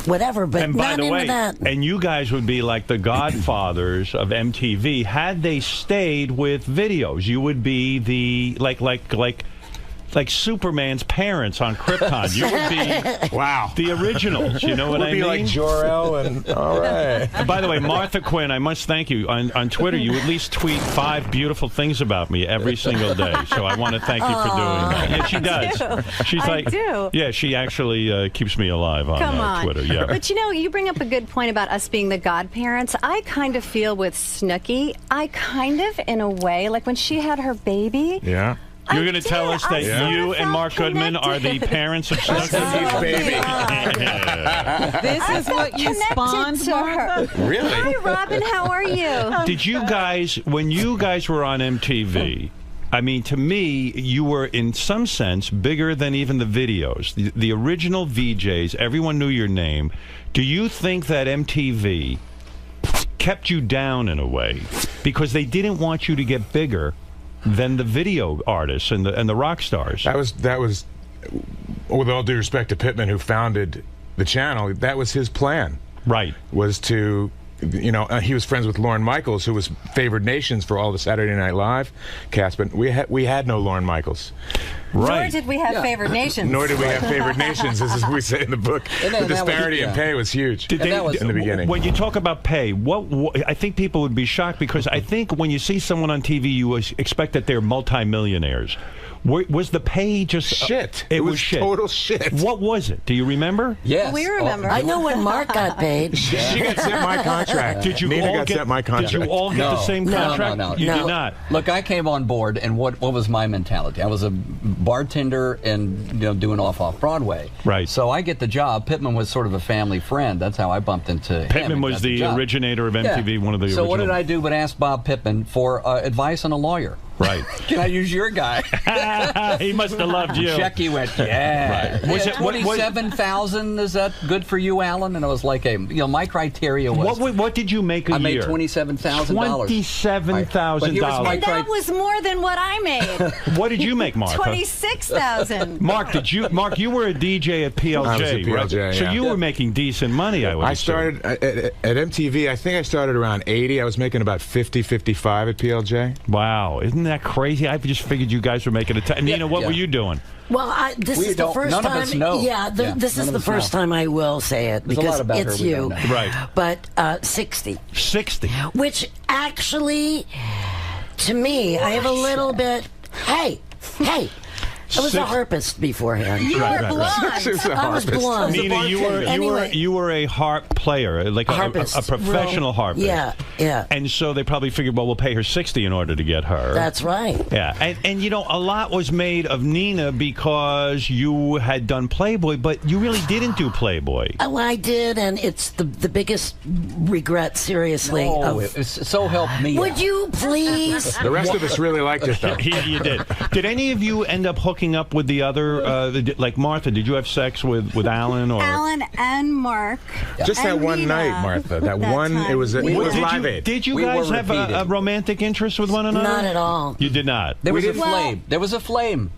whatever, but and by not the into way, that. And you guys would be like the godfathers of MTV had they stayed with videos. You would be the like Superman's parents on Krypton. You would be the originals. You know what I mean? Would be like Jor-El and all right. By the way, Martha Quinn, I must thank you. On Twitter, you at least tweet 5 beautiful things about me every single day. So I want to thank you for doing that. Yeah, she does. She's like, yeah, she actually keeps me alive on Twitter. Yeah. But you bring up a good point about us being the godparents. I kind of feel with Snooki, in a way, like when she had her baby. Yeah. You're going to tell us that you and Mark Goodman are the parents of Snooki's baby. This is what you spawned, Martha? Really? Hi, Robin. How are you? Did you guys, when you guys were on MTV, I mean, to me, you were in some sense bigger than even the videos. The original VJs, everyone knew your name. Do you think that MTV kept you down in a way because they didn't want you to get bigger than the video artists and the rock stars? That was, with all due respect to Pittman, who founded the channel, that was his plan. Right. Was to, he was friends with Lorne Michaels, who was favored nations for all the Saturday Night Live cast, but we had no Lorne Michaels. Right. Nor did we have favored nations. Nor did we have favored nations, as we say in the book. The disparity in pay was huge in the beginning. When you talk about pay, what I think people would be shocked because I think when you see someone on TV, you expect that they're multimillionaires. Was the pay just shit? It was shit. Total shit. What was it? Do you remember? Yes. We remember. I know when Mark got paid. She got sent my contract. Nina got sent my contract. Did you all get the same contract? No. You did not. Look, I came on board, and what was my mentality? I was a bartender and doing off Broadway. Right. So I get the job. Pittman was sort of a family friend. That's how I bumped into him. Pittman was the originator of MTV, one of the original. So what did I do but ask Bob Pittman for advice on a lawyer? Right. Can I use your guy? He must have loved you. Checky went, yeah. Right. Was it 27,000? Is that good for you, Alan? And I was like, my criteria was. What did you make a year? I made $27,000. $27,000. That was more than what I made. What did you make, Martha? $26,000. Mark, Mark, you were a DJ at PLJ, I was at PLJ, right? So you were making decent money, I would assume. Started at MTV. I think I started around 80. I was making about 50, 55 at PLJ. Wow, isn't that crazy? I just figured you guys were making a ton. Nina, what were you doing? Well, this is the first time. None of us know. Yeah, this is the first time I will say it because it's you. Right. But 60. 60. Which actually, to me, I have a little bit. Hey. I was a harpist beforehand. You were blonde. I was blonde. Nina, you were a harp player, like a professional harpist. Yeah. And so they probably figured, well, we'll pay her 60 in order to get her. That's right. Yeah, and a lot was made of Nina because you had done Playboy, but you really didn't do Playboy. Well, I did, and it's the biggest regret, seriously. So help me. Would you please? The rest of us really liked it, though. You did. Did any of you end up hooking up with the other, like Martha? Did you have sex with Alan or Alan and Mark? Just that one Nina. night, Martha. That one. Time. It was Live Aid. Did you guys have a romantic interest with one another? Not at all. You did not. There was a flame. There was a flame.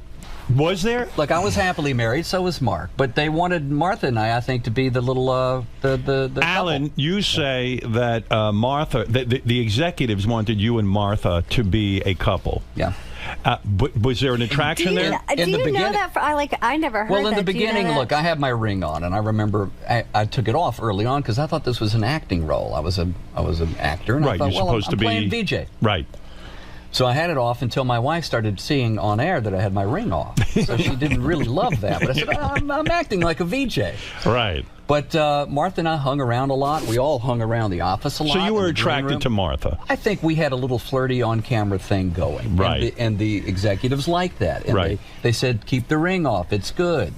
Was there? Look, I was happily married, so was Mark. But they wanted Martha and I think, to be the little, the Alan, you say that Martha, the executives wanted you and Martha to be a couple. Yeah. But was there an attraction there? Do you know that? I never heard that. Well, in the Do you know beginning, that? look, I had my ring on, and I remember I took it off early on because I thought this was an acting role. I was an actor, and I thought, you're supposed I'm to playing be VJ. Right. So I had it off until my wife started seeing on air that I had my ring off. So she didn't really love that. But I said, I'm acting like a VJ. Right. But Martha and I hung around a lot. We all hung around the office a lot. So you were in the green attracted room. to Martha. I think we had a little flirty on-camera thing going. Right. And the executives liked that. And Right. they said, keep the ring off. It's good.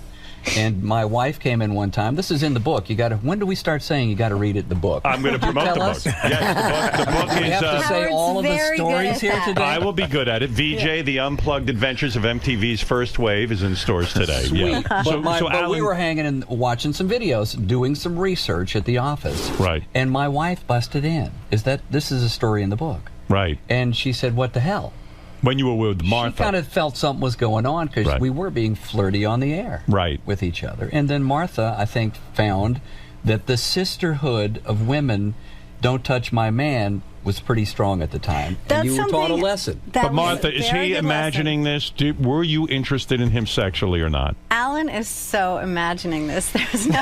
And my wife came in one time. This is in the book. You got to. When do we start saying you got to read it? The book. I'm going to promote the book. Yes, the book we is. have to say all of the stories here today. I will be good at it. VJ, The Unplugged Adventures of MTV's First Wave, is in stores today. Sweet. Yeah. But Alan, we were hanging and watching some videos, doing some research at the office. Right. And my wife busted in. This is a story in the book. Right. And she said, "What the hell?" When you were with Martha. She kind of felt something was going on because Right. we were being flirty on the air. Right. With each other. And then Martha, I think, found that the sisterhood of women, don't touch my man, was pretty strong at the time. And you were taught a lesson. But Martha, is he imagining this? Were you interested in him sexually or not? Alan is so imagining this. There's no.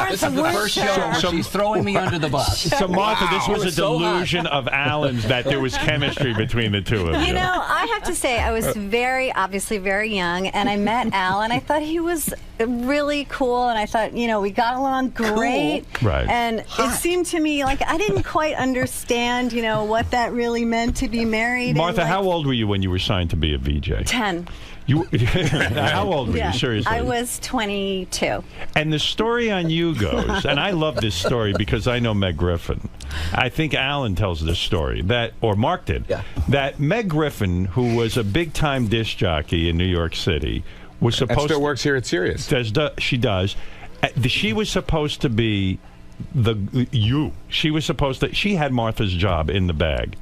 This is the first show. She's throwing me under the bus. So, Martha, this was It a so hot. delusion of Alan's that there was chemistry between the two of you. You know, I have to say, I was obviously very young, and I met Al, and I thought he was really cool, and I thought, we got along great. Cool. Right. And it seemed to me like I didn't quite understand, what that really meant to be married. Martha, and, how old were you when you were signed to be a VJ? 10. You, how old were Yeah. you, seriously? I was 22. And the story on you goes, and I love this story because I know Meg Griffin. I think Alan tells this story, or Mark did, that Meg Griffin, who was a big-time disc jockey in New York City, was supposed and still works here at Sirius. She does. She was supposed to be she was supposed to. She had Martha's job in the bag.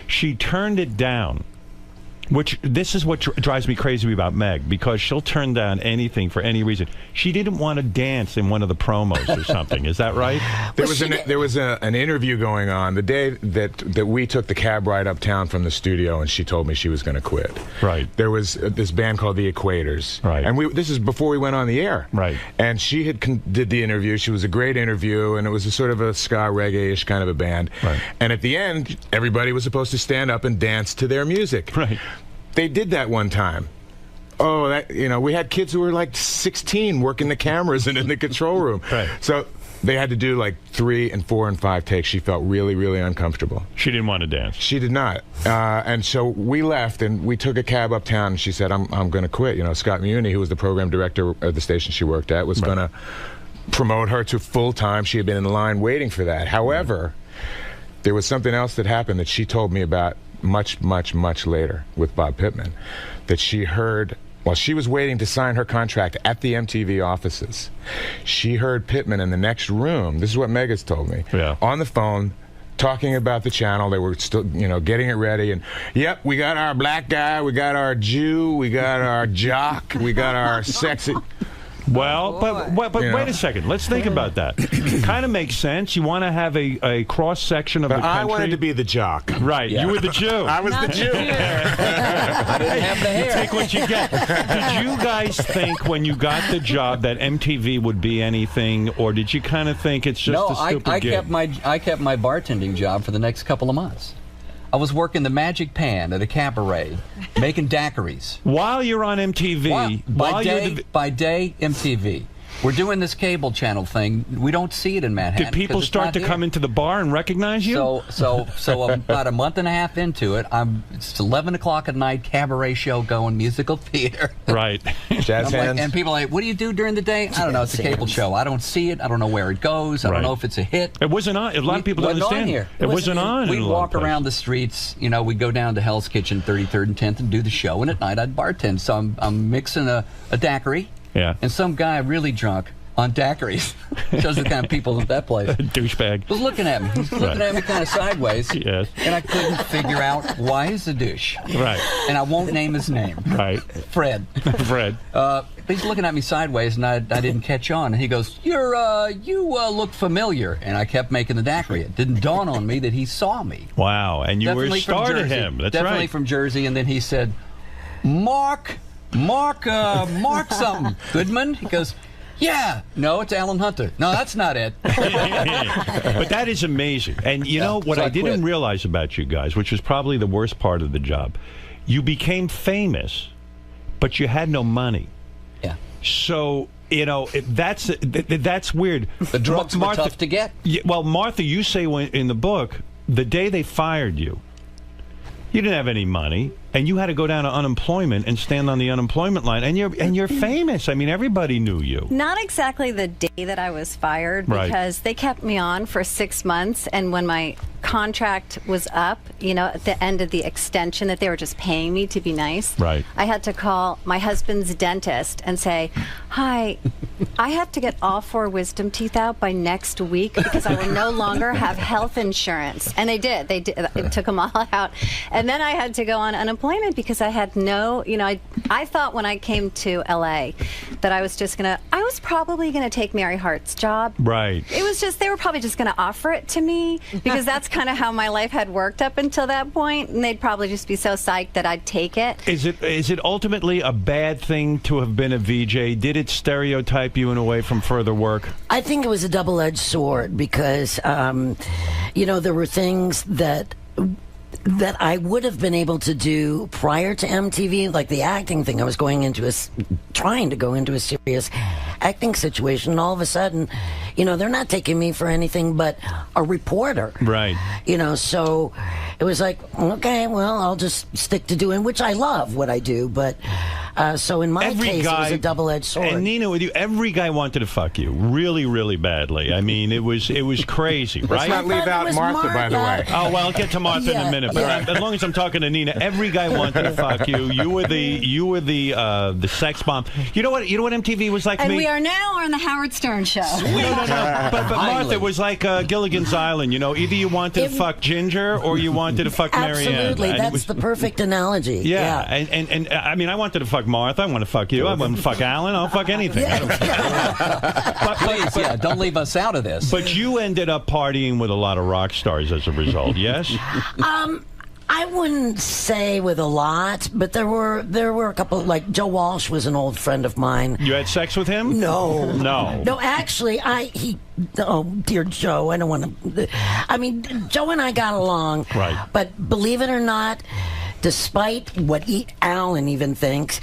She turned it down. This is what drives me crazy about Meg, because she'll turn down anything for any reason. She didn't want to dance in one of the promos or something. Is that right? There was an interview going on the day that we took the cab ride uptown from the studio, and she told me she was going to quit. Right. There was this band called the Equators. Right. And this is before we went on the air. Right. And she did the interview. She was a great interview, and it was a sort of a ska reggae-ish kind of a band. Right. And at the end, everybody was supposed to stand up and dance to their music. Right. They did that one time. Oh, we had kids who were like 16 working the cameras and in the control room. Right. So they had to do like 3 and 4 and 5 takes. She felt really, really uncomfortable. She didn't want to dance. She did not. And so we left, and we took a cab uptown, and she said, I'm going to quit. Scott Muni, who was the program director of the station she worked at, was going to promote her to full-time. She had been in line waiting for that. However, there was something else that happened that she told me about much, much, much later with Bob Pittman, that she heard while she was waiting to sign her contract at the MTV offices. She heard Pittman in the next room, this is what Meg has told me, on the phone, talking about the channel. They were still, getting it ready, and yep, we got our black guy, we got our Jew, we got our jock, we got our sexy... Well, but wait a second. Let's think about that. Kind of makes sense. You want to have a cross section of the country. I wanted to be the jock. Right. Yeah. You were the Jew. I was the Jew. I didn't have the hair. You take what you get. Did you guys think when you got the job that MTV would be anything, or did you kind of think it's just a stupid gig? I kept my bartending job for the next couple of months. I was working the Magic Pan at a cabaret, making daiquiris. While you're on MTV, by day, MTV. We're doing this cable channel thing. We don't see it in Manhattan. Did people start to come into the bar and recognize you? So about a month and a half into it, it's 11 o'clock at night, cabaret show going, musical theater. Right. Jazz hands. And people are like, what do you do during the day? I don't know. It's a cable show. I don't see it. I don't know where it goes. I don't know if it's a hit. It wasn't on. A lot of people don't understand. Here. It wasn't on. We'd walk around the streets. We'd go down to Hell's Kitchen, 33rd and 10th, and do the show. And at night, I'd bartend. So I'm mixing a daiquiri. Yeah. And some guy really drunk on daiquiris. Shows the kind of people at that place. Douchebag. Was looking at me. He's looking at me kind of sideways. Yes. And I couldn't figure out why he's a douche. Right. And I won't name his name. Right. Fred. Fred. He's looking at me sideways, and I didn't catch on. And he goes, you look familiar. And I kept making the daiquiri. It didn't dawn on me that he saw me. Wow. And you were a star to him. That's Definitely right. from Jersey. And then he said, Mark something. Goodman? He goes, yeah. No, it's Alan Hunter. No, that's not it. But that is amazing. And you know what so I I didn't quit. realize about you guys, which was probably the worst part of the job, you became famous, but you had no money. Yeah. So, you know, that's weird. The drugs were tough to get. Yeah, well, Martha, you say in the book, the day they fired you, you didn't have any money, and you had to go down to unemployment and stand on the unemployment line, and you're famous. I mean, everybody knew you. Not exactly the day that I was fired, Right. because they kept me on for 6 months, and when my contract was up, you know, at the end of the extension that they were just paying me to be nice, Right. I had to call my husband's dentist and say, hi, I have to get all 4 wisdom teeth out by next week because I will no longer have health insurance. And they did. It took them all out. And then I had to go on unemployment because I had no, you know, I thought when I came to LA that I was probably going to take Mary Hart's job. Right. It was just, they were probably just going to offer it to me because that's kind of how my life had worked up until that point, and they'd probably just be so psyched that I'd take it. Is it ultimately a bad thing to have been a VJ? Did it stereotype you in a way from further work? I think it was a double-edged sword because, you know, there were things that I would have been able to do prior to MTV, like the acting thing. I was trying to go into a serious acting situation, and all of a sudden, you know, they're not taking me for anything but a reporter. Right. You know, so it was like, okay, well, I'll just stick to doing, which I love what I do, but so in my case, it was a double-edged sword. And Nina, with you, every guy wanted to fuck you really, really badly. I mean, it was crazy, right? Let's not leave out Martha, by the way. Oh, well, I'll get to Martha in a minute. But as long as I'm talking to Nina, every guy wanted to fuck you. You were the sex bomb. You know what MTV was like to And me? we are now on the Howard Stern Show. No. But Martha, it was like Gilligan's Island. You know, either you wanted to fuck Ginger or you wanted to fuck Marianne. Absolutely, that's the perfect analogy. Yeah. And I mean, I wanted to fuck Martha. I want to fuck you. I want to fuck Alan. I'll fuck anything. I don't care. But please, don't leave us out of this. But you ended up partying with a lot of rock stars as a result, yes? I wouldn't say with a lot, but there were a couple. Like Joe Walsh was an old friend of mine. You had sex with him? No. No, actually, oh dear Joe, I don't want to. I mean, Joe and I got along. Right. But believe it or not, despite what Alan even thinks,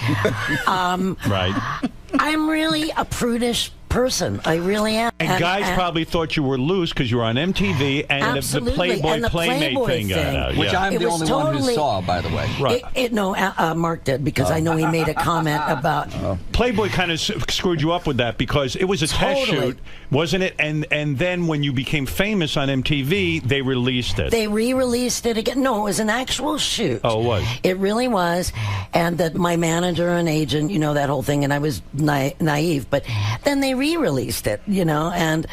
right. I'm really a prudish person. I really am. And guys probably thought you were loose because you were on MTV and the Playboy and the Playmate Playboy thing got out. Which Yeah. I'm the only one who saw, by the way. Right. No, Mark did, because I know he made a comment about... Playboy kind of screwed you up with that because it was a test shoot, wasn't it? And then when you became famous on MTV, they released it. They re-released it again. No, it was an actual shoot. Oh, it was? It really was. And that my manager and agent, you know, that whole thing, and I was naive. But then they re-released it, you know, and...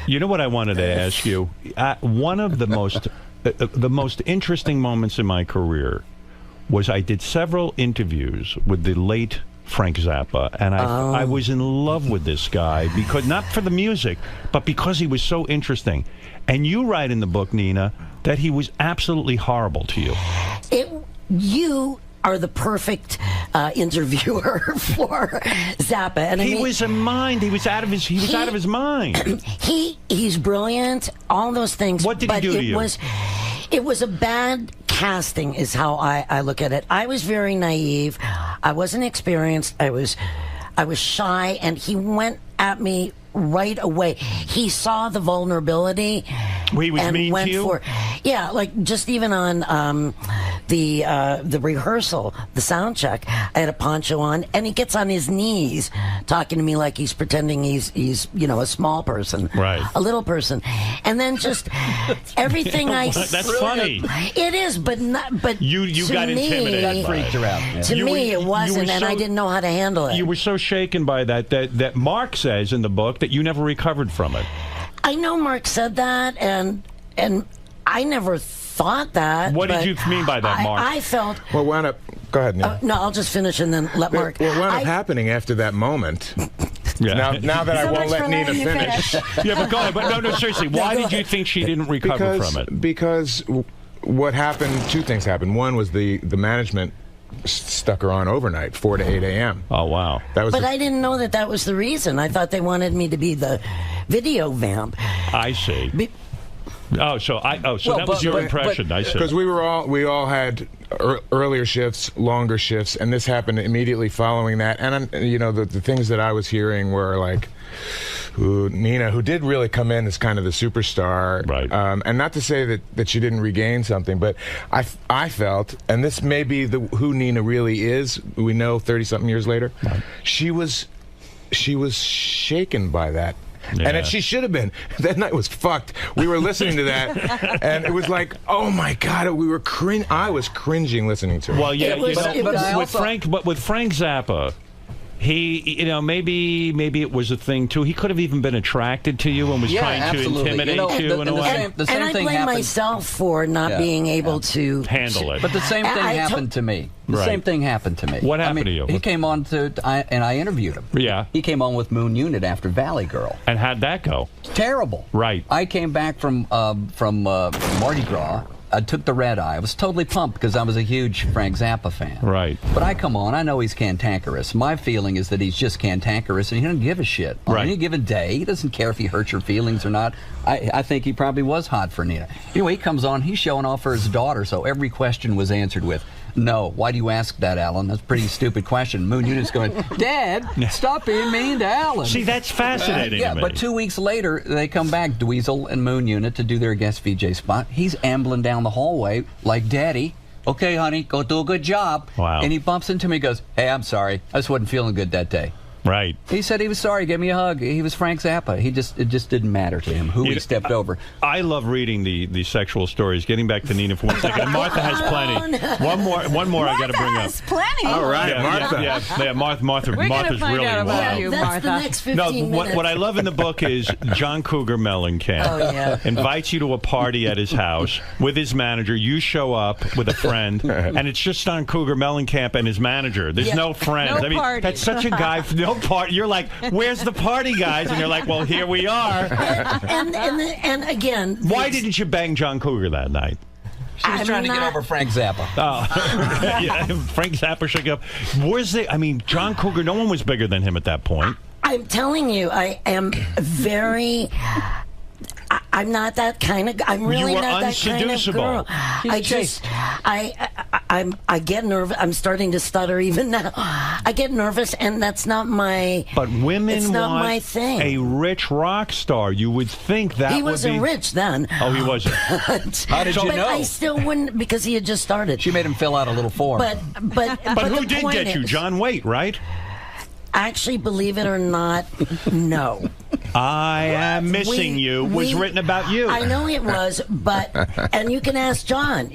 You know what I wanted to ask you? One of the most interesting moments in my career was I did several interviews with the late Frank Zappa, and I was in love with this guy because not for the music, but because he was so interesting. And you write in the book, Nina, that he was absolutely horrible to you. You are the perfect interviewer for Zappa, and he was a mind. He was out of his mind. He's brilliant. All those things. What did he do to you? It was a bad casting, is how I look at it. I was very naive. I wasn't experienced. I was shy, and he went at me right away. He saw the vulnerability. He was and mean went to you? Yeah, like just even on the rehearsal, the sound check. I had a poncho on, and he gets on his knees talking to me like he's pretending he's a small person, right, a little person, and then just everything That's funny. It is, but you got intimidated. That freaked her out. Yeah. To me, it wasn't, and I didn't know how to handle it. You were so shaken by that Mark says in the book that you never recovered from it. I know Mark said that, and I never thought that. What did you mean by that, Mark? I felt. Well, wound up. Go ahead, Neil. No, I'll just finish and then let Mark. What wound up happening after that moment? Yeah. Now that I won't let Nina finish. Yeah, but go ahead. But no, seriously. Why did you think she didn't recover from it? Because what happened? Two things happened. One was the management stuck her on overnight, 4 to 8 a.m. Oh, wow. That was. But I didn't know that was the reason. I thought they wanted me to be the video vamp. I see. So that was your impression. I see. Because we all had earlier shifts, longer shifts, and this happened immediately following that. And the things that I was hearing were like, Nina, who did really come in as kind of the superstar, right? And not to say that she didn't regain something, but I felt, and this may be who Nina really is. We know 30-something years later, right. She was shaken by that. Yeah. And she should have been. That night was fucked. We were listening to that, and it was like, oh my God, I was cringing listening to it. Well, yeah, with Frank Zappa, he, maybe it was a thing too. He could have even been attracted to you and was trying to intimidate you in a way. And I blame myself for not being able to handle it. But the same thing happened to me. The same thing happened to me. What happened to you? He came on and I interviewed him. Yeah. He came on with Moon Unit after Valley Girl. And how'd that go? Terrible. Right. I came back from Mardi Gras. I took the red eye. I was totally pumped because I was a huge Frank Zappa fan. Right. But I come on. I know he's cantankerous. My feeling is that he's just cantankerous and he doesn't give a shit. On any given day, he doesn't care if he hurts your feelings or not. I think he probably was hot for Nina. Anyway, he comes on. He's showing off for his daughter, so every question was answered with, no. Why do you ask that, Alan? That's a pretty stupid question. Moon Unit's going, Dad, stop being mean to Alan. See, that's fascinating to me. But 2 weeks later, they come back, Dweezil and Moon Unit, to do their guest VJ spot. He's ambling down the hallway like Daddy. Okay, honey, go do a good job. Wow. And he bumps into me and goes, hey, I'm sorry. I just wasn't feeling good that day. Right. He said he was sorry. Gave me a hug. He was Frank Zappa. It just didn't matter to him who he stepped over. I love reading the sexual stories. Getting back to Nina for 1 second. And Martha has plenty. One more I got to bring up. Has plenty. All right, Yeah, Martha's We're really find out about you, That's Martha. the next 15 minutes. What I love in the book is John Cougar Mellencamp invites you to a party at his house with his manager. You show up with a friend, and it's just John Cougar Mellencamp and his manager. There's no friends. No party. That's such a guy. No party. You're like, where's the party, guys? And they're like, well, here we are. And again, why didn't you bang John Cougar that night? She was trying to get over Frank Zappa. Oh, yeah, Frank Zappa shook up. John Cougar, no one was bigger than him at that point. I'm telling you, I am very. I'm not that kind of. I'm really not that kind of girl. I get nervous. I'm starting to stutter even now. I get nervous, and that's not my. But women it's not want my thing. A rich rock star. You would think that he wasn't rich then. Oh, he wasn't. How did you know? I still wouldn't because he had just started. She made him fill out a little form. But who did get you? John Waite, right? Actually, believe it or not, no. I Am Missing You was written about you. I know it was, and you can ask John.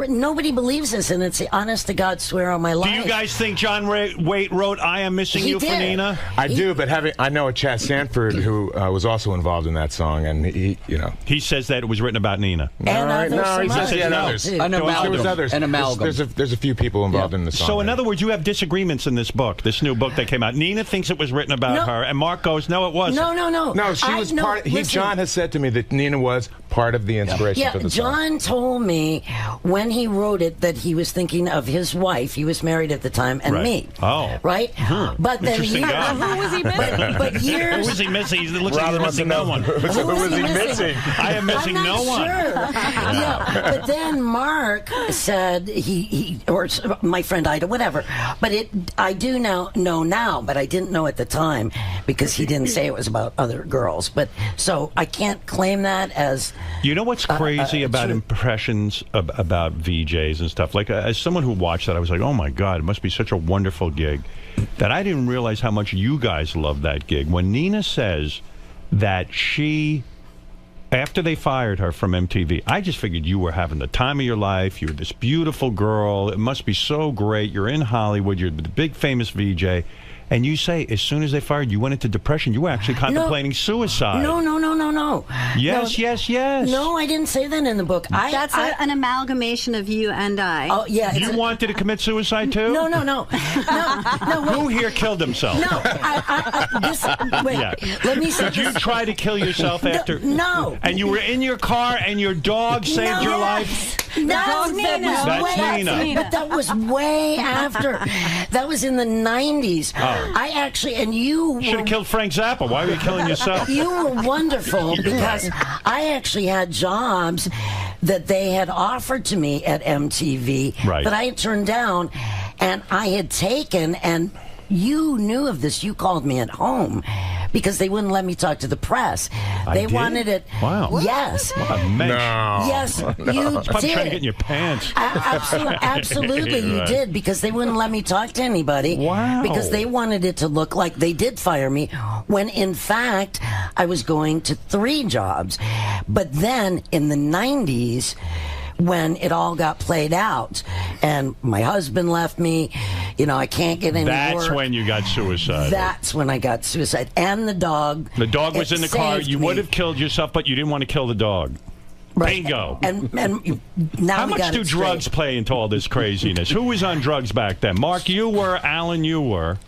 Nobody believes this, and it's the honest to God swear on my life. Do you guys think John Waite wrote I Am Missing You for Nina? I do, but I know a Chad Sanford who was also involved in that song, and he says that it was written about Nina. And all right, no, he says others. There was others. An amalgam. There's a few people involved in the song. So in other words, you have disagreements in this book, this new book that came out. Nina thinks it was written about her, and Mark goes, no, it wasn't. No, she was part. John has said to me that Nina was part of the inspiration for the song. John told me when he wrote it that he was thinking of his wife. He was married at the time, and me. Oh, right. But then who was he missing? But years. Who was he missing? He looks like he's missing no one. Who was he missing? I am missing no one. But then Mark said he or my friend Ida, whatever. But I do know now, but I didn't know at the time because he didn't say it was about other girls. But so I can't claim that as You know what's crazy about impressions about VJs and stuff? Like, as someone who watched that, I was like, oh my God, it must be such a wonderful gig, that I didn't realize how much you guys love that gig. When Nina says that she, after they fired her from MTV, I just figured you were having the time of your life. You're this beautiful girl. It must be so great. You're in Hollywood. You're the big famous VJ. And you say, as soon as they fired you, went into depression. You were actually contemplating suicide. No. Yes, yes. No, I didn't say that in the book. That's an amalgamation of you and I. Oh, yeah. You wanted to commit suicide, too? No. Who here killed himself? No, wait. Yeah. Let me say Did you try to kill yourself after? No. And you were in your car and your dog saved your life? That's Nina. But that was way after. That was in the 90s. Oh. I actually, and you should have killed Frank Zappa. Why were you killing yourself? You were wonderful because I actually had jobs that they had offered to me at MTV that I had turned down, and I had taken, and you knew of this. You called me at home because they wouldn't let me talk to the press. They wanted it. Wow. Yes. What a mensch. No. Yes, you It's probably did. trying to get in your pants. Absolutely, you did, because they wouldn't let me talk to anybody. Wow. Because they wanted it to look like they did fire me, when in fact I was going to 3 jobs. But then in the 90s, when it all got played out and my husband left me, I can't get any That's work. when you got suicide. That's when I got suicide. And the dog. The dog was in the car. You would me. have killed yourself, but you didn't want to kill the dog. Right. Bingo. And now How we much got do it drugs straight. play into all this craziness? Who was on drugs back then? Mark, you were. Alan, you were.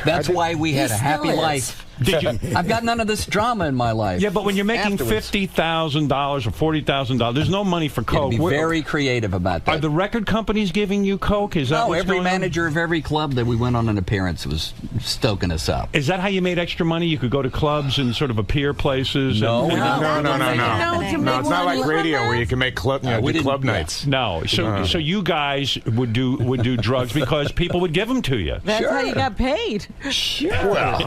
That's why we had a happy life. Did you? I've got none of this drama in my life. Yeah, but when you're making $50,000 or $40,000, there's no money for coke. Be very creative about that. Are the record companies giving you coke? Is that what's every going on? manager of every club that we went on an appearance was stoking us up. Is that how you made extra money? You could go to clubs and sort of appear places? No. No. It's not like radio where you can make club nights. No. So you guys would do drugs because people would give them to you. That's how you got paid. Sure. Well,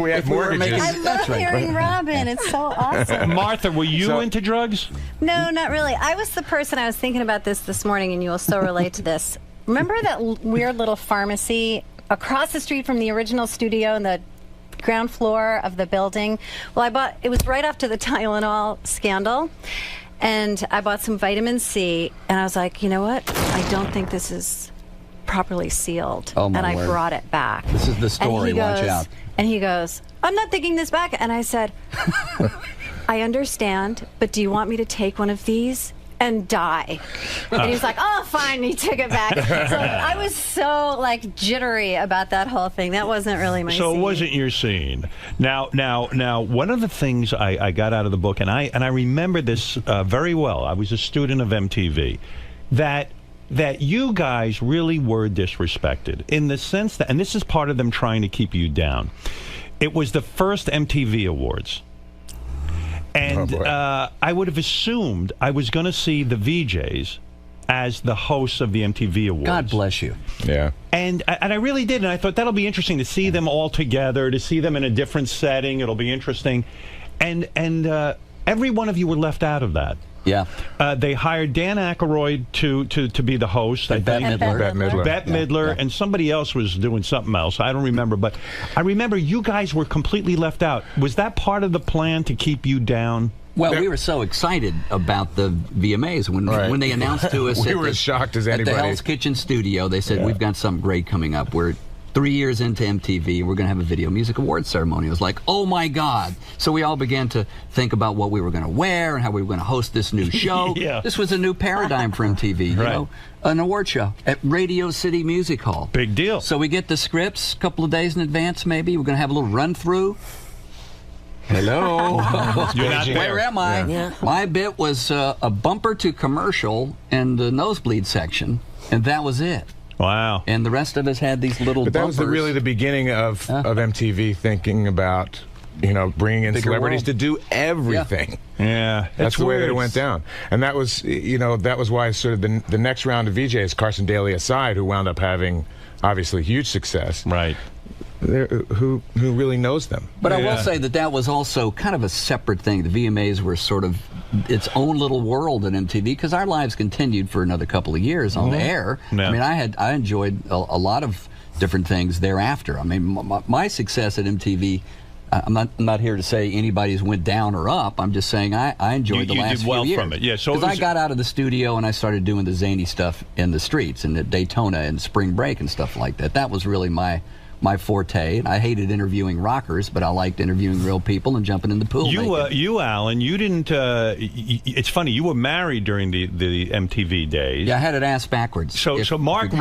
we had mortgages. I love hearing Robin. It's so awesome. Martha, were you into drugs? No, not really. I was the person, I was thinking about this morning, and you will so relate to this. Remember that weird little pharmacy across the street from the original studio in the ground floor of the building? Well, it was right after the Tylenol scandal, and I bought some vitamin C, and I was like, you know what? I don't think this is properly sealed. Oh, my and I word. brought it back. This is the story. Watch out. And he goes, I'm not taking this back. And I said, I understand, but do you want me to take one of these and die? And he's like, oh, fine. And he took it back. So I was so jittery about that whole thing. That wasn't really my So scene. it wasn't your scene. Now, one of the things I got out of the book, and I remember this very well. I was a student of MTV. That you guys really were disrespected in the sense that, and this is part of them trying to keep you down. It was the first MTV Awards. And I would have assumed I was going to see the VJs as the hosts of the MTV Awards. God bless you. Yeah. And I really did, and I thought that'll be interesting to see them all together, to see them in a different setting. It'll be interesting. And every one of you were left out of that. Yeah. They hired Dan Aykroyd to be the host. Bette Midler. Bette Midler, and somebody else was doing something else. I don't remember, but I remember you guys were completely left out. Was that part of the plan to keep you down? Well, we were so excited about the VMAs when they announced to us we were as shocked as anybody. At the Hell's Kitchen studio. They said, we've got something great coming up. We're 3 years into MTV, we're going to have a Video Music Awards ceremony. It was like, oh my God. So we all began to think about what we were going to wear and how we were going to host this new show. This was a new paradigm for MTV, you know, an award show at Radio City Music Hall. Big deal. So we get the scripts a couple of days in advance, maybe. We're going to have a little run-through. Hello. You're not there. Where am I? Yeah. My bit was a bumper to commercial in the nosebleed section, and that was it. Wow. And the rest of us had these little But that bumpers. was really the beginning of MTV thinking about, bringing in Bigger celebrities world. to do everything. Yeah. That's the way that it weird. went down. And that was, that was why sort of the next round of VJs, Carson Daly aside, who wound up having, obviously, huge success. Right. who really knows them. But I will say that was also kind of a separate thing. The VMAs were sort of its own little world at MTV because our lives continued for another couple of years on the air. Yeah. I mean, I enjoyed a lot of different things thereafter. I mean, my success at MTV. I'm not here to say anybody's went down or up. I'm just saying I enjoyed the last did well few years. from it. Yeah, so because I got out of the studio and I started doing the zany stuff in the streets and at Daytona and spring break and stuff like that. That was really my forte. And I hated interviewing rockers, but I liked interviewing real people and jumping in the pool. You, Alan, you didn't. It's funny. You were married during the MTV days. Yeah, I had it ass backwards. So Mark,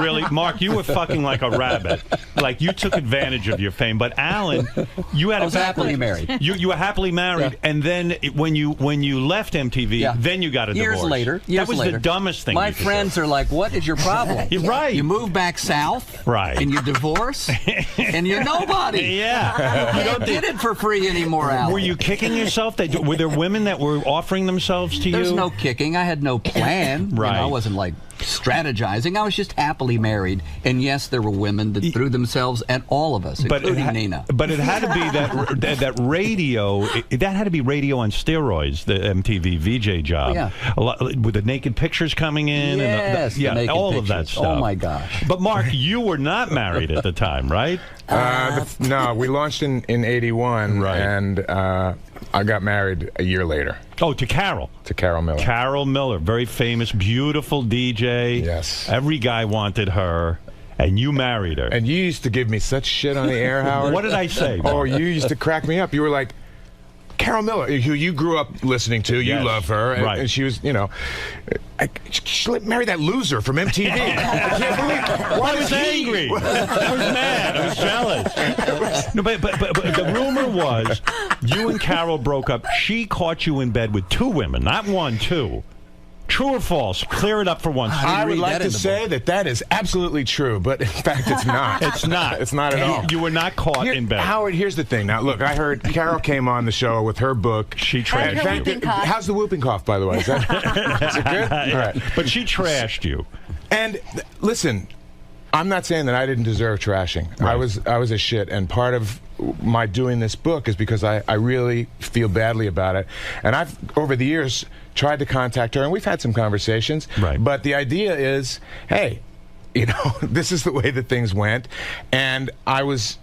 you were fucking like a rabbit. Like you took advantage of your fame. But Alan, you had I was happily married. You were happily married, and then when you left MTV, then you got a years divorce. Later. That was the dumbest thing. My friends are like, "What is your problem?" You're right. You move back south, right, and you divorce. And you're nobody. Yeah. You don't get it for free anymore, Alan. Were you kicking yourself? Were there women that were offering themselves to you? There's no kicking. I had no plan. Right. You know, I wasn't like strategizing. I was just happily married. And yes, there were women that threw themselves at all of us, including Nina. But it had to be that radio. That had to be radio on steroids. The MTV VJ job. Yeah. A lot, with the naked pictures coming in. Yes. And the naked all pictures. of that stuff. Oh my gosh. But Mark, you were not married at the time, right? No, we launched in '81, right. And I got married a year later. Oh, to Carol. To Carol Miller. Carol Miller, very famous, beautiful DJ. Yes. Every guy wanted her, and you married her. And you used to give me such shit on the air, Howard. What did I say? Oh, you used to crack me up. You were like, Carol Miller, who you grew up listening to, you love her, and, right. and she was, she married that loser from MTV. I can't believe. I was angry. I was mad. I was jealous. No, but the rumor was you and Carol broke up. She caught you in bed with two women, not one, two. True or false? Clear it up for once. I would like to say that is absolutely true, but in fact, it's not. It's not. It's not at all. You were not caught in bed. Howard, here's the thing. Now, look, I heard Carol came on the show with her book. She trashed you. How's the whooping cough, by the way? Is it good? All right. But she trashed you. And listen, I'm not saying that I didn't deserve trashing. Right. I was a shit, and part of my doing this book is because I really feel badly about it. And I've, over the years, tried to contact her, and we've had some conversations. Right. But the idea is, hey, this is the way that things went. And I was...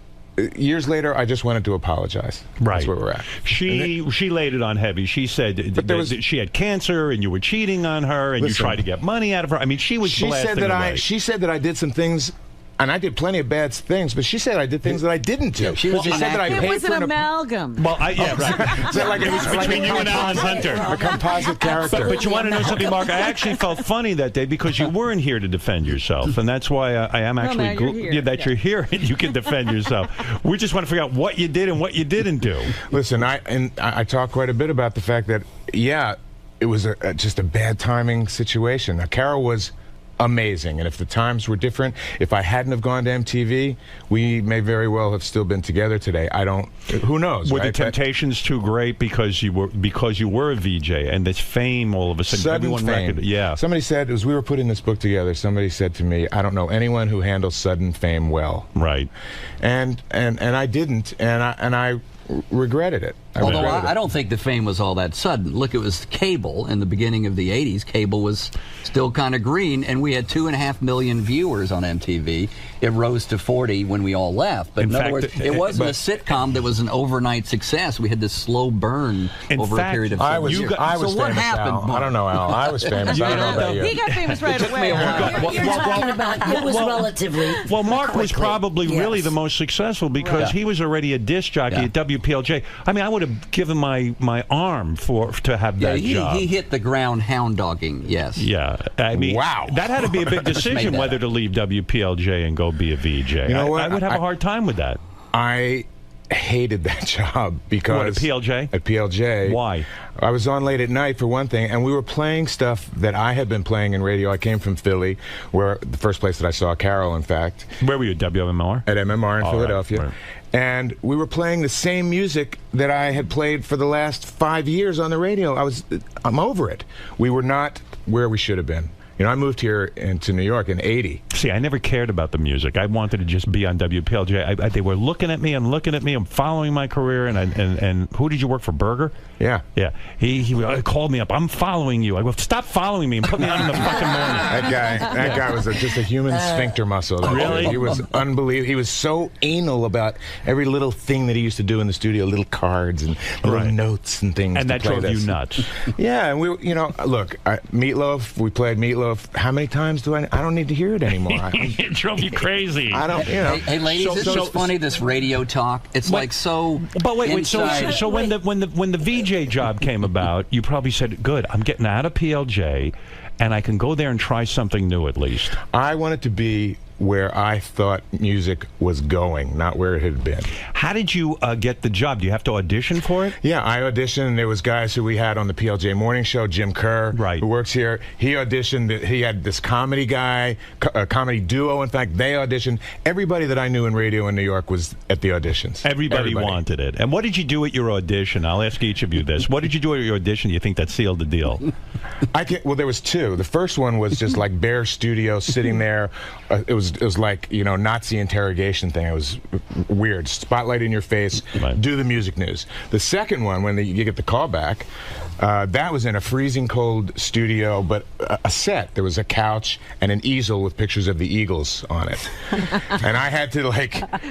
Years later, I just wanted to apologize. Right. That's where we're at. She laid it on heavy. She said that she had cancer and you were cheating on her and you tried to get money out of her. I mean, she was blasting away. She said that I did some things, and I did plenty of bad things, but she said I did things that I didn't do. She said that I paid It was for an amalgam. Well, yeah, right. So like it was between you and Alan Hunter. A composite character. But you want to know something, Mark? I actually felt funny that day because you weren't here to defend yourself, and that's why I am actually glad you're here and you can defend yourself. We just want to figure out what you did and what you didn't do. Listen, I talk quite a bit about the fact that, yeah, it was just a bad timing situation. Now, Carol was amazing, and if the times were different, if I hadn't have gone to MTV, we may very well have still been together today. Who knows? Were right? the temptations too great because you were a VJ and this fame all of a sudden everyone fame. Yeah. Somebody said, as we were putting this book together, somebody said to me, I don't know anyone who handles sudden fame well. Right. And I didn't, and I regretted it. Although I don't think the fame was all that sudden. Look, it was cable in the beginning of the 80s. Cable was still kind of green, and we had 2.5 million viewers on MTV. It rose to 40 when we all left. But in other words, it wasn't a sitcom that was an overnight success. We had this slow burn over a period of time. I was so famous, what happened? Al. I don't know, Al. I was famous. I don't know about you. He got famous right away. You're talking about it was relatively. Well, Mark was probably really the most successful because he was already a disc jockey at WPLJ. I mean, I would have given my arm to have that job. He hit the ground hound dogging, yes. Yeah. I mean, wow. That had to be a big decision whether to leave WPLJ and go be a VJ. You know what? I would have a hard time with that. I hated that job because... What, at PLJ? At PLJ. Why? I was on late at night, for one thing, and we were playing stuff that I had been playing in radio. I came from Philly, where the first place that I saw Carol, in fact. Where were you, WMMR? At MMR in Philadelphia. Right. And we were playing the same music that I had played for the last 5 years on the radio. I'm over it. We were not where we should have been. You know, I moved here into New York in '80. See, I never cared about the music. I wanted to just be on WPLJ. They were looking at me and looking at me. I'm following my career. And who did you work for? Burger? Yeah. Yeah. He called me up. I'm following you. I go, stop following me and put me on in the fucking morning. That guy was just a human sphincter muscle. Really? He was unbelievable. He was so anal about every little thing that he used to do in the studio, little cards and little notes and things. And that drove you nuts. Yeah, and we, you know, look, Meatloaf. We played Meatloaf. How many times do I don't need to hear it anymore. It drove you crazy. I don't, you know. Hey ladies, it's just funny, this radio talk. It's like so. But wait, inside. so when the VJ job came about, you probably said, "Good, I'm getting out of PLJ, and I can go there and try something new at least." I wanted to be where I thought music was going, not where it had been. How did you get the job? Do you have to audition for it? Yeah, I auditioned. There was guys who we had on the PLJ Morning Show, Jim Kerr, who works here. He auditioned. He had this comedy guy, a comedy duo. In fact, they auditioned. Everybody that I knew in radio in New York was at the auditions. Everybody wanted it. And what did you do at your audition? I'll ask each of you this. What did you do at your audition? You think that sealed the deal? Well, there was two. The first one was just like bare studio, sitting there. It was like, you know, Nazi interrogation thing. It was weird. Spotlight in your face. Do the music news. The second one, when you get the call back, that was in a freezing cold studio, but a set. There was a couch and an easel with pictures of the Eagles on it, and I had to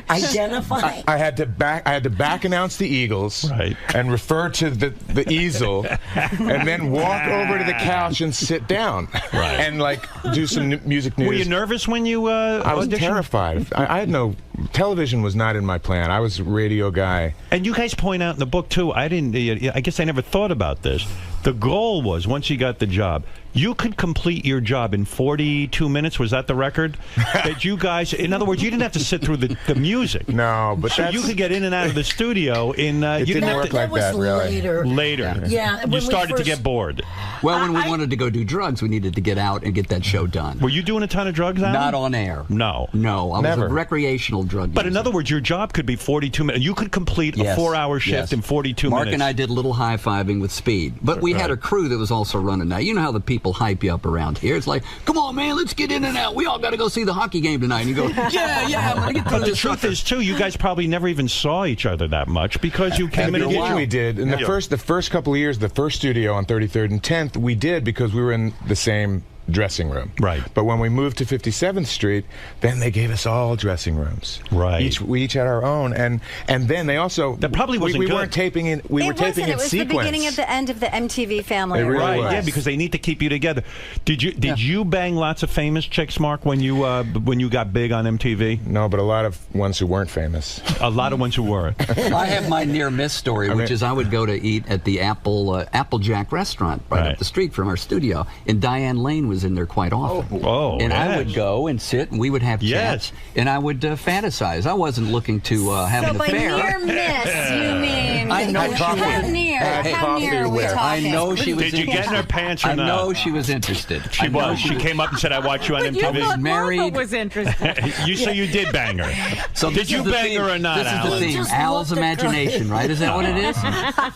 identify. I had to back announce the Eagles, and refer to the easel, and then walk over to the couch and sit down, and like do some music news. Were you nervous when you? I was terrified. I had no. Television was not in my plan. I was a radio guy. And you guys point out in the book too. I guess I never thought about this. The goal was, once you got the job, you could complete your job in 42 minutes. Was that the record? That you guys, in other words, you didn't have to sit through the music. No, but so you could get in and out of the studio in. It you didn't work like that, really. Later. Yeah. You started to get bored. Well, when we wanted to go do drugs, we needed to get out and get that show done. Were you doing a ton of drugs, Alan? Not on air. No. No, I was a recreational drug But user. in other words, your job could be 42 minutes. You could complete a 4-hour shift in 42 minutes. Mark and I did a little high-fiving with speed. But we had a crew that was also running now. You know how the people hype you up around here. It's like, come on, man, let's get in and out. We all got to go see the hockey game tonight. And you go, yeah, I'm going to get through But the truth is, too, you guys probably never even saw each other that much because you came in a while. We did. In the first couple of years, the first studio on 33rd and 10th, we did because we were in the same dressing room. Right. But when we moved to 57th Street, then they gave us all dressing rooms. Right. We each had our own, and then they also that probably wasn't we good. weren't taping in. We were taping in It was sequence. the beginning of the end of the MTV family. It really right. was. Yeah, because they need to keep you together. Did you bang lots of famous chicks, Mark, when you got big on MTV? No, but a lot of ones who weren't famous. A lot of ones who weren't. I have my near miss story, which is I would go to eat at the Applejack restaurant right up the street from our studio, and Diane Lane was in there quite often. And I would go and sit, and we would have chats, and I would fantasize. I wasn't looking to have an affair. So by near miss, you mean I know how near? How near are we talking? I know she was. Did you get in her pants or not? not? I know she was interested. She was. She came up and said, "I watch you on MTV." You thought married. Martha was interested. So you did bang her. So did you bang her or not, This Alan? is the theme. Al's imagination, right? Is that what it is?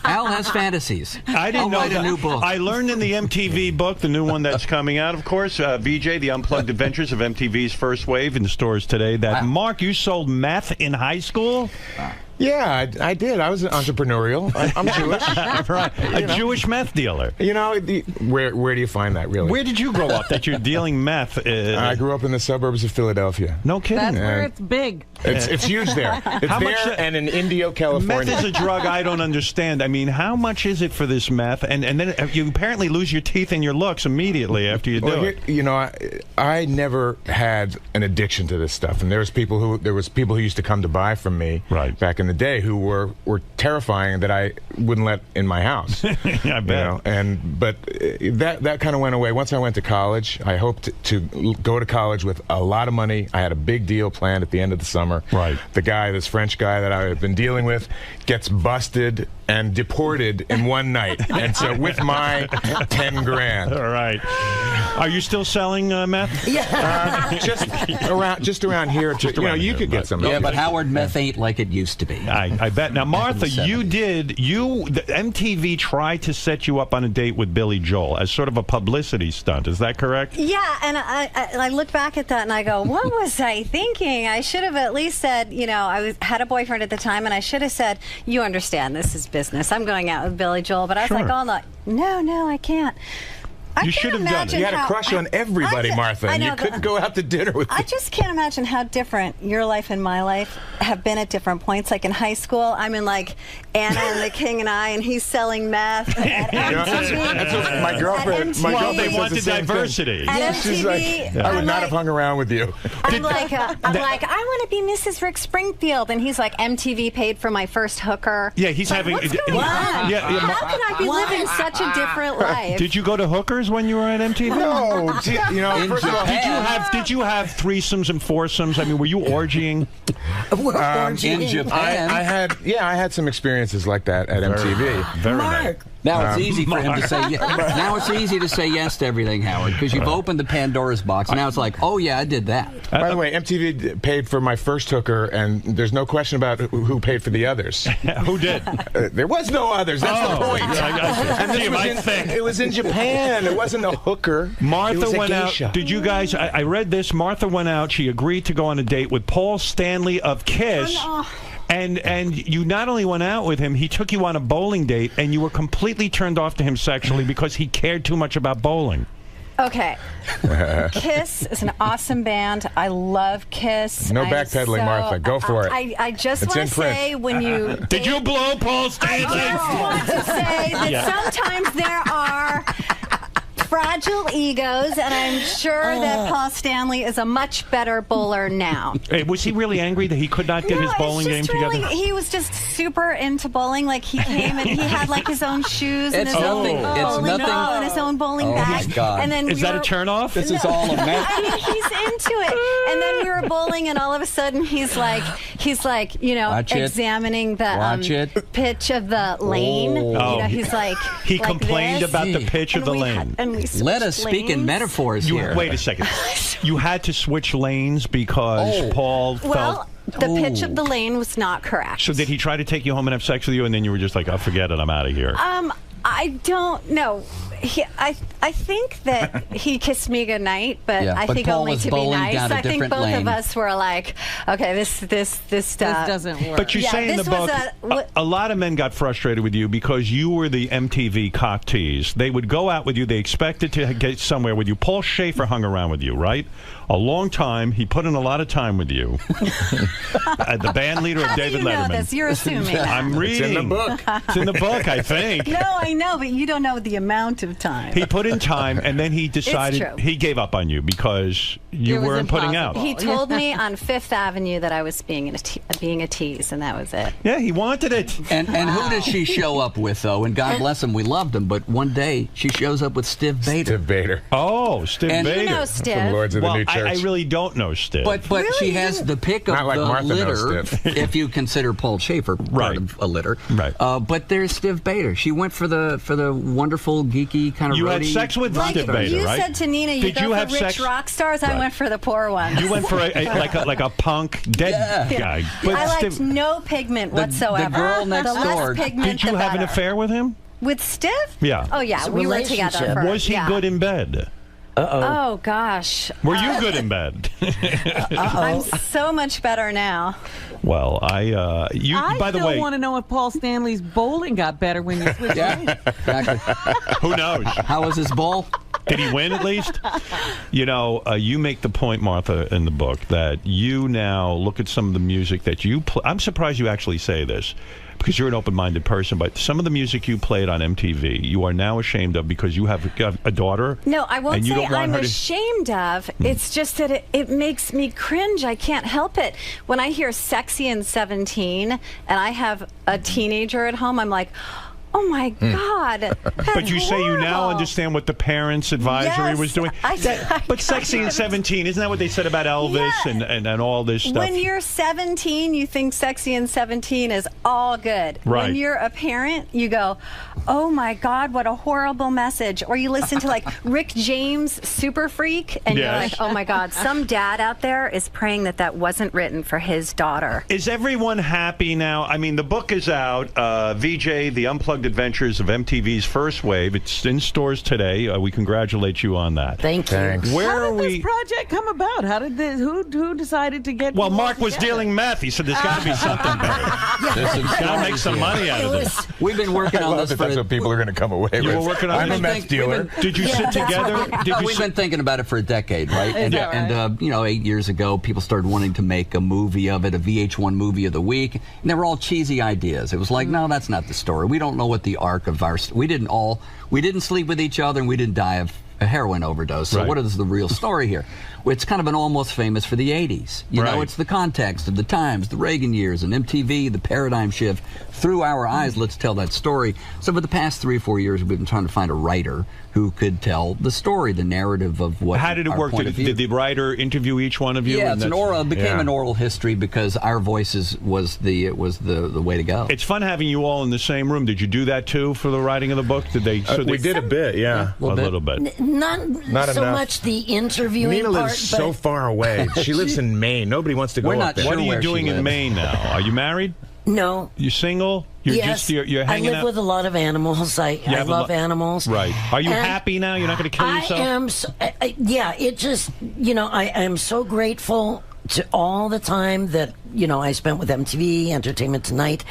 Al has fantasies. I didn't know write that. a new book. I learned in the MTV book, the new one that's coming out, of course, VJ, The Unplugged Adventures of MTV's First Wave, in the stores today, that, Mark, you sold meth in high school? Yeah, I did. I was entrepreneurial. I'm Jewish. Right. A Jewish meth dealer. You know, where do you find that, really? Where did you grow up that you're dealing meth? I grew up in the suburbs of Philadelphia. No kidding. That's where it's big. It's huge there. It's How there much, and in Indio, California. Meth is a drug I don't understand. I mean, how much is it for this meth? And then you apparently lose your teeth and your looks immediately after you do it. You know, I never had an addiction to this stuff, and there was people who used to come to buy from me back in the day who were terrifying that I wouldn't let in my house. I bet. You know, but that kind of went away. Once I went to college, I hoped to go to college with a lot of money. I had a big deal planned at the end of the summer. Right. The guy, this French guy that I had been dealing with, gets busted and deported in one night. And so with my 10 grand. All right. Are you still selling meth? Yeah. Just around here. You could get some. Yeah, but Howard, meth ain't like it used to be. I bet. Now, Martha, the MTV tried to set you up on a date with Billy Joel as sort of a publicity stunt. Is that correct? Yeah, and I look back at that and I go, what was I thinking? I should have at least said, I had a boyfriend at the time, and I should have said, you understand, this is business. I'm going out with Billy Joel. But I was like, no, I can't. You should have done it. You had a crush on everybody, Martha, and you couldn't go out to dinner with I just can't imagine how different your life and my life have been at different points. Like in high school, I'm in like Anna and the King and I, and he's selling meth. My girlfriend. They wanted diversity. At She's like, I would not have hung around with you. I'm like, I want to be Mrs. Rick Springfield, and he's like, MTV paid for my first hooker. Yeah, he's having. What's going on? How can I be living such a different life? Did you go to hookers when you were at MTV? No. First of all, did you have threesomes and foursomes? I mean, were you orgying? In Japan. I had some experiences like that at MTV. Very nice. Now it's easy for him to say yes. Now it's easy to say yes to everything, Howard, because you've opened the Pandora's box. Now it's like, oh yeah, I did that. By the way, MTV paid for my first hooker, and there's no question about who paid for the others. Who did? There was no others. That's the point. It was in Japan. It wasn't a hooker. Martha went out. Did you guys? I read this. Martha went out. She agreed to go on a date with Paul Stanley of Kiss. And you not only went out with him, he took you on a bowling date, and you were completely turned off to him sexually because he cared too much about bowling. Okay. Kiss is an awesome band. I love Kiss. No backpedaling, Martha. Go for it. I just want to say when you... Did you blow Paul Stanley? I just want to say that sometimes there are fragile egos, and I'm sure that Paul Stanley is a much better bowler now. Hey, was he really angry that he could not get his bowling game together? He was just super into bowling. Like, he came and he had like his own shoes and his own bowling ball and his own bowling bag. My God. And then is that a turn off? This is all a mess. I mean, he's into it. And then we were bowling, and all of a sudden he's like, examining the pitch of the lane. He's like, he complained about the pitch of the lane. Let us speak in metaphors here. Wait a second. You had to switch lanes because Paul felt... the pitch of the lane was not correct. So did he try to take you home and have sex with you, and then you were just like, oh, forget it, I'm out of here? I don't know. I think that he kissed me goodnight, but I think Paul only was to be bowling nice. down a I think different both lane. of us were like, okay, this doesn't work. But you say in the book, a lot of men got frustrated with you because you were the MTV cock tease. They would go out with you. They expected to get somewhere with you. Paul Schaefer hung around with you, right? A long time. He put in a lot of time with you. The band leader of David Letterman. Know this? You're assuming that. I'm reading. It's in the book. It's in the book, I think. No, I know, but you don't know the amount of time. He put in time, and then he decided he gave up on you because you weren't putting out. He told me on Fifth Avenue that I was being a tease, and that was it. Yeah, he wanted it. And who does she show up with, though? And God bless him, we loved him. But one day, she shows up with Stiv Bader. Stiv Bader. Oh, Stiv Bader. You know Stiv. From Lords of the New Church. I really don't know Stiv. But really? She has the pick of Not like the Martha knows litter, Stiv. if you consider Paul Schaefer part of a litter. Right. But there's Stiv Bader. She went for the wonderful, geeky kind of You roadie. had sex with Stiv Bader, you right? said to Nina, you Did go you for have rich sex? rock stars. I went for the poor ones. You went for like a punk dead guy. But I liked no pigment whatsoever. The girl next the door. less pigment, Did you the have an better. affair with him? With Stiv? Yeah. Oh yeah, we were together. For, Was he good in bed? Oh gosh. Were you good in bed? I'm so much better now. Well, I by the way, want to know if Paul Stanley's bowling got better when you switched lanes. Exactly. Who knows? How was his bowl? Did he win at least? You know, you make the point, Martha, in the book that you now look at some of the music that you play. I'm surprised you actually say this because you're an open-minded person, but some of the music you played on MTV, you are now ashamed of because you have a daughter. No, I won't and you say don't want I'm her to... ashamed of. It's just that it makes me cringe. I can't help it. When I hear Sexy and 17 and I have a teenager at home, I'm like, Oh my God! But you say you now understand what the Parents Advisory was doing. But Sexy and 17, isn't that what they said about Elvis and all this stuff? When you're 17, you think Sexy and 17 is all good. Right. When you're a parent, you go, oh my God, what a horrible message. Or you listen to like Rick James, Super Freak, and you're like, oh my God, some dad out there is praying that that wasn't written for his daughter. Is everyone happy now? I mean, the book is out, VJ, The Unplugged Adventures of MTV's First Wave. It's in stores today. We congratulate you on that. Thank you. Thanks. Where How are did we? this project come about? How did this? Who decided to get? Well, people Mark was together? dealing meth. He said there's got to be something better. Got to make some money out of this. We've been working on this for. That's what people are going to come away with. You were working on I'm this? a meth dealer. Did you sit together? We've been thinking about it for a decade, right? And you know, 8 years ago, people started wanting to make a movie of it, a VH1 movie of the week, and they were all cheesy ideas. It was like, no, that's not the story. We don't know what the arc of our. We didn't sleep with each other, and we didn't die of a heroin overdose. So what is the real story here? Well, it's kind of an almost famous for the 80s. You know, it's the context of the times, the Reagan years, and MTV, the paradigm shift. Through our eyes, let's tell that story. So for the past 3 or 4 years, we've been trying to find a writer who could tell the story, the narrative of what. How did it work? Did the writer interview each one of you? Yeah, and it became an oral history because our voices was the way to go. It's fun having you all in the same room. Did you do that too for the writing of the book? Did they? We did a bit, yeah. A little bit. Not so enough. much the interviewing Nina part, lives so far away. She lives in Maine. Nobody wants to go up there. What are you doing in Maine now? Are you married? No. You single? You're yes, you're hanging I live out? with a lot of animals. I love animals. Right. Are you And happy now? You're not going to kill yourself? I am. Yeah. It just, I am so grateful to all the time that I spent with MTV, Entertainment Tonight,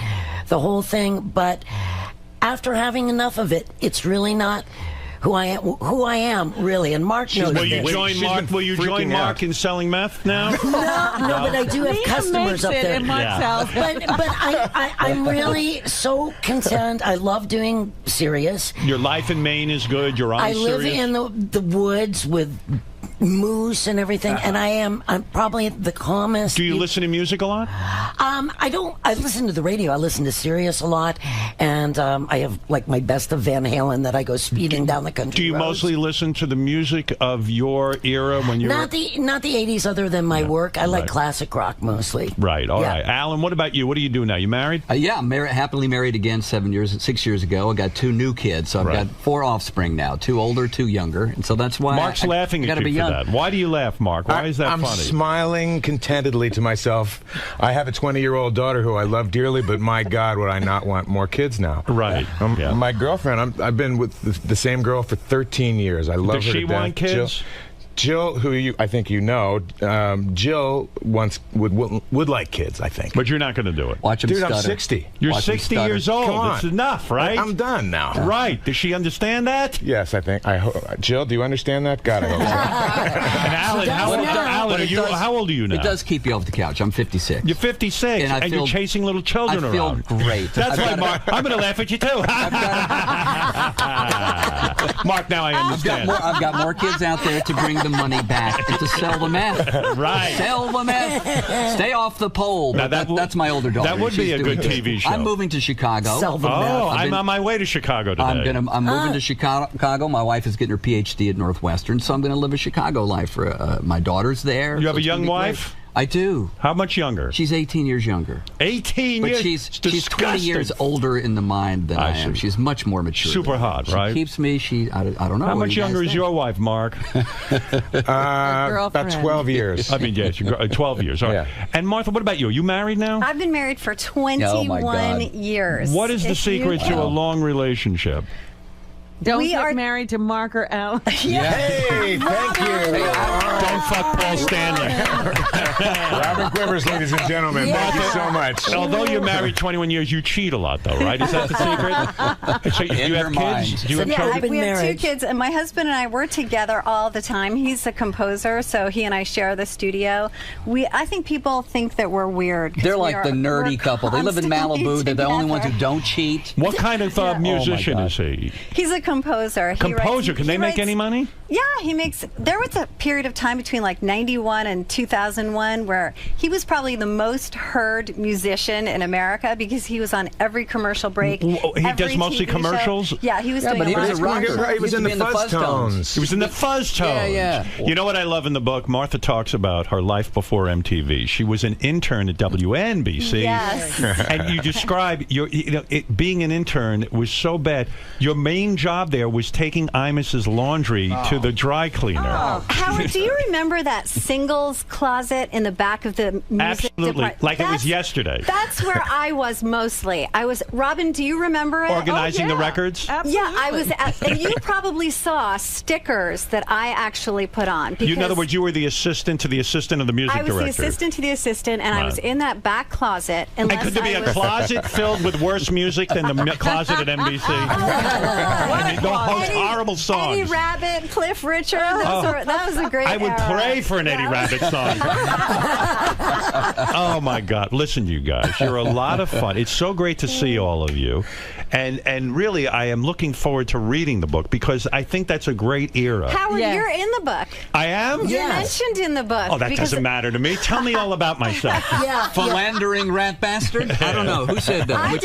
the whole thing. But after having enough of it, it's really not who I am really. And Mark knows Will you this. join Mark? Will you join Mark in selling meth now? No, but I do have Nina customers makes up it there. in Mark's house. But I'm really so content. I love doing Sirius. Your life in Maine is good. You're on I live Sirius? in the woods with moose and everything, and I'm probably the calmest. Do you listen to music a lot? I don't. I listen to the radio. I listen to Sirius a lot, and I have like my best of Van Halen that I go speeding down the country. Do you roads. mostly listen to the music of your era when you were... Not the 80s, other than my work. I like classic rock mostly. Right. All right. Alan, what about you? What do you do now? You married? Yeah, I'm happily married again 6 years ago. I got 2 new kids, so I've got 4 offspring now, 2 older, 2 younger, and so that's why Mark's laughing at you for that. Why do you laugh, Mark? Why is that I'm funny? smiling contentedly to myself. I have a 20-year-old daughter who I love dearly, but my God, would I not want more kids now? Right. My girlfriend, I've been with the same girl for 13 years. I love her to death. Does she want kids? Jill, who I think you know, Jill would like kids, I think. But you're not going to do it. Watch him Dude, stutter. I'm 60. You're Watch him 60 stutter. years old. Come on. It's enough, right? I'm done now. Right. Does she understand that? Yes, I think. Jill, do you understand that? God, I hope so. And Alan, how old are you now? It does keep you off the couch. I'm 56. You're 56, and you're chasing little children I feel around. great. That's why, Mark. I'm going to laugh at you, too. Mark, now I understand. I've got more kids out there to bring the money back and to sell the meth. Right. Sell the meth. Stay off the pole. Now, That's my older daughter. That would be a good TV show. I'm moving to Chicago. Sell the meth. I'm on my way to Chicago today. I'm moving to Chicago. My wife is getting her PhD at Northwestern, so I'm going to live a Chicago life. My daughter's there. You have so a young wife? I do. How much younger? She's 18 years younger. 18 but years? she's 20 years older in the mind than I am. She's much more mature. Super hot, right? She keeps me. I don't know. How much younger is your wife, Mark? About 12 years. I mean, yes, 12 years. All right. Yeah. And Martha, what about you? Are you married now? I've been married for 21 years. What is the secret to a long relationship? Don't get married to Mark or Alan. Hey, thank you. Don't fuck Paul Stanley. Robin Quivers, ladies and gentlemen. Thank you so much. Although you're married 21 years, you cheat a lot, though, right? Is that the secret? So do you have kids? Do you have children? We have 2 kids, and my husband and I were together all the time. He's a composer, so he and I share the studio. I think people think that we're weird. They're like the nerdy couple. They live in Malibu. They're the only ones who don't cheat. What kind of musician is he? He's a composer. Composer? Can they make any money? Yeah, he makes. There was a period of time between like 91 and 2001 where he was probably the most heard musician in America because he was on every commercial break. He does mostly TV commercials? show. Yeah, he was doing but he a lot was of a rocker. commercials. He was in the Fuzz Tones. He was in the Fuzz Tones. Yeah. You know what I love in the book? Martha talks about her life before MTV. She was an intern at WNBC. Yes. And you describe being an intern was so bad. Your main job there was taking Imus's laundry to the dry cleaner. Howard, do you remember that singles closet in the back of the music Absolutely. department? Like it was yesterday. That's where I was mostly. Robin, do you remember it? Organizing the records? Absolutely. Yeah, I was and you probably saw stickers that I actually put on. In other words, you were the assistant to the assistant of the music director. I was the assistant to the assistant, and I was in that back closet. And could there be a closet filled with worse music than the closet at NBC? I mean, those horrible songs. Eddie Rabbit, Cliff Richard. That was a great I would pray for an Eddie Rabbit song. Oh, my God. Listen, you guys, you're a lot of fun. It's so great to see all of you. And really, I am looking forward to reading the book because I think that's a great era. Howard, you're in the book. I am? You're mentioned in the book. Oh, that doesn't matter to me. Tell me all about myself. Philandering rat bastard? I don't know. Who said that?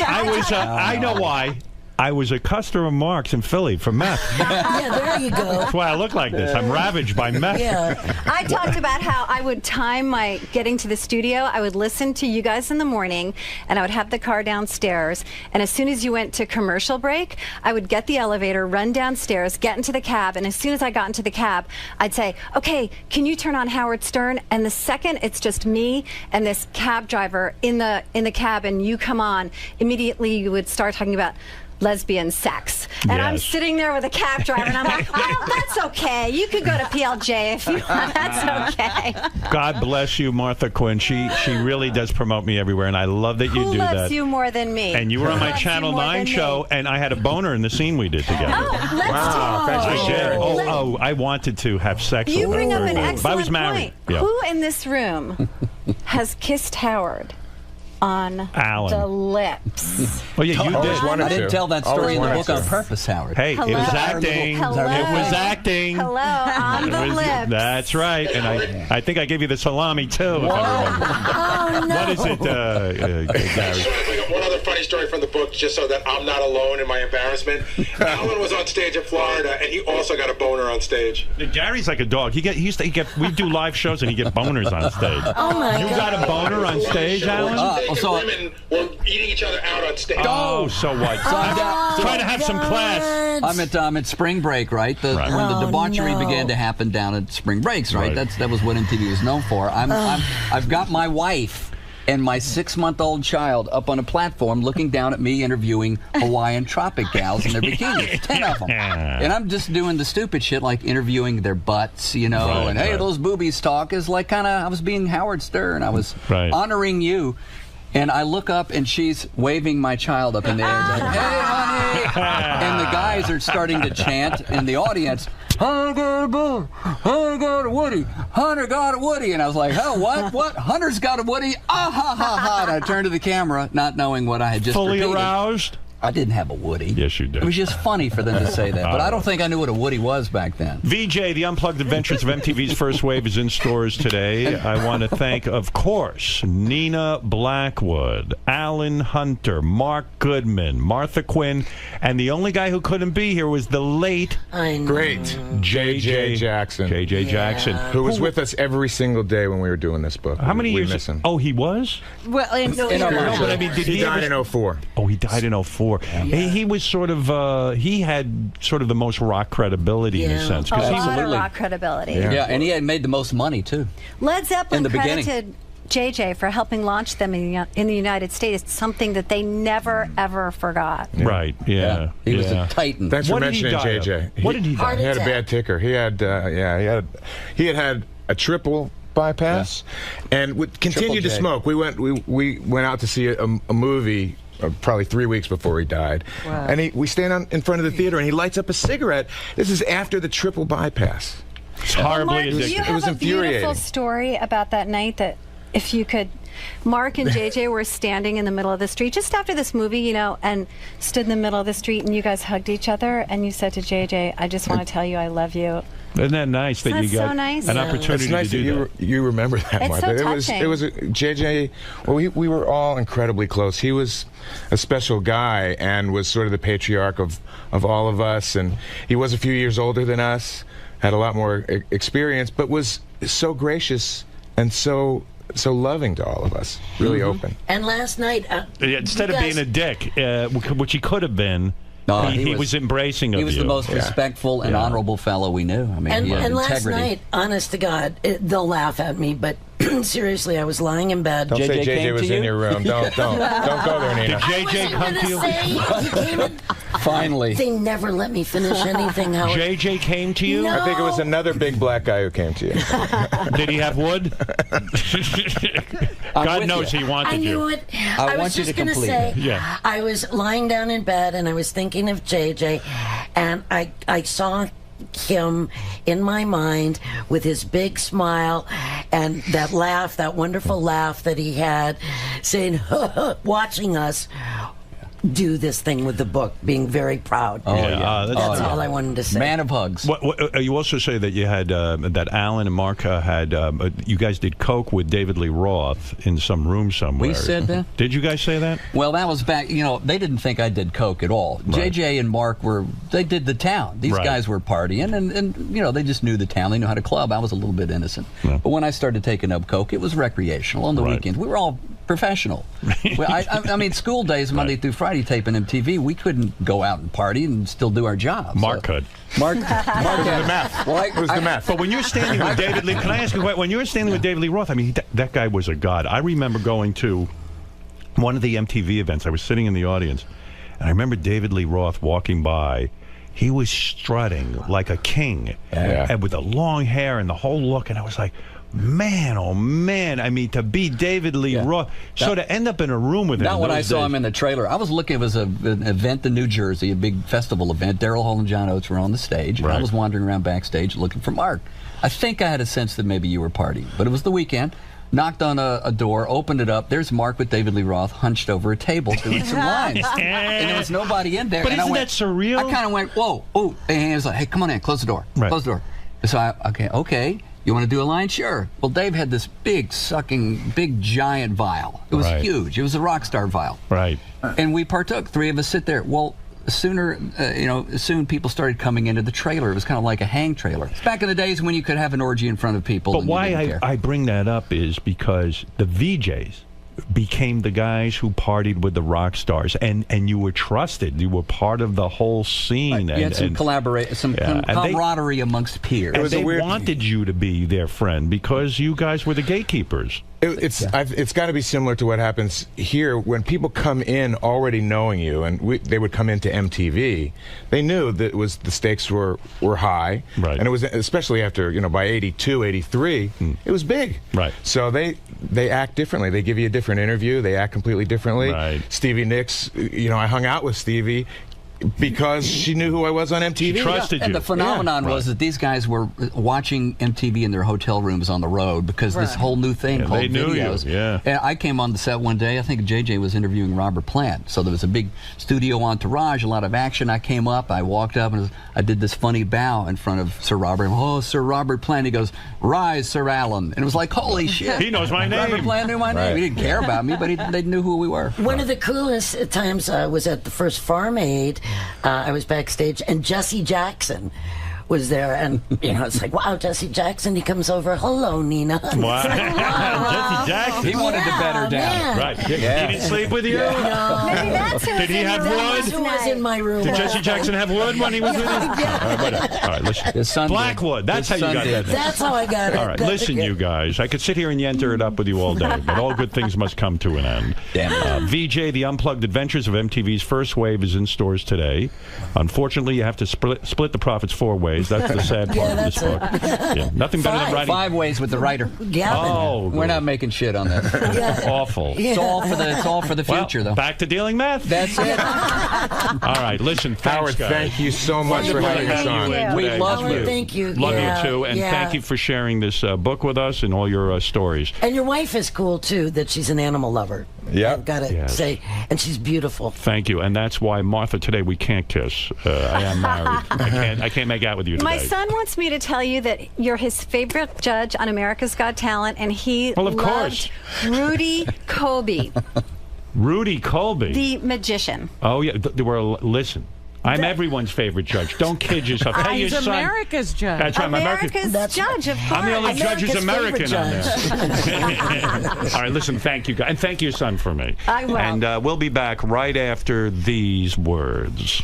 I know why. I was a customer of Mark's in Philly for meth. Yeah, there you go. That's why I look like this. I'm ravaged by meth. Yeah. I talked about how I would time my getting to the studio. I would listen to you guys in the morning, and I would have the car downstairs. And as soon as you went to commercial break, I would get the elevator, run downstairs, get into the cab, and as soon as I got into the cab, I'd say, "Okay, can you turn on Howard Stern?" And the second it's just me and this cab driver in the cab, and you come on, immediately you would start talking about lesbian sex. And I'm sitting there with a cab driver, and I'm like, "Oh, that's okay. You could go to PLJ if you want. That's okay." God bless you, Martha Quinn. She really does promote me everywhere, and I love that you Who do that. Who loves you more than me? And you were on my Channel 9 show, and I had a boner in the scene we did together. Oh, let's talk. I did. I wanted to to have sex You with bring her. up an But I excellent was married. point. Yeah. Who in this room has kissed Howard on Alan. the lips? Well, yeah, you did. I didn't tell that story in the book on purpose, Howard. Hey, it was acting. Hello. It was acting. Hello, on the lips. That's right. And I think I gave you the salami, too. If I remember. Oh, no. What is it, Gary? Bring up one other funny story from the book, just so that I'm not alone in my embarrassment. Alan was on stage in Florida, and he also got a boner on stage. Gary's like a dog. He used to get. We do live shows, and he get boners on stage. Oh my You got a boner on stage, Alan? Women were eating each other out on stage. Oh, so what? I'm trying to have some class. I'm at spring break, right? When the debauchery began to happen down at spring breaks, right? That was what MTV was known for. I've got my wife and my 6-month-old child up on a platform looking down at me interviewing Hawaiian tropic gals in their bikinis, 10 of them. And I'm just doing the stupid shit like interviewing their butts, and hey, those boobies talk is like kind of, I was being Howard Stern. I was honoring you. And I look up, and she's waving my child up in the air. Like, "Hey, honey!" And the guys are starting to chant in the audience, "Hunter got a boo! Hunter got a Woody! Hunter got a Woody!" And I was like, "Oh, what? What? Hunter's got a Woody? Ah, ha, ha, ha!" And I turned to the camera, not knowing what I had just Fully repeated. aroused? I didn't have a Woody. Yes, you did. It was just funny for them to say that, but I don't think I knew what a Woody was back then. VJ, The Unplugged Adventures of MTV's First Wave is in stores today. I want to thank, of course, Nina Blackwood, Alan Hunter, Mark Goodman, Martha Quinn, and the only guy who couldn't be here was the late, great J.J. Jackson. J.J. Jackson. Who was with us every single day when we were doing this book. How many years? Miss him. Oh, he was? Well, but I mean, did he died in 04. Oh, he died in 04. He was sort of, he had sort of the most rock credibility in a sense. A lot of rock credibility. Yeah, and he had made the most money, too. Led Zeppelin In the beginning. credited JJ for helping launch them in the United States. It's something that they never, ever forgot. Right, yeah. He was a titan. Thanks for What did he mentioning die of? JJ. What did he die of? He had a bad ticker. He had, he had a triple bypass, and would continue to smoke. We went out to see a movie probably 3 weeks before he died. Wow. And we stand in front of the theater, and he lights up a cigarette. This is after the triple bypass. It's horribly Mark, do you addictive. have a beautiful story about that night that if you could Mark and JJ were standing in the middle of the street just after this movie, you know, and stood in the middle of the street, and you guys hugged each other, and you said to JJ, "I just want to tell you I love you." Isn't that nice that you got so nice? an opportunity It's nice to do that? You remember that, It's Martha. so touching. It was JJ. Well, we were all incredibly close. He was a special guy and was sort of the patriarch of all of us. And he was a few years older than us, had a lot more experience, but was so gracious and so loving to all of us. Really open. And last night, Instead of being a dick, which he could have been. No, he was embracing of you. He was the most respectful and honorable fellow we knew. I mean, he had and last integrity. night, honest to God, they'll laugh at me, but seriously, I was lying in bed. Don't say JJ was in your room. Don't go there, Nina. Did JJ come to you? He came in. Finally. They never let me finish anything, Howard. JJ came to you? No. I think it was another big black guy who came to you. Did he have wood? God knows he wanted I knew you. it. I was just going to say, Yeah. I was lying down in bed and I was thinking of JJ, and I saw him in my mind with his big smile and that laugh, that wonderful laugh that he had, saying, watching us do this thing with the book, being very proud. That's all I wanted to say. Man of hugs. You also say that you had that Alan and Mark had you guys did coke with David Lee Roth in some room somewhere. We said that? Did you guys say that? Well, that was back, you know, they didn't think I did coke at all. Right. JJ and Mark they did the town. These Right. guys were partying, and, you know, they just knew the town. They knew how to club. I was a little bit innocent. Yeah. But when I started taking up coke, it was recreational on the weekends. We were all professional. Well, I mean, school days, Monday through Friday, taping MTV, we couldn't go out and party and still do our job. Mark could. Mark had the math. Well, it was the math. But when you're standing with David Lee, can I ask you, when you were standing with David Lee Roth, I mean, that guy was a god. I remember going to one of the MTV events. I was sitting in the audience, and I remember David Lee Roth walking by. He was strutting like a king, and with the long hair and the whole look, and I was like, man, oh man! I mean, to be David Lee Roth, so to end up in a room with him. Not when I saw him in the trailer. I was looking. It was an event in New Jersey, a big festival event. Daryl Hall and John Oates were on the stage, and I was wandering around backstage looking for Mark. I think I had a sense that maybe you were partying, but it was the weekend. Knocked on a door, opened it up. There's Mark with David Lee Roth hunched over a table doing some lines, and there was nobody in there. But and isn't that surreal? I kind of went, whoa, oh, and he was like, hey, come on in, close the door, close the door. So okay. You want to do a line? Sure. Well, Dave had this big, giant vial. It was huge. It was a rock star vial. Right. And we partook. Three of us sit there. Well, soon people started coming into the trailer. It was kind of like a hang trailer. It's back in the days when you could have an orgy in front of people. But why I bring that up is because the VJs became the guys who partied with the rock stars, and you were trusted. You were part of the whole scene. You had some camaraderie amongst peers. And they wanted you to be their friend because you guys were the gatekeepers. It's got to be similar to what happens here when people come in already knowing you, and they would come into MTV. They knew that the stakes were high, and it was especially after by 82, 83, it was big. Right. So they act differently. They give you a different interview. They act completely differently. Right. Stevie Nicks, I hung out with Stevie because she knew who I was on MTV. She trusted you. And the phenomenon was that these guys were watching MTV in their hotel rooms on the road because this whole new thing called they knew videos. You. Yeah. And I came on the set one day. I think JJ was interviewing Robert Plant. So there was a big studio entourage, a lot of action. I came up, I walked up, and I did this funny bow in front of Sir Robert. Oh, Sir Robert Plant. He goes, "Rise, Sir Alan." And it was like, holy shit. He knows my name. Robert Plant knew my name. He didn't care about me, but they knew who we were. One of the coolest times was at the first Farm Aid. I was backstage, and Jesse Jackson was there, and it's like, wow, Jesse Jackson. He comes over, hello, Nina. Wow. Jesse Jackson. He wanted to bet her down. Right. He didn't sleep with you? No. Maybe that's who Did he have wood? Who was in my room? Did Jesse Jackson have wood when he was with you? All right, listen. Blackwood. That's how you got that. That's how I got it. All right, listen, you guys. I could sit here and yenter it up with you all day, but all good things must come to an end. Damn. VJ, The Unplugged Adventures of MTV's First Wave is in stores today. Unfortunately, you have to split the profits 4 ways. ways. That's the sad part of this book. Yeah, nothing better than writing. 5 ways with the writer. Yeah. Oh, we're not making shit on that. Awful. It's all for the future, though. Back to dealing meth. That's it. All right, listen, thanks, Howard, guys. thank you so much for having us on. We love you. Thank you. Love you too, and thank you for sharing this book with us and all your stories. And your wife is cool too. That she's an animal lover. Yeah, I've got to say, and she's beautiful. Thank you, and that's why Martha today we can't kiss. I am married. I can't make out with you today. My son wants me to tell you that you're his favorite judge on America's Got Talent, and he loved Rudy Colby. Rudy Colby, the magician. Oh yeah, listen. I'm everyone's favorite judge. Don't kid yourself. Hey, He's your son. America's judge. That's right, America's judge, of course. I'm the only judge who's America's American on there. All right, listen, thank you, guys. And thank your son for me. I will. And we'll be back right after these words.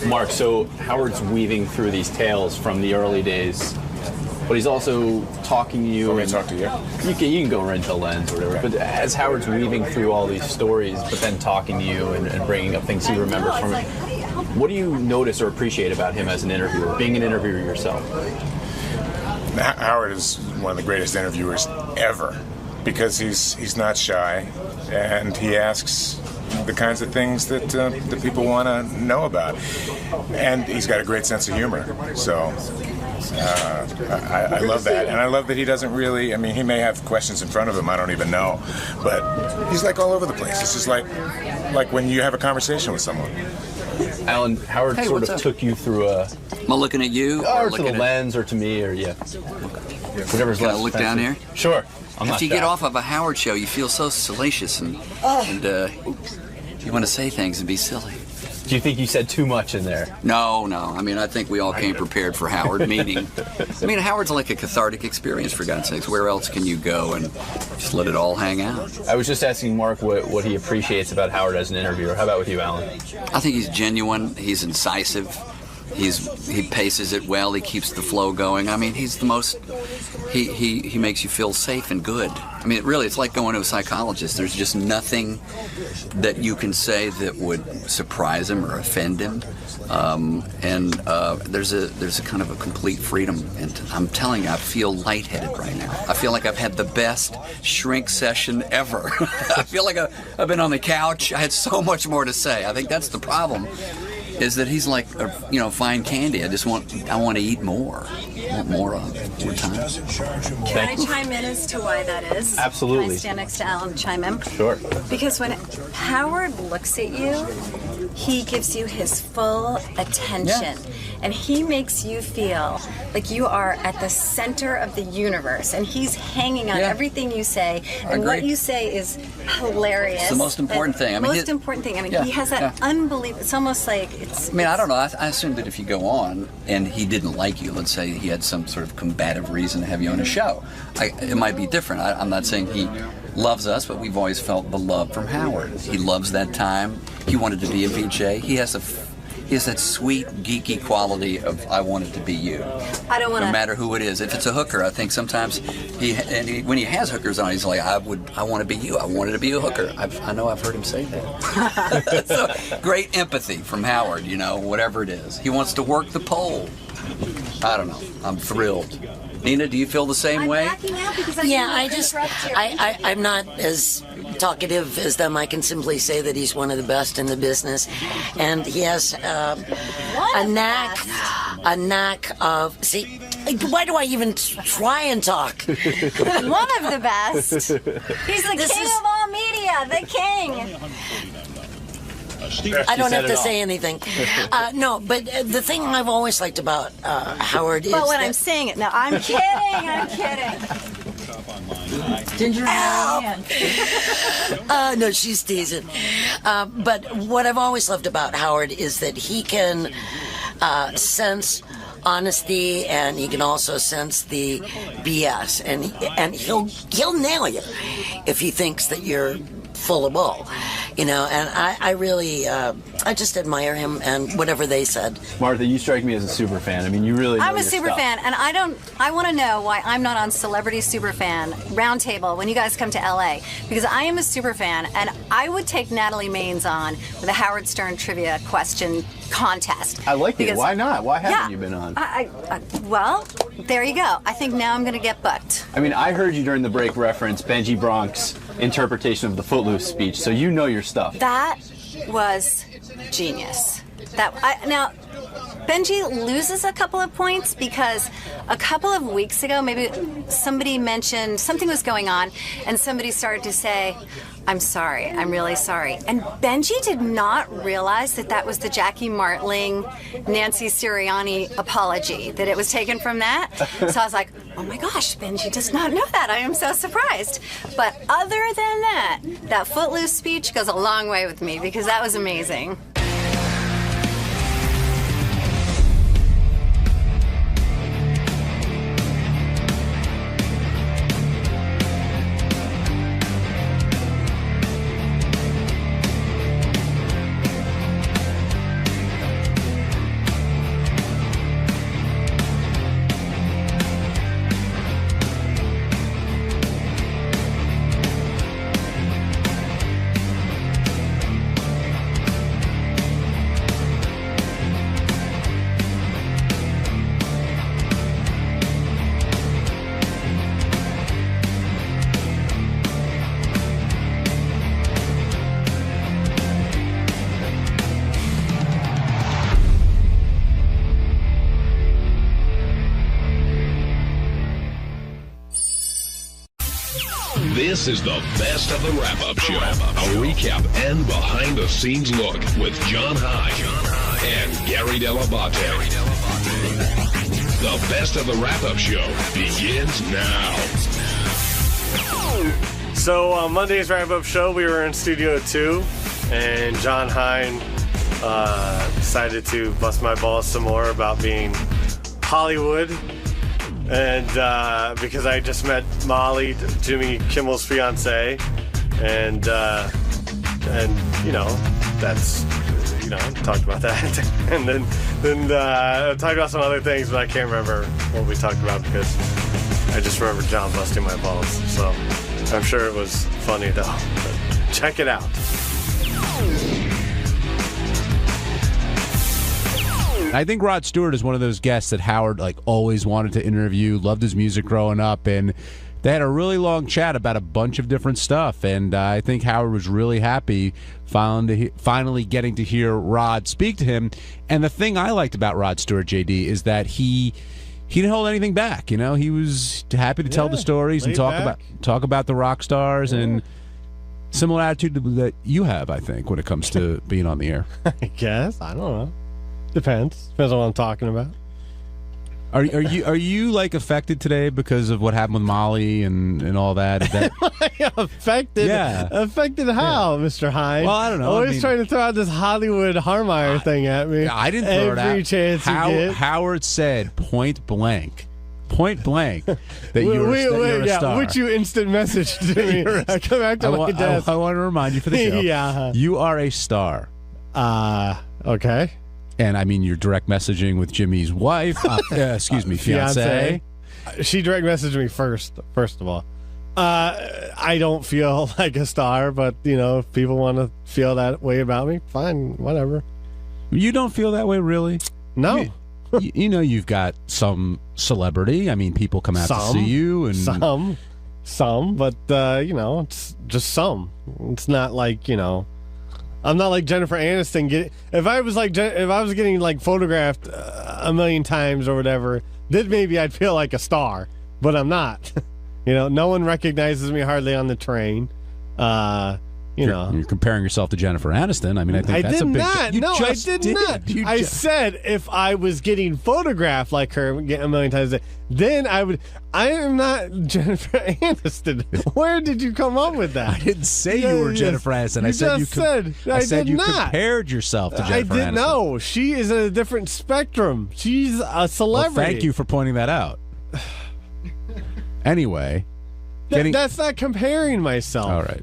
Mark, so Howard's weaving through these tales from the early days, but he's also talking to you. Want me to talk to you? You can go right into the lens or whatever. But as Howard's weaving through all these stories, but then talking to you and bringing up things he remembers from it, what do you notice or appreciate about him as an interviewer, being an interviewer yourself? Howard is one of the greatest interviewers ever because he's not shy and he asks the kinds of things that people want to know about, and he's got a great sense of humor. So. I love that, and I love that he doesn't really. I mean, he may have questions in front of him I don't even know, but he's like all over the place. It's just like when you have a conversation with someone. Alan, Howard sort of took you through a. Am I looking at you? Or to the lens, or to me, or whatever's Can I less look down here? Sure. After you get off of a Howard show, you feel so salacious and you want to say things and be silly. Do you think you said too much in there? No. I mean, I think we all came prepared for Howard, meaning, Howard's like a cathartic experience, for God's sakes. Where else can you go and just let it all hang out? I was just asking Mark what he appreciates about Howard as an interviewer. How about with you, Alan? I think he's genuine. He's incisive. He paces it well. He keeps the flow going. I mean, he's the most. He makes you feel safe and good. I mean, really, it's like going to a psychologist. There's just nothing that you can say that would surprise him or offend him. There's a kind of a complete freedom. And I'm telling you, I feel lightheaded right now. I feel like I've had the best shrink session ever. I feel like I've been on the couch. I had so much more to say. I think that's the problem. Is that he's like, fine candy. I want to eat more. I want more of it. More time. Can I chime in as to why that is? Absolutely. Can I stand next to Alan and chime in? Sure. Because when Howard looks at you, he gives you his full attention. Yeah. And he makes you feel like you are at the center of the universe. And he's hanging on everything you say. And what you say is hilarious. It's the most important thing. Important thing. He has that unbelievable. It's almost like I don't know. I assume that if you go on and he didn't like you, let's say he had some sort of combative reason to have you on a show, it might be different. I'm not saying he loves us, but we've always felt the love from Howard. He loves that time. He wanted to be a VJ. He has that sweet, geeky quality of I want it to be you. I don't want to. No matter who it is. If it's a hooker, I think sometimes when he has hookers on, he's like, I want to be you. I wanted to be a hooker. I know I've heard him say that. So, great empathy from Howard, whatever it is. He wants to work the pole. I don't know. I'm thrilled. Nina, do you feel the same way? I'm not as talkative as them. I can simply say that he's one of the best in the business, and he has a knack of. See, why do I even try and talk? One of the best. He's the king of all media. The king. I don't have to say anything. No, but the thing I've always liked about Howard is. But when I'm saying it now, I'm kidding. I'm kidding. Ginger. No, she's teasing. But what I've always loved about Howard is that he can sense honesty, and he can also sense the BS, and he'll nail you if he thinks that you're full of bull. You know, and I really, I just admire him and whatever they said. Martha, you strike me as a super fan. I mean, you really know I'm a your super stuff. fan, and I want to know why I'm not on Celebrity Superfan Roundtable when you guys come to LA, because I am a super fan, and I would take Natalie Maines on with a Howard Stern trivia question contest. I like it. Because- Why not? Why haven't Yeah, you been on? Well, there you go. I think now I'm going to get booked. I mean, I heard you during the break reference Benji Bronk's interpretation of the Footloose speech, so you know your stuff. That was genius. Now, Benji loses a couple of points because a couple of weeks ago, maybe somebody mentioned something was going on, and somebody started to say, "I'm sorry, I'm really sorry." And Benji did not realize that that was the Jackie Martling, Nancy Sirianni apology, that it was taken from that. So I was like, oh my gosh, Benji does not know that. I am so surprised. But other than that Footloose speech goes a long way with me because that was amazing. This is the best of the wrap-up show. A recap and behind-the-scenes look with John High and Gary Dell'Abate. The best of the wrap-up show begins now. So on Monday's wrap-up show, we were in Studio 2, and John Hine decided to bust my balls some more about being Hollywood. And because I just met Molly, Jimmy Kimmel's fiance, and you know, that's, you know, talked about that, and then talked about some other things, but I can't remember what we talked about because I just remember John busting my balls. So I'm sure it was funny though. But check it out. I think Rod Stewart is one of those guests that Howard always wanted to interview, loved his music growing up, and they had a really long chat about a bunch of different stuff, and I think Howard was really happy finally getting to hear Rod speak to him. And the thing I liked about Rod Stewart, JD, is that he didn't hold anything back. You know, he was happy to tell the stories and talk about the rock stars, and similar attitude that you have, I think, when it comes to being on the air. I guess. I don't know. Depends on what I'm talking about. Are you affected today because of what happened with Molly and all that? Is that affected? Yeah. Affected how, Mr. Hine? Well, I don't know. Always trying to throw out this Hollywood Harmeyer thing at me. I didn't throw it out. Every chance you get. Howard said point blank, that you're a star. Which you instant message to me. I come back to my desk. I want to remind you for the show. Yeah. You are a star. Okay. And I mean, you're direct messaging with Jimmy's wife. Fiance. She direct messaged me first of all. I don't feel like a star, but, you know, if people want to feel that way about me, fine, whatever. You don't feel that way, really? No. You know, you've got some celebrity. I mean, people come out to see you. And Some, but, you know, it's just some. It's not like, you know, I'm not like Jennifer Aniston. If I was getting photographed a million times or whatever, then maybe I'd feel like a star. But I'm not. You know, no one recognizes me hardly on the train. You're comparing yourself to Jennifer Aniston. I mean, I think that's a big. I did not. I said if I was getting photographed like her a million times, then I would. I am not Jennifer Aniston. Where did you come up with that? I didn't say you were Jennifer Aniston. I said you compared yourself to Jennifer Aniston. I didn't know. She is in a different spectrum. She's a celebrity. Well, thank you for pointing that out. Anyway, that's not comparing myself. All right.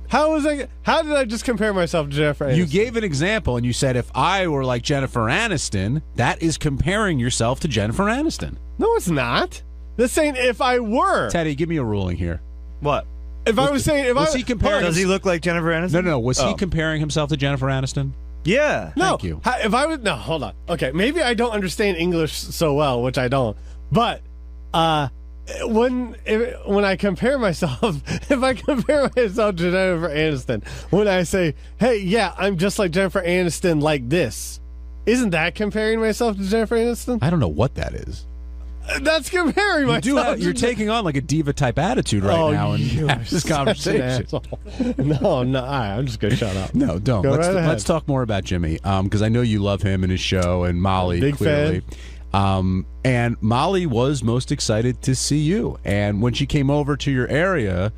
How did I just compare myself to Jennifer Aniston? You gave an example, and you said if I were like Jennifer Aniston, that is comparing yourself to Jennifer Aniston. No, it's not. That's saying if I were. Teddy, give me a ruling here. What? If I was saying, was he comparing? Does he look like Jennifer Aniston? No. Was he comparing himself to Jennifer Aniston? Yeah. No. Thank you. If I was hold on. Okay, maybe I don't understand English so well, which I don't. But when I compare myself, if I compare myself to Jennifer Aniston, when I say, "Hey, yeah, I'm just like Jennifer Aniston, like this," isn't that comparing myself to Jennifer Aniston? I don't know what that is. That's comparing myself. You're taking on like a diva type attitude right now in this conversation. No, all right, I'm just gonna shut up. No, don't. Let's talk more about Jimmy, because I know you love him and his show, and Molly Big clearly. fan. And Molly was most excited to see you, and when she came over to your area,